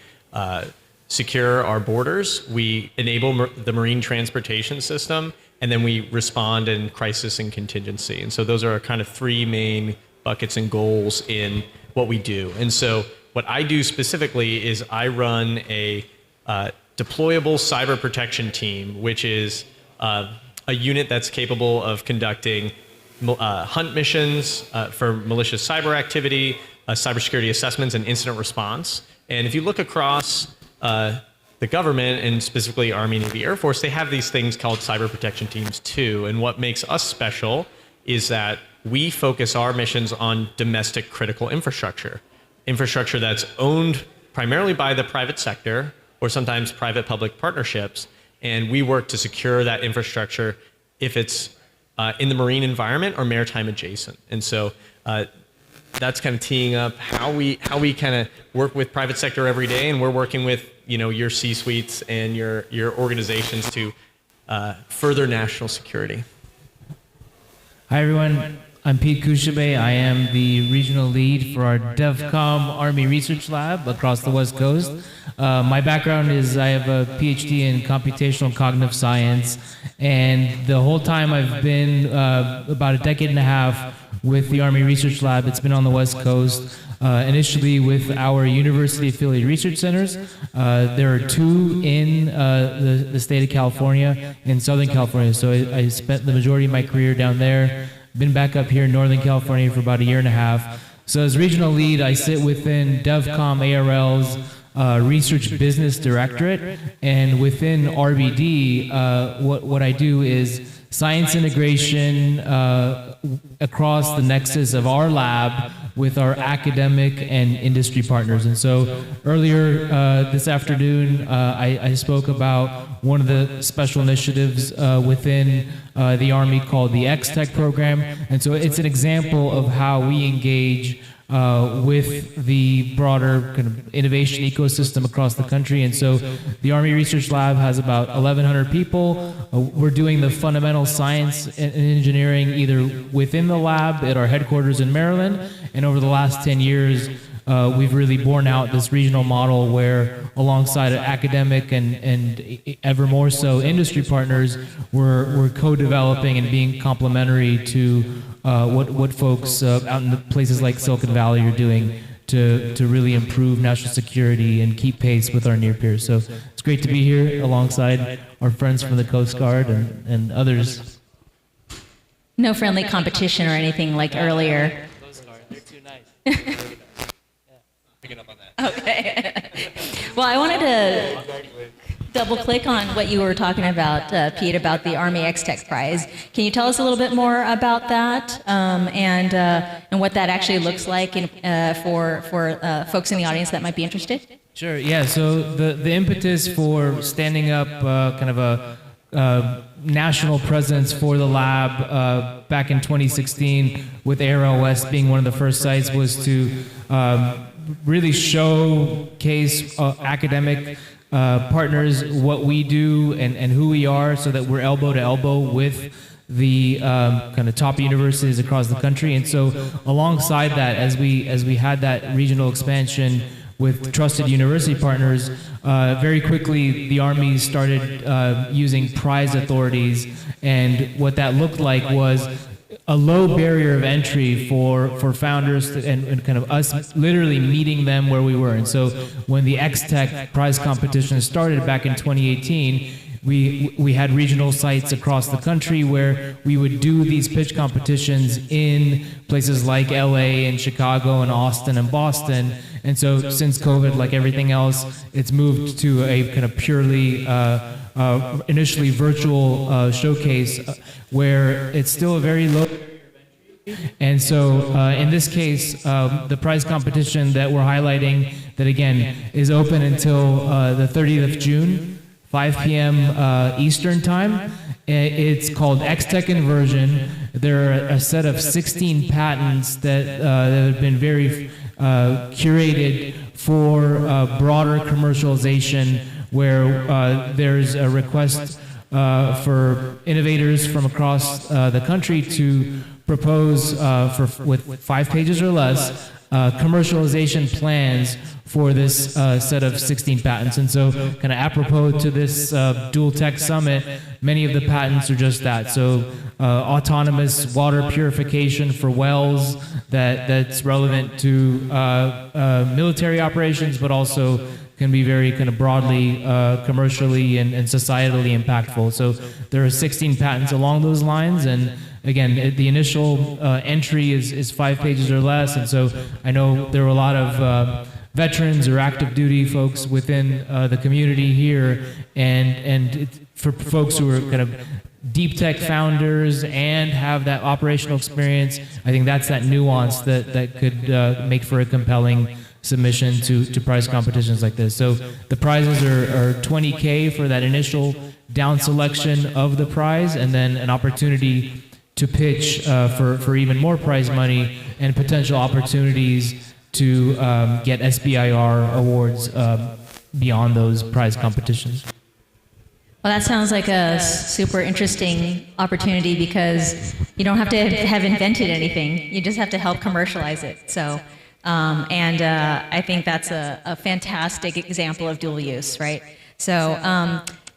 secure our borders, we enable the marine transportation system, and then we respond in crisis and contingency. And so those are our kind of 3 main buckets and goals in what we do. And so what I do specifically is I run a deployable cyber protection team, which is a unit that's capable of conducting hunt missions for malicious cyber activity, cybersecurity assessments, and incident response. And if you look across the government, and specifically Army, Navy, Air Force, they have these things called cyber protection teams too. And what makes us special is that we focus our missions on domestic critical infrastructure that's owned primarily by the private sector or sometimes private-public partnerships. And we work to secure that infrastructure if it's in the marine environment or maritime adjacent. And so that's kind of teeing up how we kind of work with private sector every day, and we're working with your C-suites and your organizations to further national security. Hi everyone, I'm Pete Kushabe. I am the regional lead for our DevCom Army Research Lab across the West Coast. My background is I have a PhD in computational cognitive science, and the whole time I've been about a decade and a half with the Army Research Lab. It's been on the West Coast, initially with our university-affiliated research centers. There are 2 in the state of California, in Southern California. So I spent the majority of my career down there. Been back up here in Northern California for about a year and a half. So as regional lead, I sit within DevCom ARL's Research Business Directorate, and within RBD, what I do is science integration across the nexus of our lab with our academic and industry partners. And so earlier this afternoon, I spoke about one of the special initiatives within the Army called the X-Tech program. And so it's an example of how we engage with the broader kind of innovation ecosystem across the country. And so the Army Research Lab has about 1,100 people. We're doing the fundamental science and engineering either within the lab at our headquarters in Maryland, and over the last 10 years, we've really borne out this regional model where alongside academic and ever more so industry partners, we're co-developing and being complementary to what folks out in the places like Silicon Valley are doing to really improve national security and keep pace with our near peers. So it's great to be here alongside our friends from the Coast Guard and others. No friendly competition or anything like earlier. They're too nice. Picking up on that. Okay. Well, I wanted to double click on what you were talking about, Pete, about the Army X-Tech Prize. Can you tell us a little bit more about that and what that actually looks like for folks in the audience that might be interested? Sure. Yeah. So the impetus for standing up kind of a national presence for the lab back in 2016 with ARL West being one of the first sites was to really showcase academic partners what we do and who we are, so that we're elbow to elbow with the kind of top universities across the country. And so alongside that, as we had that regional expansion with trusted university partners, very quickly the Army started using prize authorities, and what that looked like was a low barrier of entry for founders and kind of us literally meeting them where we were. And so when the X-Tech prize competition started back in 2018, we had regional sites across the country where we would do these pitch competitions in places like LA and Chicago and Austin and Boston. And so since COVID, like everything else, it's moved to a kind of purely initially virtual showcase where it's still a very low. And so in this case, the prize competition that we're highlighting, that again is open until the 30th of June, 5 p.m. Eastern time. It's called X-Tech Inversion. There are a set of 16 patents that have been very curated for broader commercialization, where there's a request for innovators from across the country to propose with 5 pages or less commercialization plans for this set of 16 patents. And so kind of apropos to this Dual Tech Summit, many of the patents are just that. So autonomous water purification for wells that's relevant to military operations, but also can be very kind of broadly commercially and societally impactful. So there are 16 patents along those lines, and again, the initial entry is 5 pages or less, and so I know there were a lot of veterans or active duty folks within the community here, and for folks who are kind of deep tech founders and have that operational experience, I think that's that nuance that could make for a compelling submission to prize competitions like this. So the prizes are $20K for that initial down selection of the prize, and then an opportunity to pitch for even more prize money and potential opportunities to get SBIR awards beyond those prize competitions. Well, that sounds like a super interesting opportunity, because you don't have to have invented anything. You just have to help commercialize it. So, I think that's a fantastic example of dual use, right? So,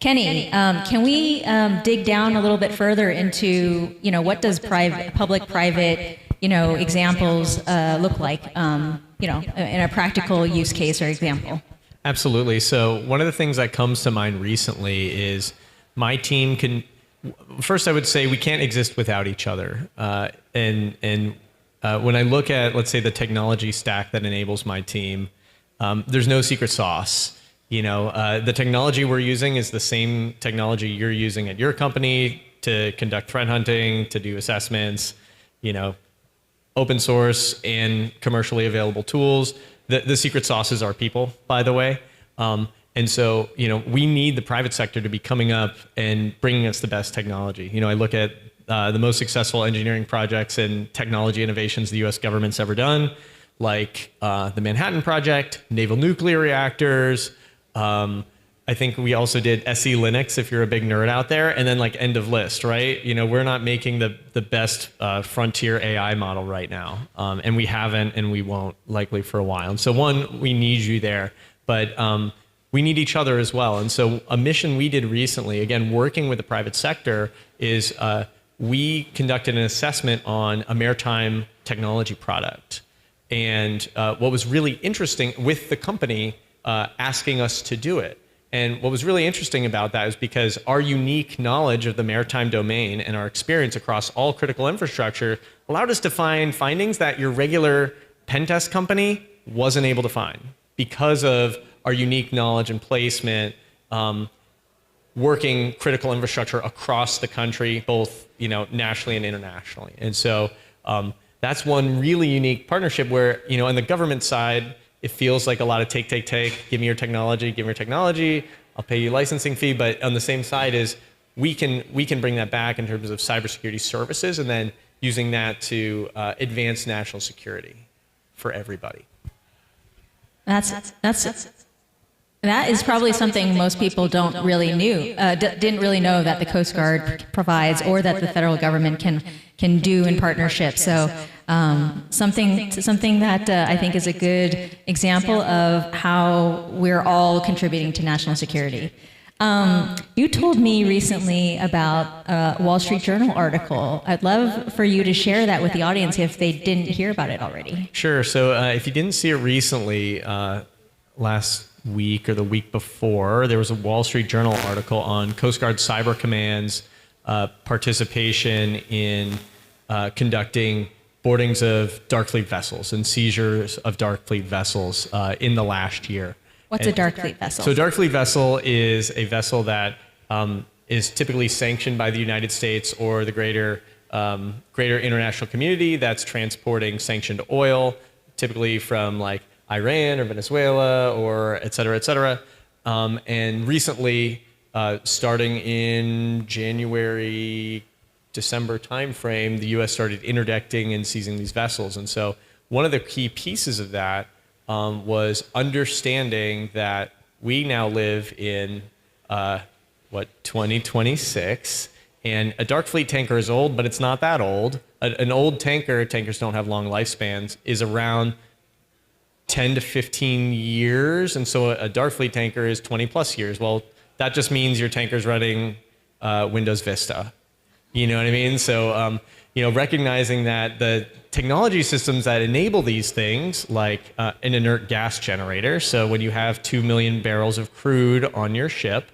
Kenny, can we dig down a little bit further into, what does public-private, examples look like, in a practical use case or example? Absolutely. So one of the things that comes to mind recently is my team can, first I would say we can't exist without each other. When I look at, let's say, the technology stack that enables my team, there's no secret sauce. The technology we're using is the same technology you're using at your company to conduct threat hunting, to do assessments, open source and commercially available tools. The secret sauce is our people, by the way. And so, we need the private sector to be coming up and bringing us the best technology. I look at the most successful engineering projects and technology innovations the US government's ever done, like the Manhattan Project, naval nuclear reactors. I think we also did SE Linux, if you're a big nerd out there, and then like end of list, right? We're not making the best frontier AI model right now, and we haven't, and we won't likely for a while. And so one, we need you there, but we need each other as well. And so a mission we did recently, again, working with the private sector, is we conducted an assessment on a maritime technology product. And what was really interesting with the company asking us to do it. And what was really interesting about that is because our unique knowledge of the maritime domain and our experience across all critical infrastructure allowed us to find findings that your regular pen test company wasn't able to find, because of our unique knowledge and placement, working critical infrastructure across the country, both nationally and internationally. And so that's one really unique partnership where, on the government side, it feels like a lot of take. Give me your technology, I'll pay you a licensing fee. But on the same side is we can bring that back in terms of cybersecurity services, and then using that to advance national security for everybody. That's That is probably something most people didn't really know that the Coast Guard provides, or that the federal government can do in partnership. So something that I think is a good example of how we're all contributing to national security. You told me recently about a Wall Street Journal article. I'd love for you to share that with the audience if they didn't hear about it already. Sure. So if you didn't see it recently, last week or the week before, there was a Wall Street Journal article on Coast Guard Cyber Command's participation in conducting boardings of Dark Fleet vessels and seizures of Dark Fleet vessels in the last year. What's a Dark Fleet vessel? So a Dark Fleet vessel is a vessel that is typically sanctioned by the United States or the greater international community that's transporting sanctioned oil, typically from like Iran or Venezuela or et cetera, et cetera. And recently, starting in December timeframe, the U.S. started interdicting and seizing these vessels. And so one of the key pieces of that was understanding that we now live in 2026, and a Dark Fleet tanker is old, but it's not that old. An old tanker, tankers don't have long lifespans, is around 10 to 15 years, and so a Dark Fleet tanker is 20 plus years. Well, that just means your tanker's running Windows Vista. You know what I mean? So, recognizing that the technology systems that enable these things, like an inert gas generator, so when you have 2 million barrels of crude on your ship,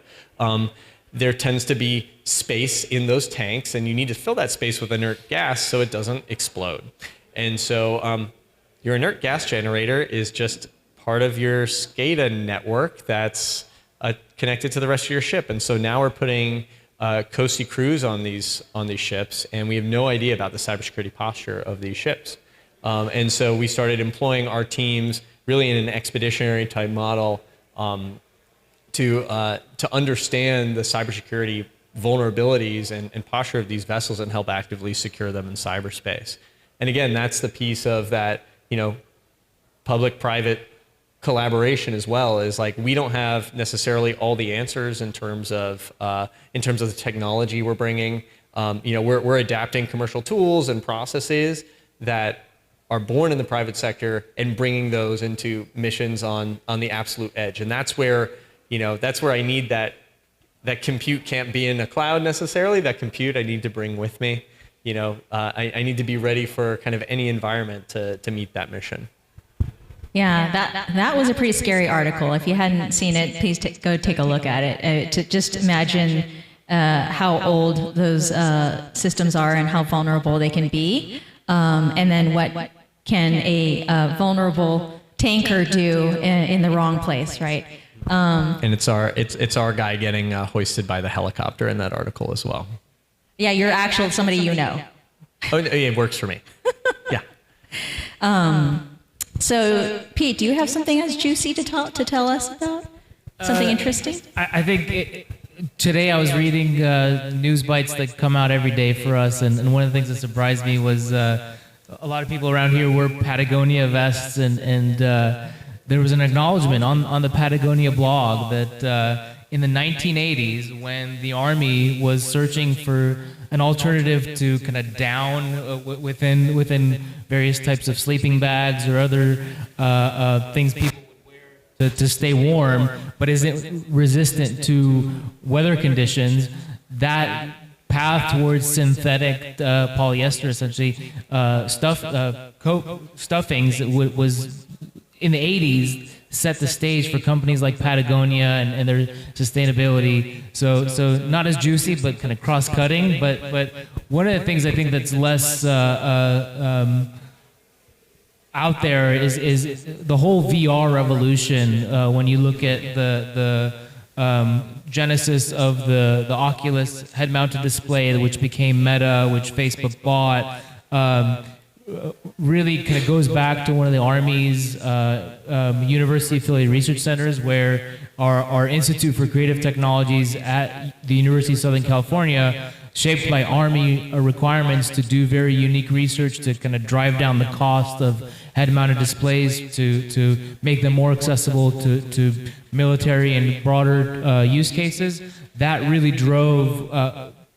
there tends to be space in those tanks, and you need to fill that space with inert gas so it doesn't explode. And so your inert gas generator is just part of your SCADA network that's connected to the rest of your ship. And so now we're putting Coastie crews on these ships, and we have no idea about the cybersecurity posture of these ships. And so we started employing our teams really in an expeditionary type model to understand the cybersecurity vulnerabilities and posture of these vessels and help actively secure them in cyberspace. And again, that's the piece of that, public-private collaboration as well, is like we don't have necessarily all the answers in terms of the technology we're bringing. We're adapting commercial tools and processes that are born in the private sector and bringing those into missions on the absolute edge. And that's where I need that compute can't be in a cloud necessarily. That compute I need to bring with me. I need to be ready for kind of any environment to meet that mission. Yeah, that was a pretty scary article. If you hadn't seen it, please go take a look at it. To just imagine how old those systems are and how vulnerable they can be, and then what can a vulnerable tanker do in the wrong place, right? And it's our guy getting hoisted by the helicopter in that article as well. Yeah, you're somebody you know. Oh, yeah, it works for me. Yeah. So, Pete, do you have something as juicy to tell us about? Something interesting? I think today I was reading news bites that come out every day for us, and one of the things that surprised me was a lot of people around here wear Patagonia vests, and there was an acknowledgement on the Patagonia blog that in the 1980s, when the Army was searching for an alternative to kind of down within various types of sleeping bags or other things people would wear to stay warm, but isn't resistant to weather conditions, that path towards synthetic polyester, essentially stuffings, was in the 80s set the stage for companies like Patagonia and their sustainability. So not as juicy, but kind of cross-cutting. But one of the things I think that's less out there is the whole VR revolution. When you look at the genesis of the Oculus head-mounted display, which became Meta, which Facebook bought, really kind of goes back to one of the Army's university-affiliated research centers, where our Institute for Creative Technologies at the University of Southern California shaped by Army requirements to do very unique research to kind of drive down the cost of head-mounted displays to make them more accessible to military and broader use cases. That really drove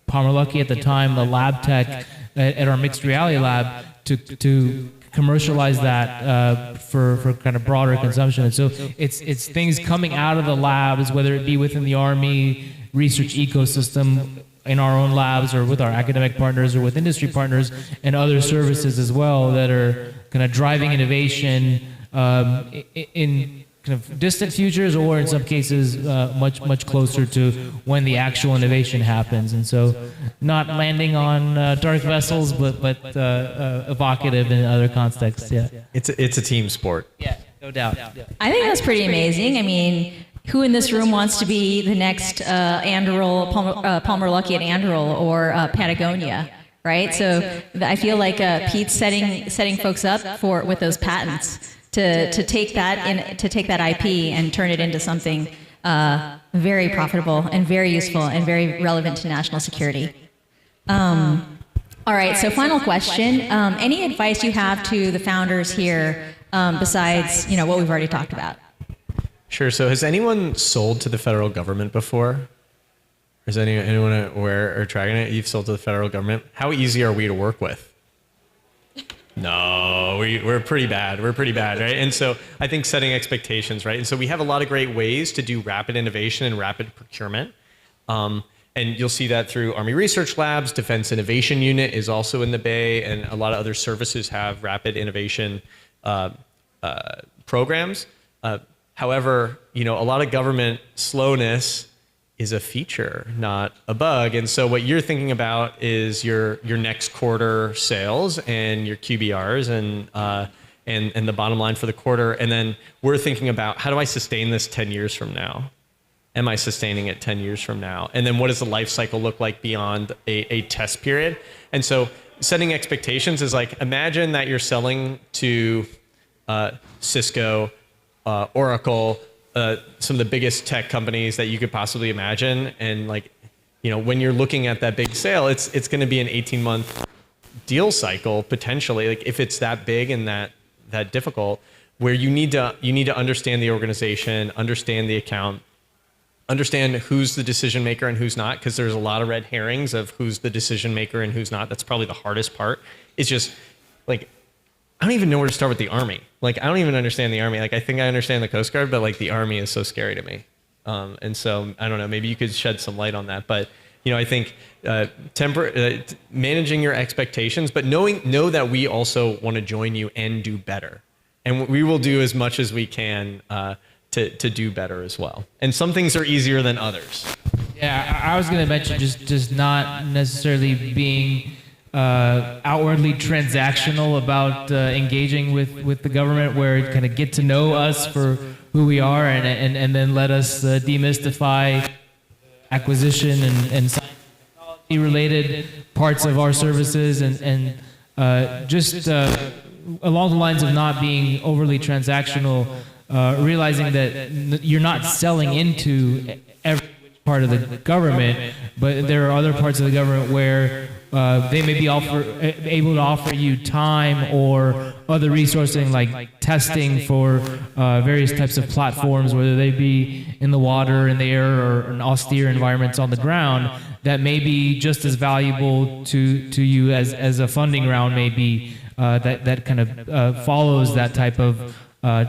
Palmer Luckey at the time, the lab tech at our mixed reality lab, to commercialize that for kind of broader consumption. And so it's things coming out of the labs, whether it be within the Army research ecosystem, in our own labs or with our academic partners or with industry partners and other services as well, that are kind of driving innovation in kind of distant futures, or in some cases much closer to when the actual innovation happens. And so not landing on dark vessels, but evocative in other contexts. Yeah, it's a team sport. Yeah, no doubt. I think that's pretty amazing. I mean, who in this room wants to be the next Anduril, Palmer Luckey at Anduril or Patagonia, right? So I feel like Pete's setting folks up with those patents to take that IP and turn it into something very profitable and very useful and very relevant to national security. All right, so final question. Any advice you have to the founders here besides what we've already talked about? Sure. So has anyone sold to the federal government before? Is anyone aware or tracking it? You've sold to the federal government. How easy are we to work with? No, we're pretty bad. We're pretty bad, right? And so I think setting expectations, right? And so we have a lot of great ways to do rapid innovation and rapid procurement. And you'll see that through Army Research Labs. Defense Innovation Unit is also in the Bay, and a lot of other services have rapid innovation programs. However, a lot of government slowness is a feature, not a bug. And so what you're thinking about is your next quarter sales and your QBRs and the bottom line for the quarter. And then we're thinking about, how do I sustain this 10 years from now? Am I sustaining it 10 years from now? And then what does the life cycle look like beyond a test period? And so setting expectations is like, imagine that you're selling to Cisco, Oracle, some of the biggest tech companies that you could possibly imagine. And when you're looking at that big sale, it's going to be an 18-month deal cycle potentially. Like if it's that big and that difficult, where you need to understand the organization, understand the account, understand who's the decision maker and who's not, because there's a lot of red herrings of who's the decision maker and who's not. That's probably the hardest part. It's just I don't even know where to start with the Army. I don't even understand the Army. I think I understand the Coast Guard, but the Army is so scary to me. And so I don't know, maybe you could shed some light on that. But, I think managing your expectations, but know that we also want to join you and do better. And we will do as much as we can to do better as well. And some things are easier than others. Yeah, I was going to mention just not necessarily being outwardly transactional about engaging with the government, where kind of get to know us for who we are and then let us demystify acquisition and science and technology related parts of our services and just along the lines of not being overly transactional, realizing that you're not selling into every part of the government, but there are other parts of the government where they may be able to offer you time or other resourcing like testing for various types of platforms, whether they be in the water, in the air, or in austere environments on the ground, that may be just as valuable to you as a funding round may be, that kind of follows that type of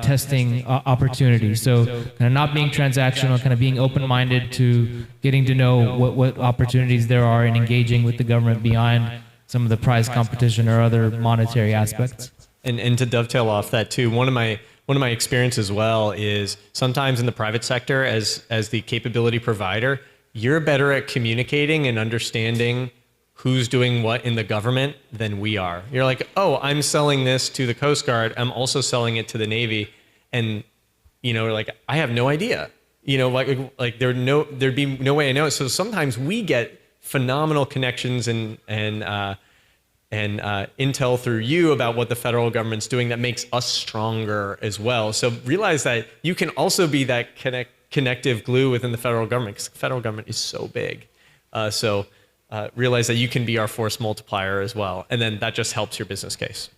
testing opportunity. So kind of not being transactional, kind of being open-minded to getting to know what opportunities there are in engaging with the government beyond some of the prize competition or other monetary aspects. And to dovetail off that too, one of my experiences as well is sometimes in the private sector as the capability provider, you're better at communicating and understanding who's doing what in the government than we are. You're like, oh, I'm selling this to the Coast Guard. I'm also selling it to the Navy. And, I have no idea. There'd be no way I know it. So sometimes we get phenomenal connections and intel through you about what the federal government's doing that makes us stronger as well. So realize that you can also be that connective glue within the federal government, because the federal government is so big. So realize that you can be our force multiplier as well. And then that just helps your business case.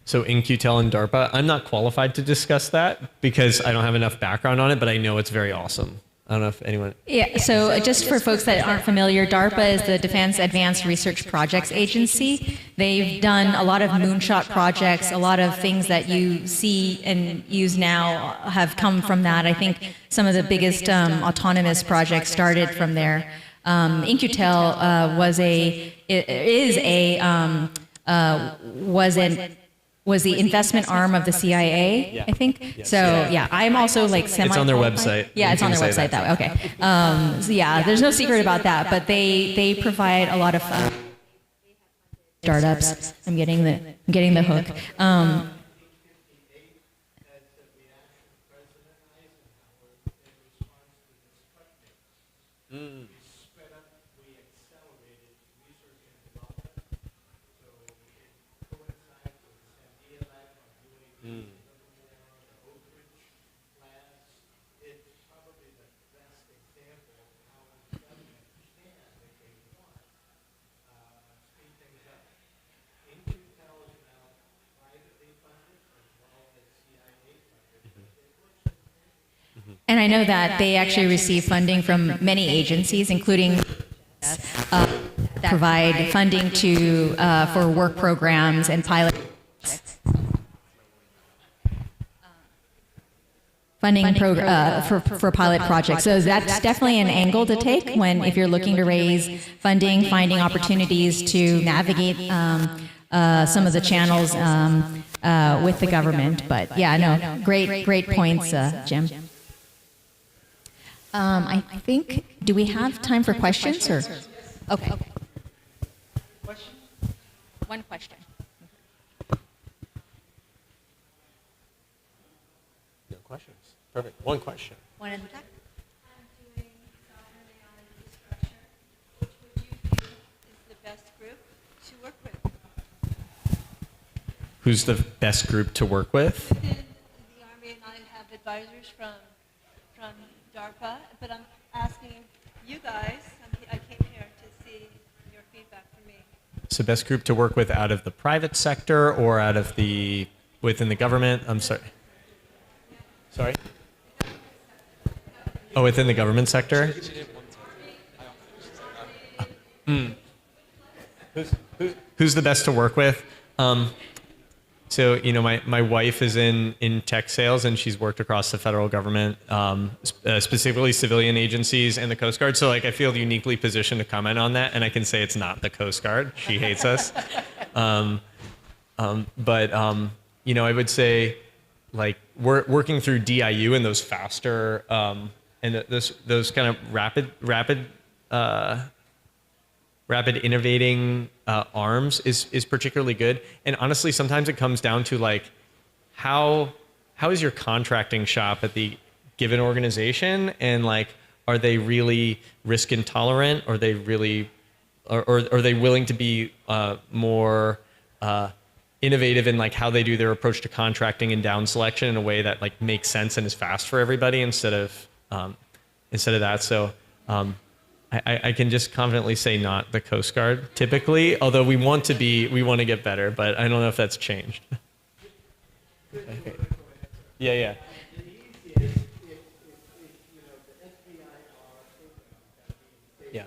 So In-Q-Tel and DARPA, I'm not qualified to discuss that because I don't have enough background on it, but I know it's very awesome. I don't know if anyone... Yeah, so just for folks that aren't familiar, DARPA is the Defense Advanced Research Projects Agency. They've done a lot of moonshot projects, a lot of things that you see and use now have come from that. I think some of the biggest autonomous projects started from there. In-Q-Tel was the investment arm of the CIA, Yeah. I think. Yes. So yeah, I'm also like semi. It's on their website. Yeah, it's on their website that way. Okay. So yeah, there's no secret about that, but they provide a lot of startups. I'm getting the hook. And I know that they actually receive funding from many agencies, including that provide funding to for work programs and pilot funding for pilot projects. So that's definitely an angle to take if you're looking to raise funding, finding opportunities to navigate some of the channels with the government. But yeah, no, great points, Jim. I think, do we have time for questions or? Okay. One question. No questions. Perfect. One question. One in the back. Who's the best group to work with? The Army and I have advisors from DARPA, but I'm asking you guys, I came here to see your feedback for me. So best group to work with out of the private sector or out of within the government? I'm sorry. Sorry? Oh, within the government sector? Who's the best to work with? So, you know, my wife is in tech sales, and she's worked across the federal government, specifically civilian agencies and the Coast Guard. So, like, I feel uniquely positioned to comment on that, and I can say it's not the Coast Guard. She hates us. But you know, I would say, like, working through DIU and those faster and those kind of rapid innovating arms is particularly good. And honestly, sometimes it comes down to, like, how is your contracting shop at the given organization, and, like, are they really risk intolerant? Are they really, or are they willing to be more innovative in, like, how they do their approach to contracting and down selection in a way that, like, makes sense and is fast for everybody instead of that. So I can just confidently say not the Coast Guard typically, although we want to get better, but I don't know if that's changed. Okay. Yeah. Yeah.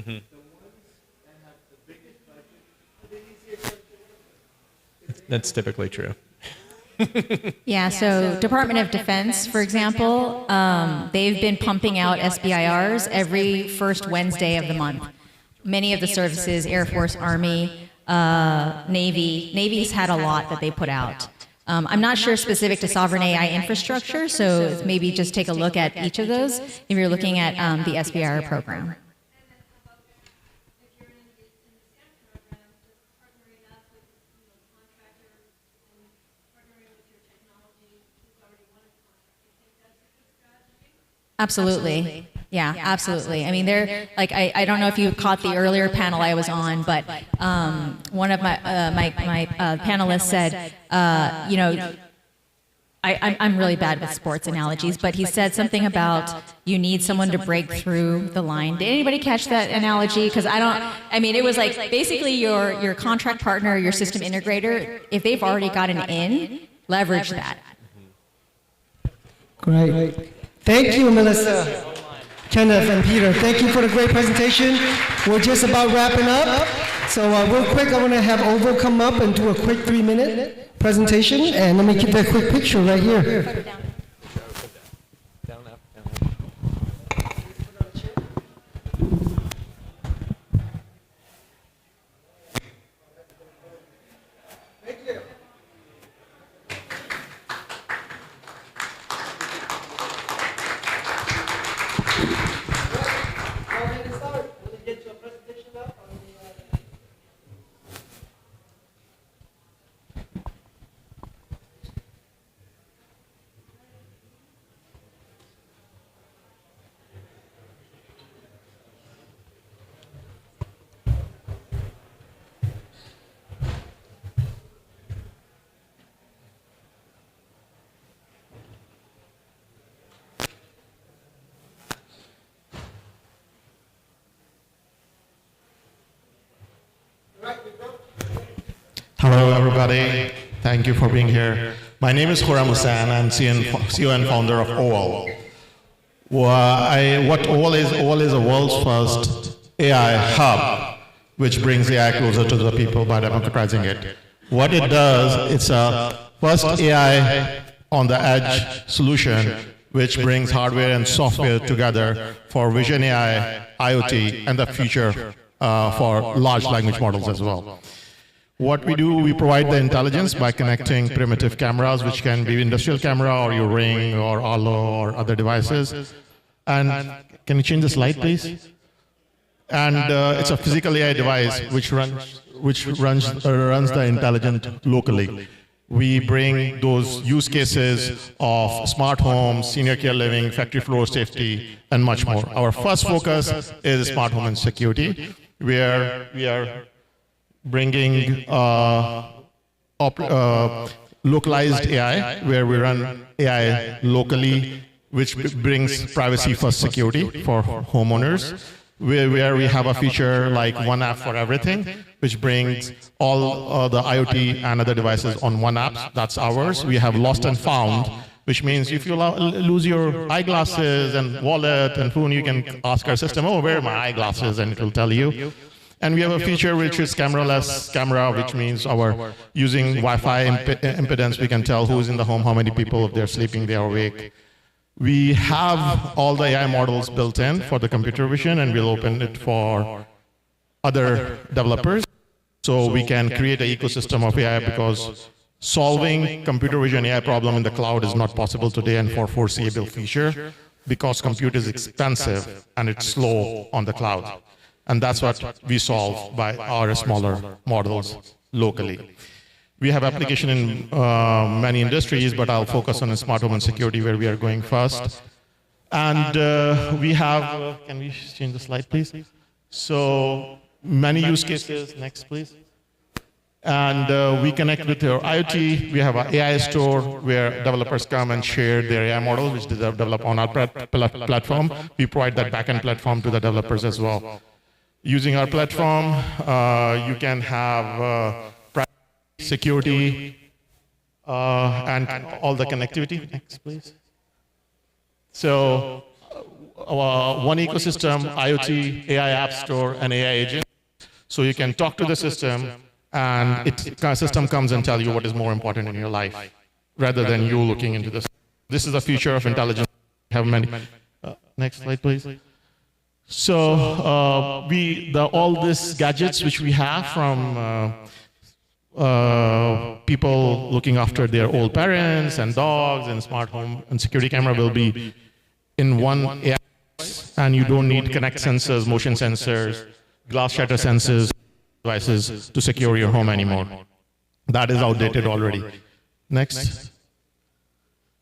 Mm-hmm. That's typically true. Yeah, so Department of Defense, for example, they've been pumping out SBIRs every first Wednesday of the month. Many of the services, Air Force, Army, Navy's had a lot that they put out. I'm not sure specific to sovereign AI infrastructure, so maybe just take a look at each of those if you're looking at the SBIR program. Absolutely. Yeah, absolutely. I mean, they're like, I don't know if you caught the earlier panel I was on, but one of my panelists said, you know, I'm really bad with sports analogies, but he said something about you need someone to break through the line. Did anybody catch that analogy? Because I mean, it was like basically your contract partner, your system integrator, if they've already got an in, leverage that. Great. Thank you, Melissa, Kenneth, and Peter. Thank you for the great presentation. We're just about wrapping up. So real quick, I want to have Ovo come up and do a quick 3-minute presentation. And let me get that quick picture right here. Hello, everybody. Thank you for being here. My name is Khurram Hussain. I'm CEO and founder of OWL. What OWL is a world's first AI hub, which brings AI closer to the people by democratizing it. What it does, it's a first AI on the edge solution, which brings hardware and software together for vision AI, IoT, and the future for large language models as well. What we do, we provide the intelligence by connecting primitive cameras, which can be industrial camera or your Ring or Arlo or other devices. And can you change the slide, please? And it's a physical AI device which runs the intelligent locally. We bring those use cases of smart homes, senior care living, factory floor safety, and much more. Our first focus is smart home and security, where we are bringing localized AI, where we run AI locally, which brings privacy-first security for homeowners, where we have a feature like one app for everything, which brings all the IoT and other devices on one app. That's ours. We have lost and found, which means if you lose your eyeglasses and wallet and phone, you can ask our system, oh, where are my eyeglasses? And it will tell you. And we have a feature which is camera-less camera, which means our using Wi-Fi impedance, we can tell who's in the home, how many people, if they're sleeping, they are awake. We have all the AI models built in for the computer vision, and we'll open it for other developers. So we can create an ecosystem of AI, because solving computer vision AI problem in the cloud is not possible today and for foreseeable future, because compute is expensive and it's slow on the cloud. And that's what we solve by our smaller models locally. We have application in many industries, but I'll focus on smart home and security, where we are going first. And we have, can we change the slide, please? So many use cases. Next, please. And we connect with your IoT. We have an AI store where developers come and share their AI model, which they develop on our platform. We provide that backend platform to the developers as well. Using our platform, you can have security and all the connectivity. Next, please. So one ecosystem, IoT, AI App Store, and AI Agent. So you can talk to the system, and the system comes and tell you what is more important in your life, rather than you looking into this. This is the future of intelligence. We have many. Next slide, please. So all these gadgets which we have from people looking after their old parents and dogs and smart home and security camera will be in one AI, and you don't need Connect sensors, motion sensors, glass shatter sensors, devices to secure your home anymore. That is outdated already. Next.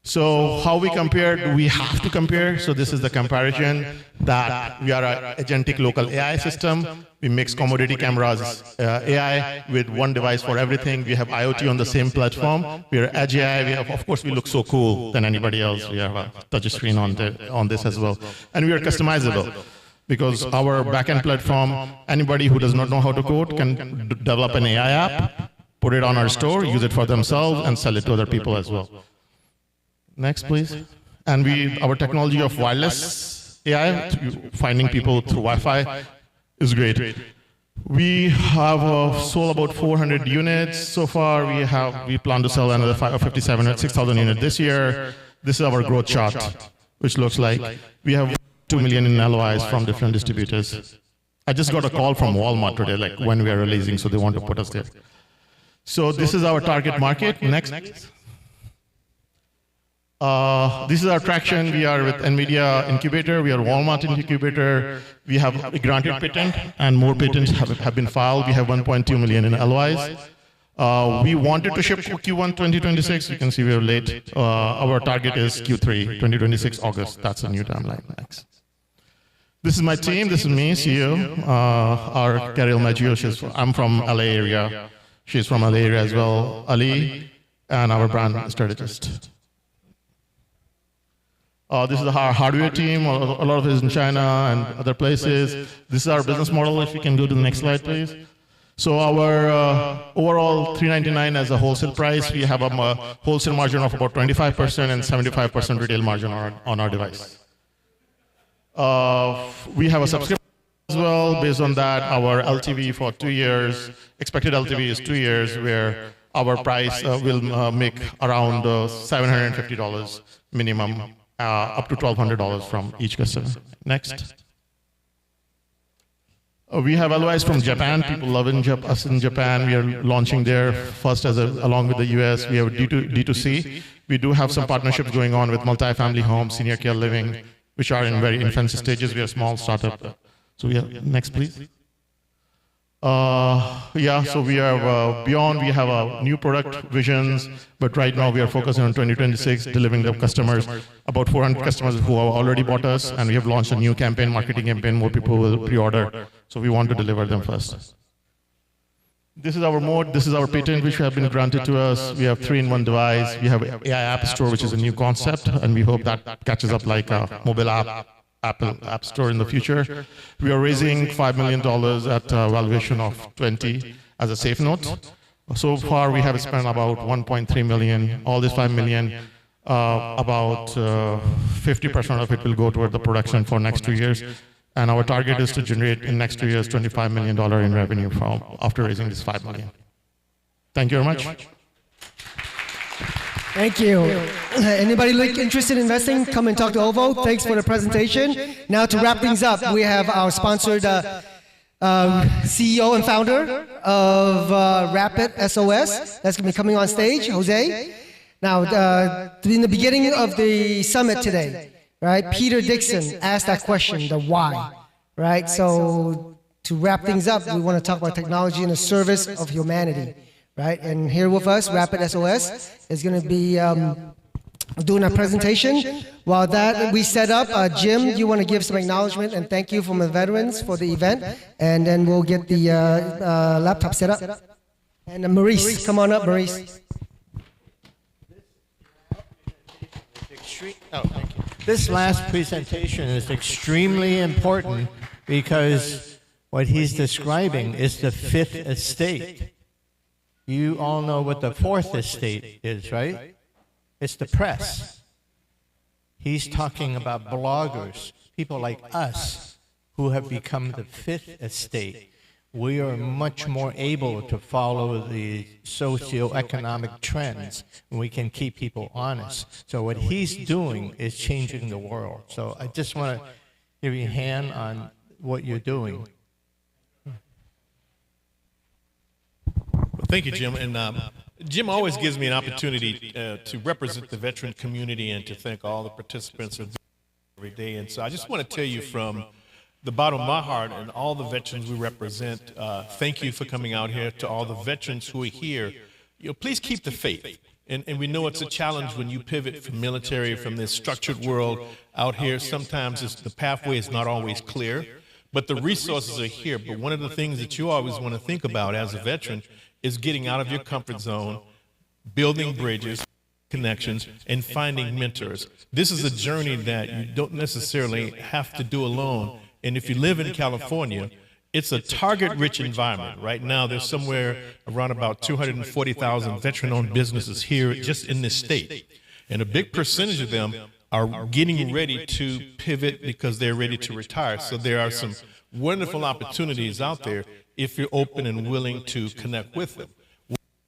So how we compare, we have to compare. So this is the comparison that we are an agentic local AI system. We mix commodity cameras, AI with one device for everything. We have IoT on the same platform. We are Edge AI. We have, of course, we look so cool than anybody else. We have a touch screen on this as well. And we are customizable because our backend platform, anybody who does not know how to code can develop an AI app, put it on our store, use it for themselves, and sell it to other people as well. Next, please. And our technology of wireless AI, finding people through Wi-Fi, is great. We have sold about 400 units so far. We plan to sell another 6,000 units this year. This is our growth chart, which looks like we have 2 million in LOIs from different distributors. I just got a call from Walmart today, like when we are releasing, so they want to put us there. So this is our target market. Next. This is our traction. We are with NVIDIA Incubator. We are Walmart Incubator. We have a granted patent, and more patents have been filed. We have 1.2 million in LOIs. We wanted to ship Q1 2026. You can see we are late. Our target is Q3 2026 August. That's a new timeline. Next. This is my team. This is me, CEO. Our Carol Maggio. I'm from LA area. She's from LA area as well. Ali, and our brand strategist. This is our hardware team. A lot of it is in China and other places. This is our business model. If you can go to the next slide, please. So our overall $399 as a wholesale price. We have a wholesale margin of about 25% and 75% retail margin on our device. We have a subscription as well. Based on that, our LTV for 2 years, expected LTV is 2 years, where our price will make around $750 minimum. Up to $1,200 from each customer. Next. We have LOIs from Japan. People love us in Japan. We are launching there first along with the US. We have D2C. We do have some partnerships going on with multi-family homes, senior care living, which are in very infancy stages. We are a small startup. So next, please. So we are beyond. We have new product visions, but right now we are focusing on 2026, delivering to customers. About 400 customers who have already bought us, and we have launched a new campaign, marketing campaign. More people will pre-order, so we want to deliver them first. This is our mode. This is our patent, which have been granted to us. We have 3-in-1 device. We have AI App Store, which is a new concept, and we hope that catches up like a mobile app. Apple App Store in the future. We are raising $5 million at a valuation of 20 as a safe note. So far, we have spent about 1.3 million. All this 5 million, about 50% of it will go toward the production for next 2 years. And our target is to generate in next 2 years $25 million in revenue after raising this 5 million. Thank you very much. Thank you. Anybody interested in investing, come and talk to Ovo. Thanks for the presentation. Now to wrap things up, we have our sponsored CEO and founder of Rapid SOS. That's going to be coming on stage, Jose. Now, in the beginning of the summit today, right, Peter Dixon asked that question, the why, right? So to wrap things up, we want to talk about technology in the service of humanity. Right, and here with us, Rapid SOS is going to be doing a presentation. While that we set up, Jim, you want to give some acknowledgement and thank you from the veterans for the event, and then we'll get the laptop set up. And Maurice, come on up, Maurice. This last presentation is extremely important because what he's describing is the fifth estate. You all know what the fourth estate is, right? It's the press. He's talking about bloggers, people like us, who have become the fifth estate. We are much more able to follow the socioeconomic trends, and we can keep people honest. So what he's doing is changing the world. So I just want to give you a hand on what you're doing. Thank you, Jim. And Jim always gives me an opportunity to represent the veteran community and to thank all the participants every day. And so I just want to tell you from the bottom of my heart and all the veterans we represent, thank you for coming out here. To all the veterans who are here, please keep the faith. And we know it's a challenge when you pivot from military, from this structured world out here. Sometimes the pathway is not always clear, but the resources are here. But one of the things that you always want to think about as a veteran is getting out of your comfort zone, building bridges, connections, and finding mentors. This is a journey that you don't necessarily have to do alone. And if you live in California, it's a target-rich environment. Right now, there's somewhere around about 240,000 veteran-owned businesses here just in this state. And a big percentage of them are getting ready to pivot because they're ready to retire. So there are some wonderful opportunities out there if you're open and willing to connect with them.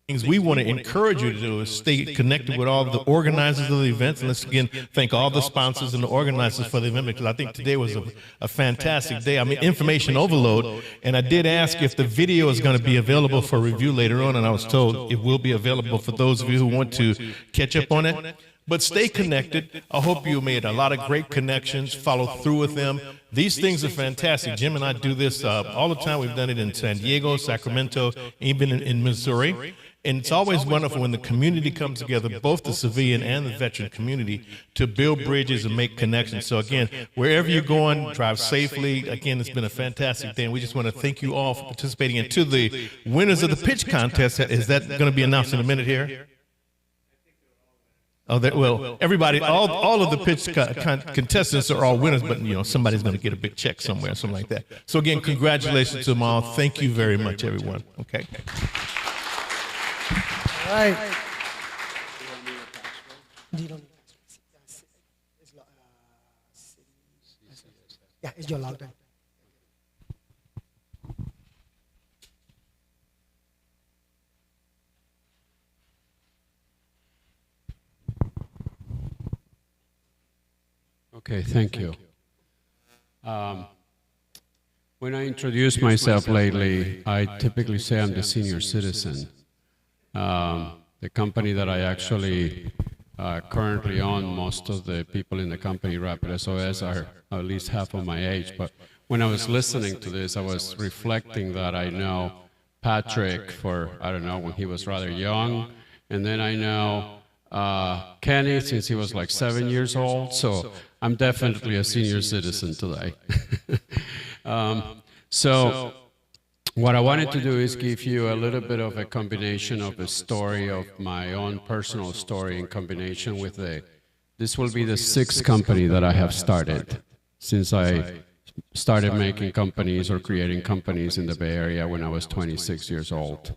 Things we want to encourage you to do is stay connected with all the organizers of the events. And let's again thank all the sponsors and the organizers for the event, because I think today was a fantastic day. I mean, information overload. And I did ask if the video is going to be available for review later on, and I was told it will be available for those of you who want to catch up on it. But stay connected. I hope you made a lot of great connections, follow through with them. These things are fantastic. Jim and I do this all the time. We've done it in San Diego, Sacramento, even in Missouri. And it's always wonderful when the community comes together, both the civilian and the veteran community, to build bridges and make connections. So again, wherever you're going, drive safely. Again, it's been a fantastic day, and we just want to thank you all for participating. And to the winners of the pitch contest, is that going to be announced in a minute here? Oh, well, everybody, all of the pitch contestants are all winners, but somebody's going to get a big check somewhere, something like that. So again, congratulations to them all. Thank you very much, everyone. Okay. All right. Yeah, it's your loud. Okay, thank you. When I introduce myself lately, I typically say I'm the senior citizen. The company that I actually currently own, most of the people in the company, Rapid SOS, are at least half of my age. But when I was listening to this, I was reflecting that I know Patrick for, I don't know, when he was rather young. And then I know Kenny since he was like 7 years old. So I'm definitely a senior citizen today. So what I wanted to do is give you a little bit of a combination of a story of my own personal story in combination with this will be the 6th company that I have started since I started making companies or creating companies in the Bay Area when I was 26 years old.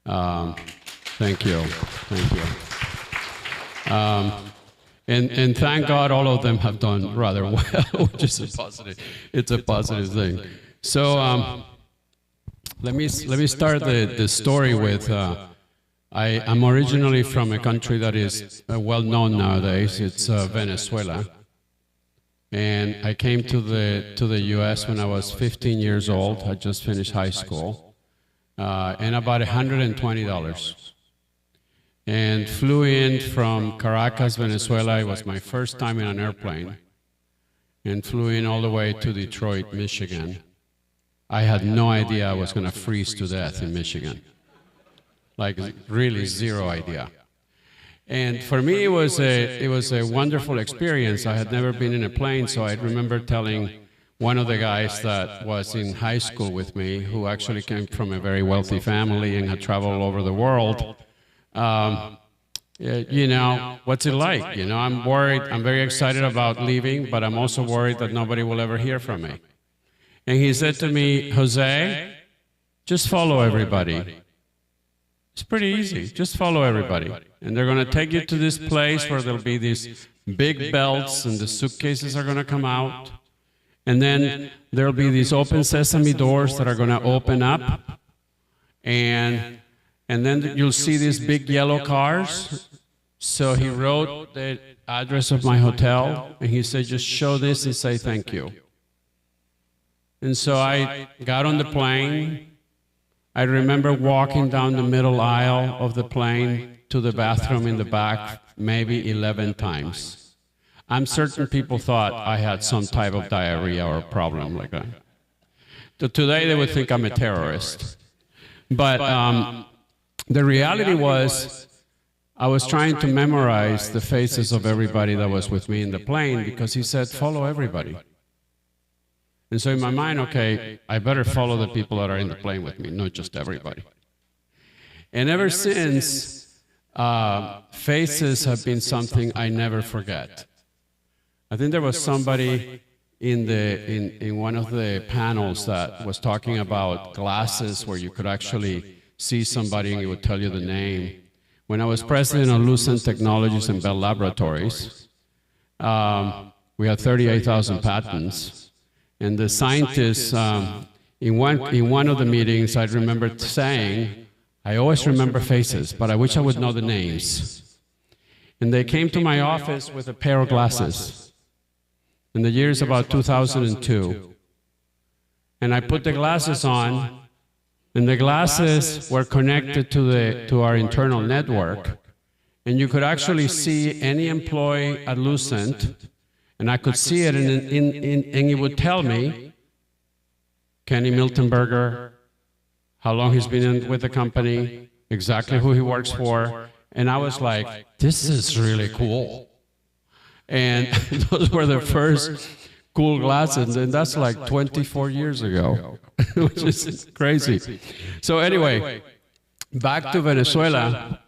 Thank you. Thank you. And thank God all of them have done rather well, which is a positive. It's a positive thing. So let me start the story with. I'm originally from a country that is well known nowadays. It's Venezuela, and I came to the U.S. when I was 15 years old. I just finished high school, and about $120. And flew in from Caracas, Venezuela. It was my first time in an airplane, and flew in all the way to Detroit, Michigan. I had no idea I was going to freeze to death in Michigan. Like really zero idea. And for me, it was a wonderful experience. I had never been in a plane, so I remember telling one of the guys that was in high school with me, who actually came from a very wealthy family and had traveled all over the world. You know, what's it like? You know, I'm worried, I'm very excited about leaving, but I'm also worried that nobody will ever hear from me. And he said to me, Jose, just follow everybody. It's pretty easy, just follow everybody. And they're going to take you to this place where there'll be these big belts and the suitcases are going to come out. And then there'll be these open sesame doors that are going to open up. And then you'll see these big yellow cars. So he wrote the address of my hotel, and he said, just show this and say thank you. And so I got on the plane. I remember walking down the middle aisle of the plane to the bathroom in the back maybe 11 times. I'm certain people thought I had some type of diarrhea or problem like that. Today they would think I'm a terrorist. But the reality was, I was trying to memorize the faces of everybody that was with me in the plane because he said, follow everybody. And so in my mind, okay, I better follow the people that are in the plane with me, not just everybody. And ever since, faces have been something I never forget. I think there was somebody in one of the panels that was talking about glasses where you could actually see somebody and it would tell you the name. When I was president of Lucent Technologies and Bell Laboratories, we had 38,000 patents. And the scientists, in one of the meetings, I remember saying, I always remember faces, but I wish I would know the names. And they came to my office with a pair of glasses. And the year is about 2002. And I put the glasses on, and the glasses were connected to our internal network. And you could actually see any employee at Lucent, and I could see it, and it would tell me, Kenny Miltenberger, how long he's been with the company, exactly who he works for. And I was like, this is really cool. And those were the first cool glasses, and that's like 24 years ago, which is crazy. So anyway, back to Venezuela.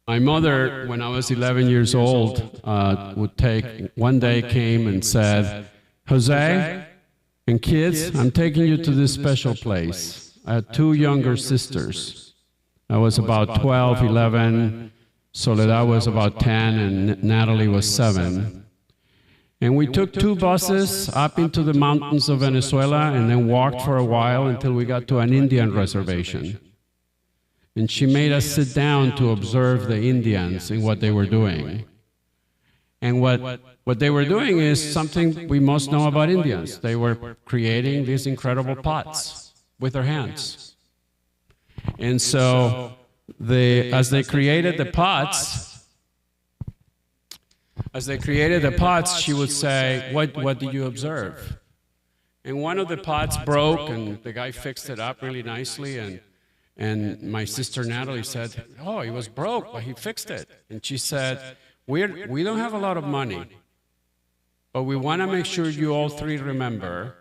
My mother, when I was 11 years old, one day came and said, Jose and kids, I'm taking you to this special place. I had two younger sisters. I was about 12, 11, Soledad was about 10, and Natalie was 7. And we took 2 buses up into the mountains of Venezuela and then walked for a while until we got to an Indian reservation. And she made us sit down to observe the Indians and what they were doing. And what they were doing is something we most know about Indians. They were creating these incredible pots with their hands. And so as they created the pots, she would say, what did you observe? And one of the pots broke, and the guy fixed it up really nicely, and my sister Natalie said, oh, it was broke, but he fixed it. And she said, we don't have a lot of money, but we want to make sure you all 3 remember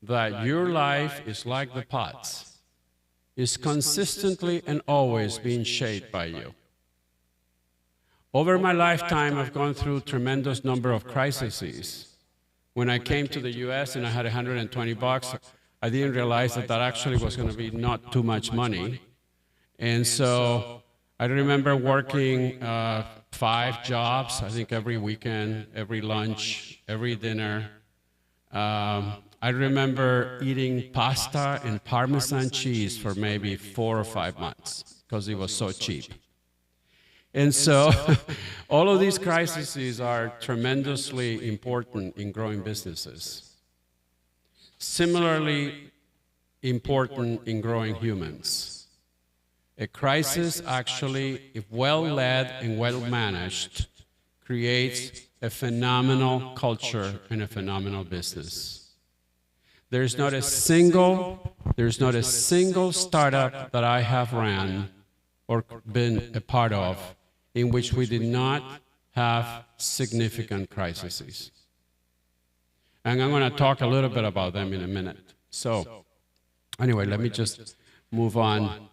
that your life is like the pots, is consistently and always being shaped by you. Over my lifetime, I've gone through a tremendous number of crises. When I came to the US and I had $120, I didn't realize that actually was going to be not too much money. And so I remember working 5 jobs, I think every weekend, every lunch, every dinner. I remember eating pasta and Parmesan cheese for maybe 4 or 5 months because it was so cheap. And so all of these crises are tremendously important in growing businesses. Similarly important in growing humans. A crisis actually, if well led and well managed, creates a phenomenal culture and a phenomenal business. There's not a single startup that I have ran or been a part of in which we did not have significant crises. And I'm going to talk a little bit about them in a minute. So, anyway, let me just move on.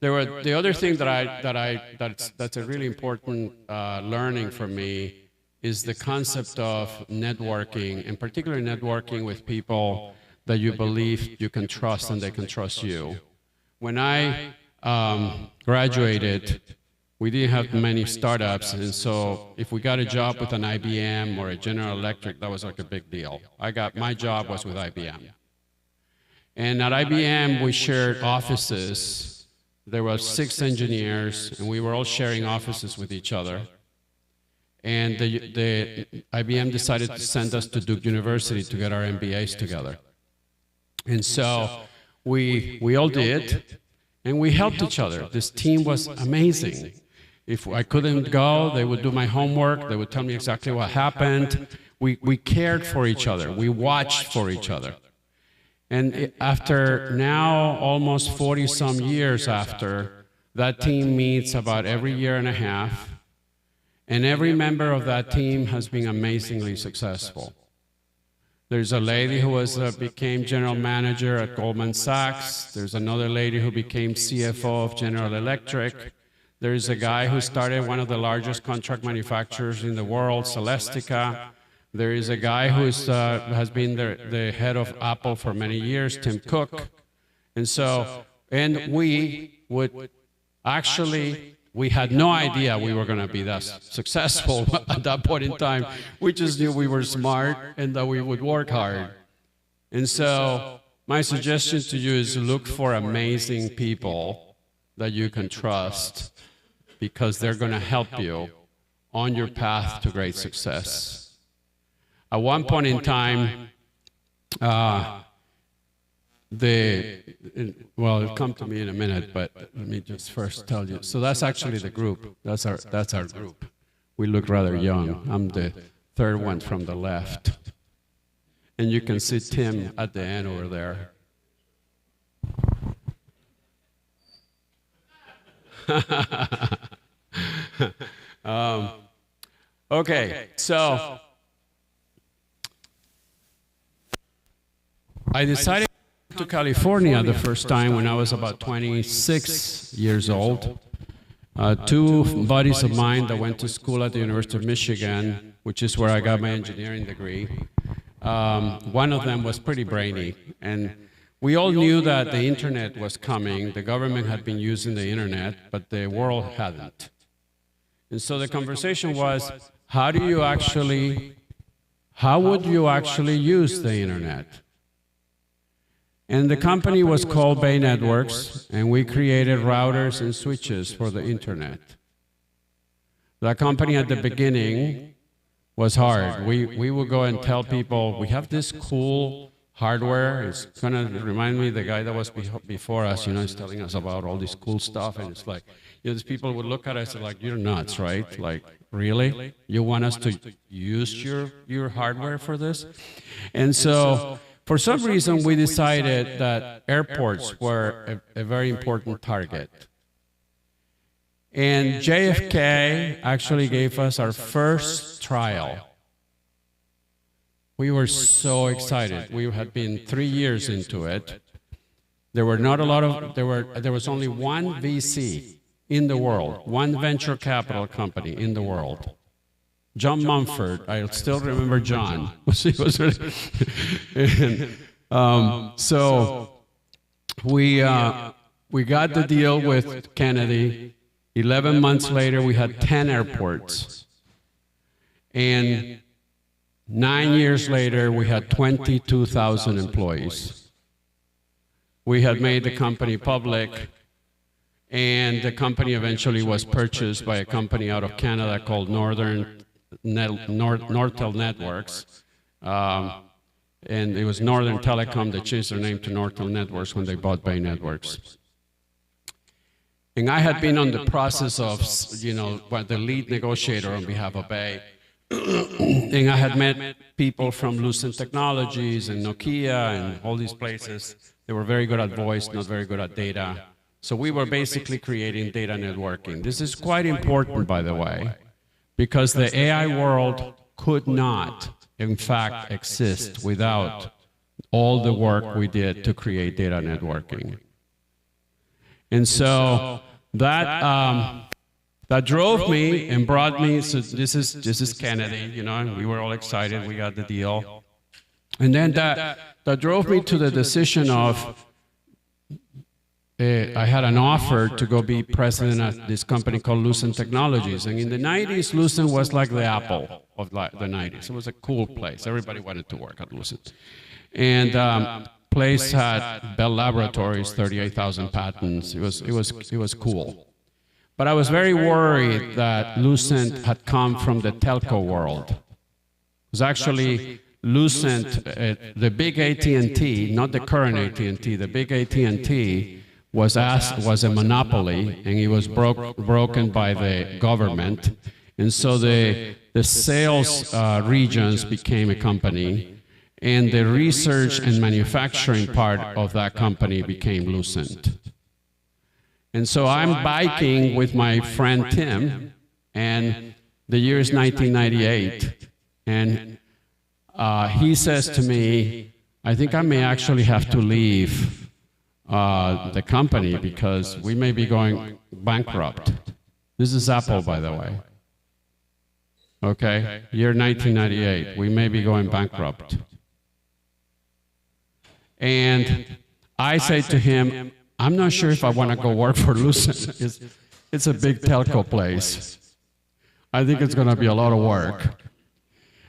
The other thing that's a really important learning for me is the concept of networking, and particularly networking with people that you believe you can trust and they can trust you. When I graduated, we didn't have many startups, and so if we got a job with an IBM or a General Electric, that was like a big deal. My job was with IBM. And at IBM, we shared offices. There were 6 engineers, and we were all sharing offices with each other. And the IBM decided to send us to Duke University to get our MBAs together. And so we all did, and we helped each other. This team was amazing. If I couldn't go, they would do my homework. They would tell me exactly what happened. We cared for each other. We watched for each other. And after now, almost 40-some years after, That team meets about every year and a half, and every member of that team has been amazingly successful. There's a lady who became general manager at Goldman Sachs. There's another lady who became CFO of General Electric. There's a guy who started one of the largest contract manufacturers in the world, Celestica. There is a guy who has been the head of Apple for many years, Tim Cook. And we would actually, we had no idea we were going to be that successful at that point in time. We just knew we were smart and that we would work hard. And so my suggestion to you is look for amazing people that you can trust, because they're going to help you on your path to great success. At one point in time, well, it'll come to me in a minute, but let me just first tell you. So that's actually the group. That's our group. We look rather young. I'm the third one from the left. And you can see Tim at the end over there. Okay, so I decided to California the first time when I was about 26 years old. Two buddies of mine that went to school at the University of Michigan, which is where I got my engineering degree. One of them was pretty brainy, and we all knew that the internet was coming. The government had been using the internet, but the world hadn't. And so the conversation was, how would you actually use the internet? And the company was called Bay Networks, and we created routers and switches for the internet. That company at the beginning was hard. We would go and tell people, we have this cool hardware. It's going to remind me of the guy that was before us, is telling us about all this cool stuff. And it's like, these people would look at us and like, you're nuts, right? Like, really? You want us to use your hardware for this? And so, for some reason, we decided that airports were a very important target. And JFK actually gave us our first trial. We were so excited. We had been 3 years into it. There were not a lot of, there was only one VC in the world, one venture capital company in the world. John Mumford, I still remember John. So we got the deal with Kennedy. 11 months later, we had 10 airports. And 9 years later, we had 22,000 employees. We had made the company public, and the company eventually was purchased by a company out of Canada called Nortel Networks. And it was Northern Telecom that changed their name to Nortel Networks when they bought Bay Networks. And I had been on the process of, the lead negotiator on behalf of Bay. And I had met people from Lucent Technologies and Nokia and all these places. They were very good at voice, not very good at data. So we were basically creating data networking. This is quite important, by the way, because the AI world could not, in fact, exist without all the work we did to create data networking. And so that drove me and brought me, so this is Kennedy, and we were all excited, we got the deal. And then that drove me to the decision of, I had an offer to go be president of this company called Lucent Technologies. And in the 90s, Lucent was like the Apple of the 90s. It was a cool place. Everybody wanted to work at Lucent. And place had Bell Laboratories, 38,000 patents. It was cool. But I was very worried that Lucent had come from the telco world. It was actually Lucent, the big AT&T, not the current AT&T, the big AT&T was a monopoly, and it was broken by the government. And so the sales regions became a company, and the research and manufacturing part of that company became Lucent. And so I'm biking with my friend Tim, and the year is 1998, and he says to me, I think I may actually have to leave the company because we may be going bankrupt. This is Apple, by the way. Okay, year 1998, we may be going bankrupt. And I say to him, I'm not sure if I want to go work for Lucent. It's a big telco place. I think it's going to be a lot of work.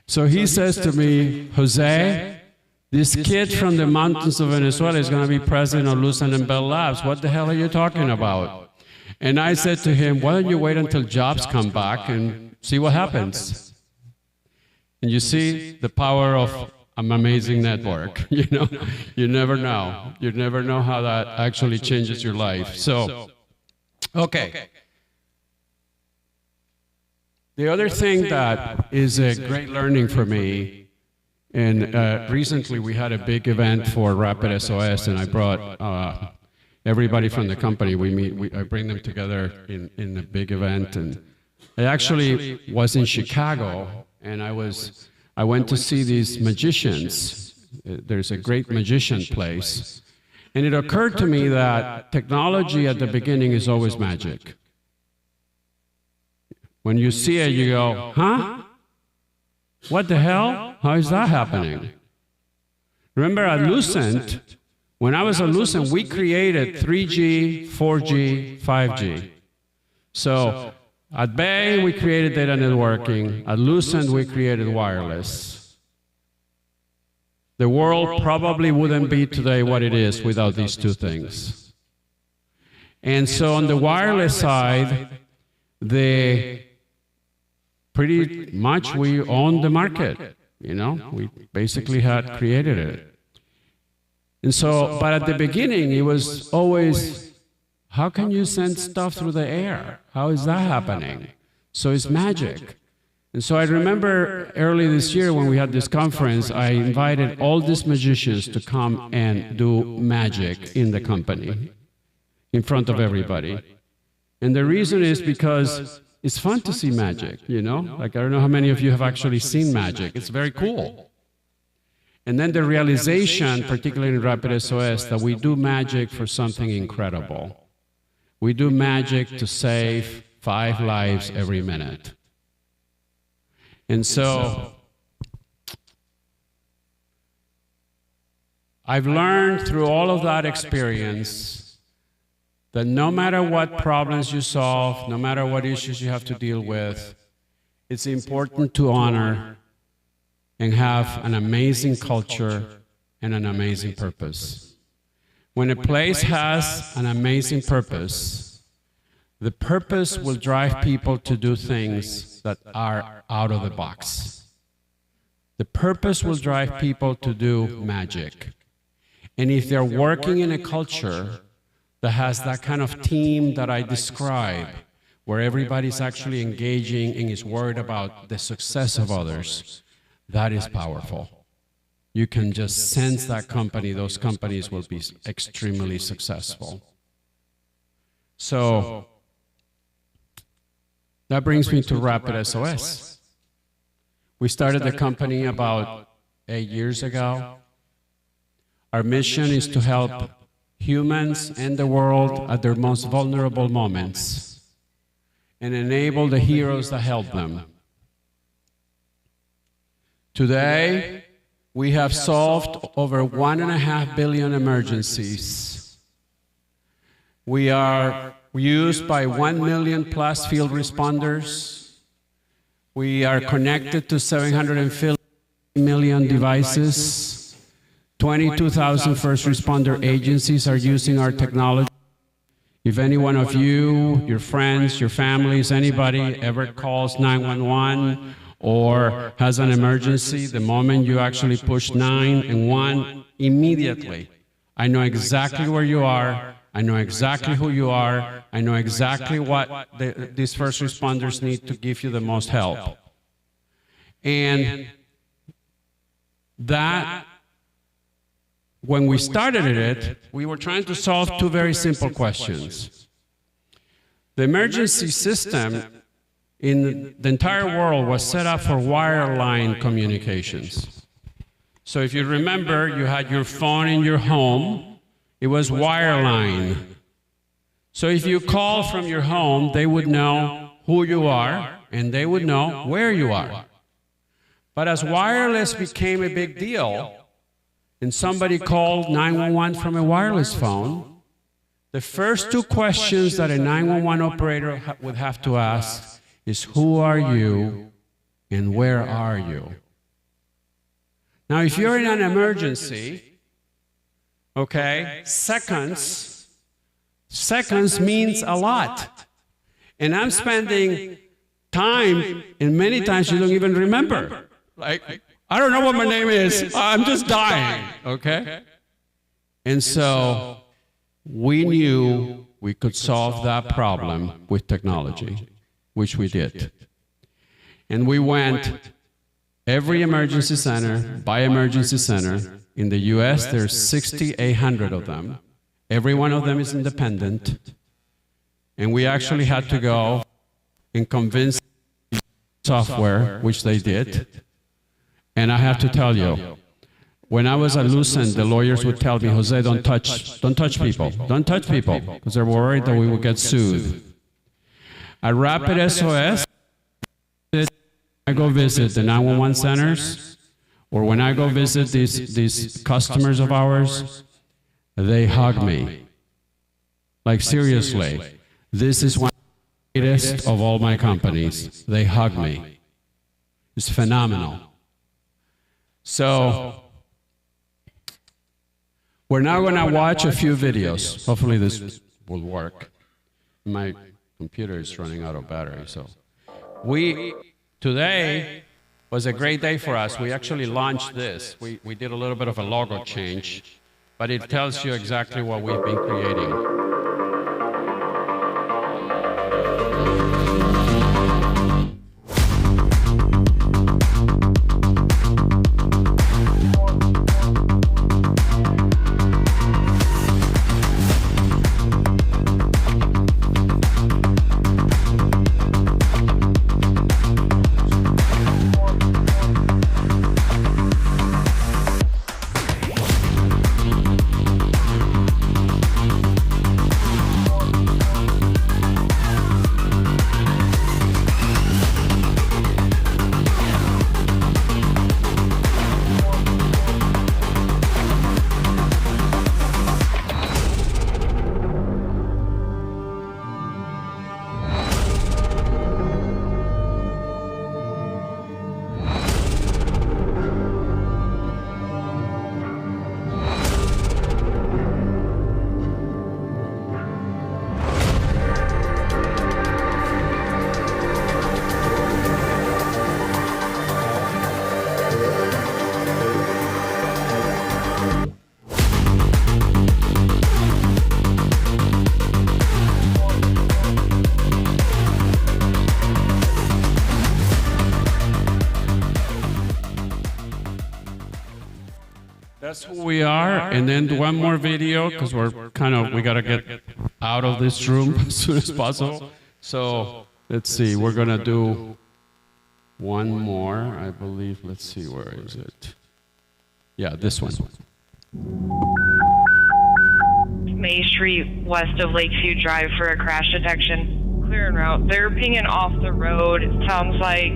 So he says to me, Jose, this kid from the mountains of Venezuela is going to be president of Lucent and Bell Labs. What the hell are you talking about? And I said to him, why don't you wait until jobs come back and see what happens? And you see the power of an amazing network. You know, you never know. You never know how that actually changes your life. So, okay. The other thing that is a great learning for me, and recently we had a big event for Rapid SOS, and I brought everybody from the company. I bring them together in a big event, and I actually was in Chicago, and I went to see these magicians. There's a great magician place, and it occurred to me that technology at the beginning is always magic. When you see it, you go, huh? What the hell? How is that happening? Remember at Lucent, when I was at Lucent, we created 3G, 4G, 5G. So at Bay, we created data networking. At Lucent, we created wireless. The world probably wouldn't be today what it is without these two things. And so on the wireless side, pretty much we owned the market. You know, we basically had created it. And so, but at the beginning, it was always, how can you send stuff through the air? How is that happening? So it's magic. And so I remember early this year when we had this conference, I invited all these magicians to come and do magic in the company, in front of everybody. And the reason is because it's fun to see magic, you know? Like, I don't know how many of you have actually seen magic. It's very cool. And then the realization, particularly in Rapid SOS, that we do magic for something incredible. We do magic to save 5 lives every minute. And so I've learned through all of that experience that no matter what problems you solve, no matter what issues you have to deal with, it's important to honor and have an amazing culture and an amazing purpose. When a place has an amazing purpose, the purpose will drive people to do things that are out of the box. The purpose will drive people to do magic. And if they're working in a culture that has that kind of team that I describe, where everybody's actually engaging and is worried about the success of others, that is powerful. You can just sense that company, those companies will be extremely successful. So that brings me to Rapid SOS. We started the company about 8 years ago. Our mission is to help humans and the world at their most vulnerable moments and enable the heroes that help them. Today, we have solved over 1.5 billion emergencies. We are used by 1 million plus field responders. We are connected to 750 million devices. 22,000 first responder agencies are using our technology. If any one of you, your friends, your families, anybody ever calls 911 or has an emergency, the moment you actually push 9 and 1, immediately, I know exactly where you are, I know exactly who you are, I know exactly what these first responders need to give you the most help. And that, when we started it, we were trying to solve 2 very simple questions. The emergency system in the entire world was set up for wireline communications. So if you remember, you had your phone in your home, it was wireline. So if you call from your home, they would know who you are, and they would know where you are. But as wireless became a big deal, and somebody called 911 from a wireless phone, the first two questions that a 911 operator would have to ask is, who are you and where are you? Now, if you're in an emergency, okay, seconds means a lot. And I'm spending time, and many times you don't even remember. Like, I don't know what my name is. I'm just dying, okay? And so we knew we could solve that problem with technology, which we did. And we went every emergency center by emergency center. In the US, there's 6,800 of them. Every one of them is independent. And we actually had to go and convince software, which they did. And I have to tell you, when I was at Lucent, the lawyers would tell me, Jose, don't touch people. Don't touch people, because they're worried that we will get sued. At Rapid SOS, I go visit the 911 centers, or when I go visit these customers of ours, they hug me. Like, seriously, this is one of the greatest of all my companies. They hug me. It's phenomenal. So, we're now going to watch a few videos. Hopefully this will work. My computer is running out of battery, so. Today was a great day for us. We actually launched this. We did a little bit of a logo change, but it tells you exactly what we've been creating. That's who we are, and then one more video, because we got to get out of this room as soon as possible. So let's see, we're going to do one more, I believe. Let's see, where is it? Yeah, this one. May Street, west of Lakeview Drive for a crash detection. Clear en route. They're pinging off the road. It sounds like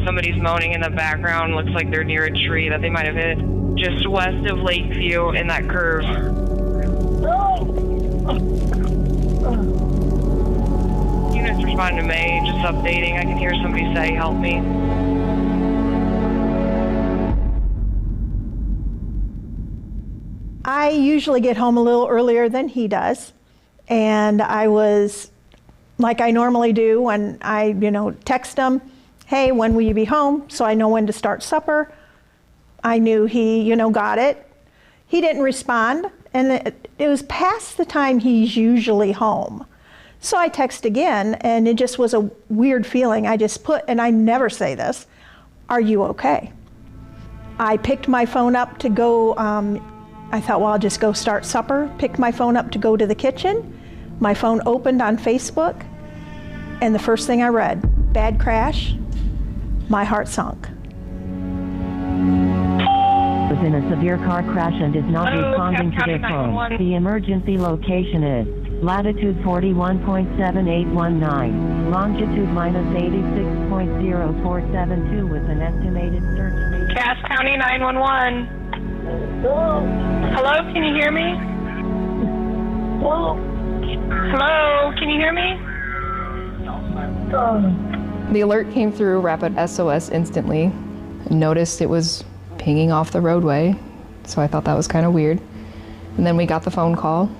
somebody's moaning in the background. Looks like they're near a tree that they might have hit. Just west of Lakeview in that curve. Units responding to May, just updating. I can hear somebody say, help me. I usually get home a little earlier than he does. And I was, like I normally do, when I, text him, hey, when will you be home? So I know when to start supper. I knew he, got it. He didn't respond, and it was past the time he's usually home. So I text again, and it just was a weird feeling. I just put, and I never say this, are you okay? I picked my phone up to go, I thought, well, I'll just go start supper. Picked my phone up to go to the kitchen. My phone opened on Facebook, and the first thing I read, bad crash, my heart sunk. Was in a severe car crash and is not responding to their phone. The emergency location is latitude 41.7819, longitude minus 86.0472 with an estimated search rate. Cass County 911. Hello, can you hear me? Hello, can you hear me? The alert came through Rapid SOS instantly. Noticed it was pinging off the roadway, so I thought that was kind of weird. And then we got the phone call.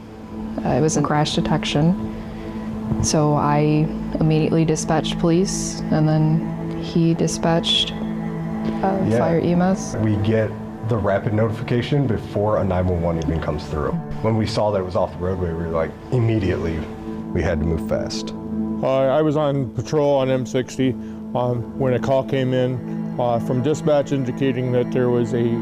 It was a crash detection. So I immediately dispatched police, and then he dispatched fire EMS. We get the rapid notification before a 911 even comes through. When we saw that it was off the roadway, we were like, immediately, we had to move fast. I was on patrol on M60 when a call came in from dispatch indicating that there was a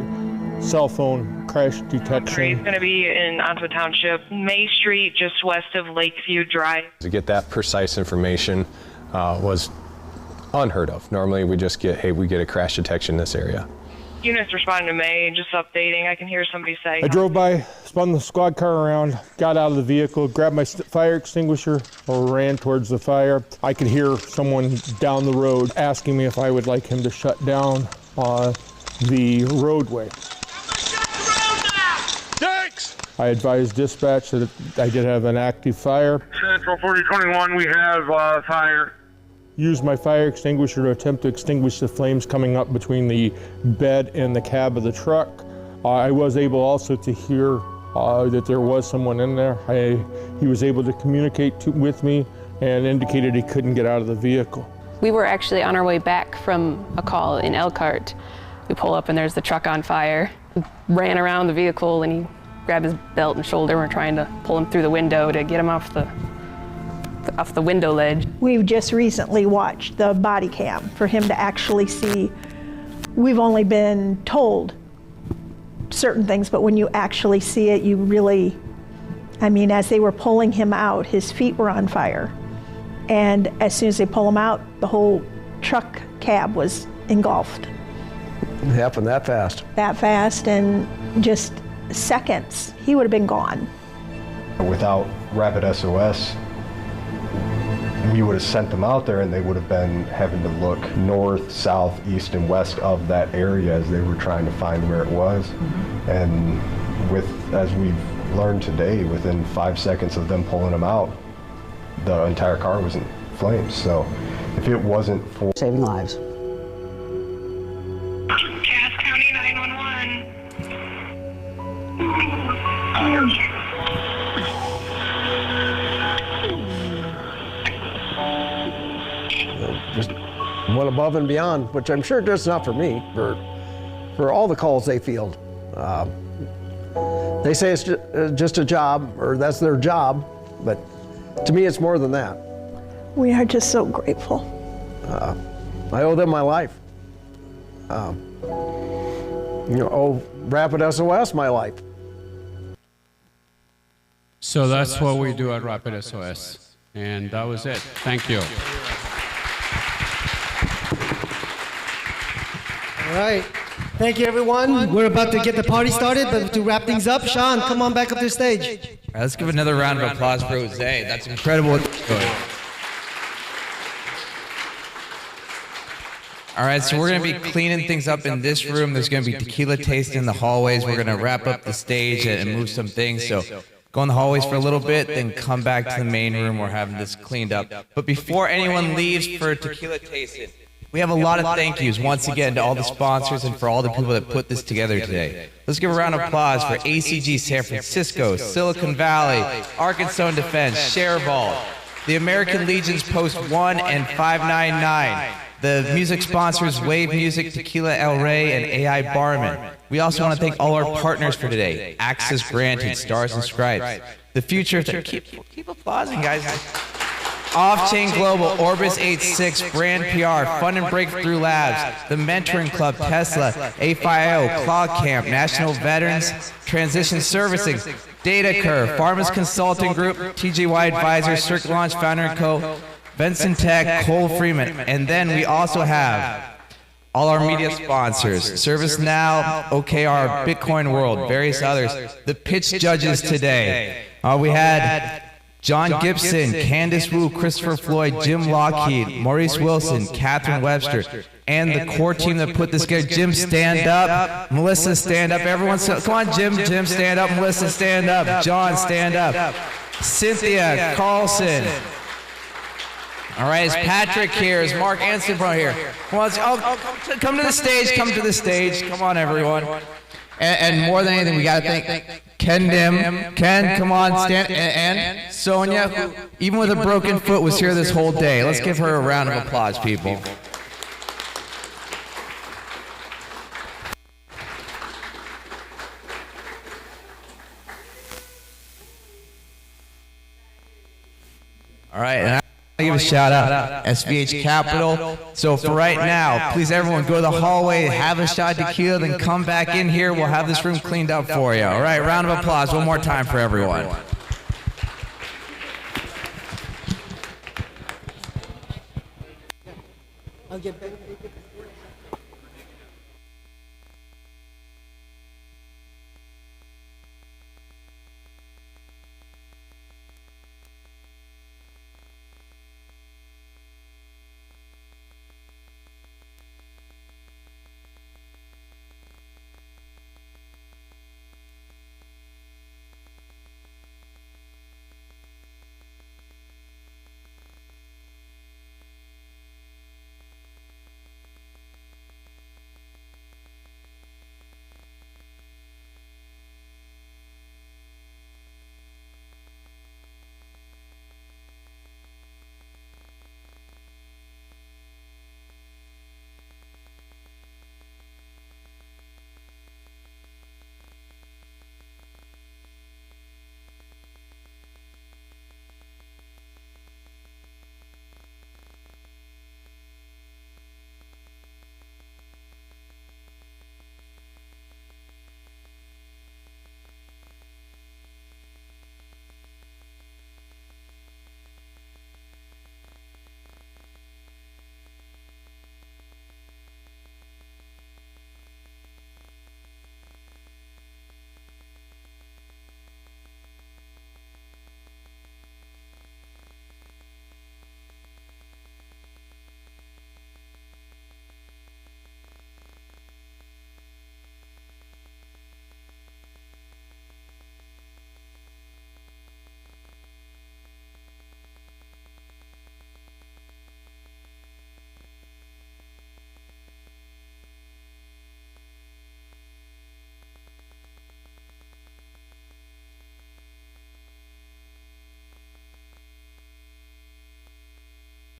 cell phone crash detection. It's going to be in Onto Township, May Street, just west of Lakeview Drive. To get that precise information was unheard of. Normally we just get, hey, we get a crash detection in this area. Units responding to May, just updating. I can hear somebody say. I drove by, spun the squad car around, got out of the vehicle, grabbed my fire extinguisher, or ran towards the fire. I could hear someone down the road asking me if I would like him to shut down the roadway. Thanks! I advised dispatch that I did have an active fire. Central 4021, we have fire. Used my fire extinguisher to attempt to extinguish the flames coming up between the bed and the cab of the truck. I was able also to hear that there was someone in there. He was able to communicate with me and indicated he couldn't get out of the vehicle. We were actually on our way back from a call in Elkhart. We pull up and there's the truck on fire. We ran around the vehicle and he grabbed his belt and shoulder. We're trying to pull him through the window to get him off the window ledge. We've just recently watched the body cam for him to actually see. We've only been told certain things, but when you actually see it, you really, I mean, as they were pulling him out, his feet were on fire. And as soon as they pull him out, the whole truck cab was engulfed. It happened that fast. That fast, and just seconds, he would have been gone. Without Rapid SOS, we would have sent them out there and they would have been having to look north, south, east, and west of that area as they were trying to find where it was. And as we've learned today, within 5 seconds of them pulling them out, the entire car was in flames. So if it wasn't for saving lives. Cass County 911. Just went above and beyond, which I'm sure just not for me, for all the calls they field. They say it's just a job, or that's their job, but to me it's more than that. We are just so grateful. I owe them my life. Owe Rapid SOS my life. So that's what we do at Rapid SOS. And that was it. Thank you. All right. Thank you, everyone. We're about to get the party started, but to wrap things up, Sean, come on back up to stage. All right, let's give another round of applause for Jose. That's incredible. All right, so we're going to be cleaning things up in this room. There's going to be tequila tasting in the hallways. We're going to wrap up the stage and move some things. So go in the hallways for a little bit, then come back to the main room. We're having this cleaned up. But before anyone leaves for tequila tasting, we have a lot of thank yous once again to all the sponsors and for all the people that put this together today. Let's give a round of applause for ACG San Francisco, Silicon Valley, Arkansas Defense, ShareBall, the American Legion's Post 1 and 599, the music sponsors Wave Music, Tequila El Rey, and AI Barman. We also want to thank all our partners for today, Access Granted, Stars and Stripes, the future, keep applauding, guys. Off-Chain Global, Orbis 86, Brand PR, Fun and Breakthrough Labs, The Mentoring Club, Tesla, A5IO, Cloud Camp, National Veterans, Transition Servicing, Data Curve, Pharma's Consulting Group, TJY Advisors, Circuit Launch Founder & Co., Benson Tech, Cole Freeman, and then we also have all our media sponsors, ServiceNow, OKR, Bitcoin World, various others. The pitch judges today. We had John Gibson, Candace Wu, Christopher Floyd, Jim Lockheed, Maurice Wilson, Catherine Webster, and the core team that put this together. Jim, stand up. Melissa, stand up. Everyone, come on, Jim. Jim, stand up. Melissa, stand up. John, stand up. Cynthia Carlson. All right, is Patrick here? Is Mark Anson here? Come on, come to the stage. Come to the stage. Come on, everyone. And more than anything, we got to thank Ken Dim. Ken, come on, stand. And Sonia, who, even with a broken foot, was here this whole day. Let's give her a round of applause, people. All right, and I want to give a shout out SVH Capital. So for right now, please everyone go to the hallway, have a shot of tequila, then come back in here. We'll have this room cleaned up for you. All right, round of applause one more time for everyone. I'll get back.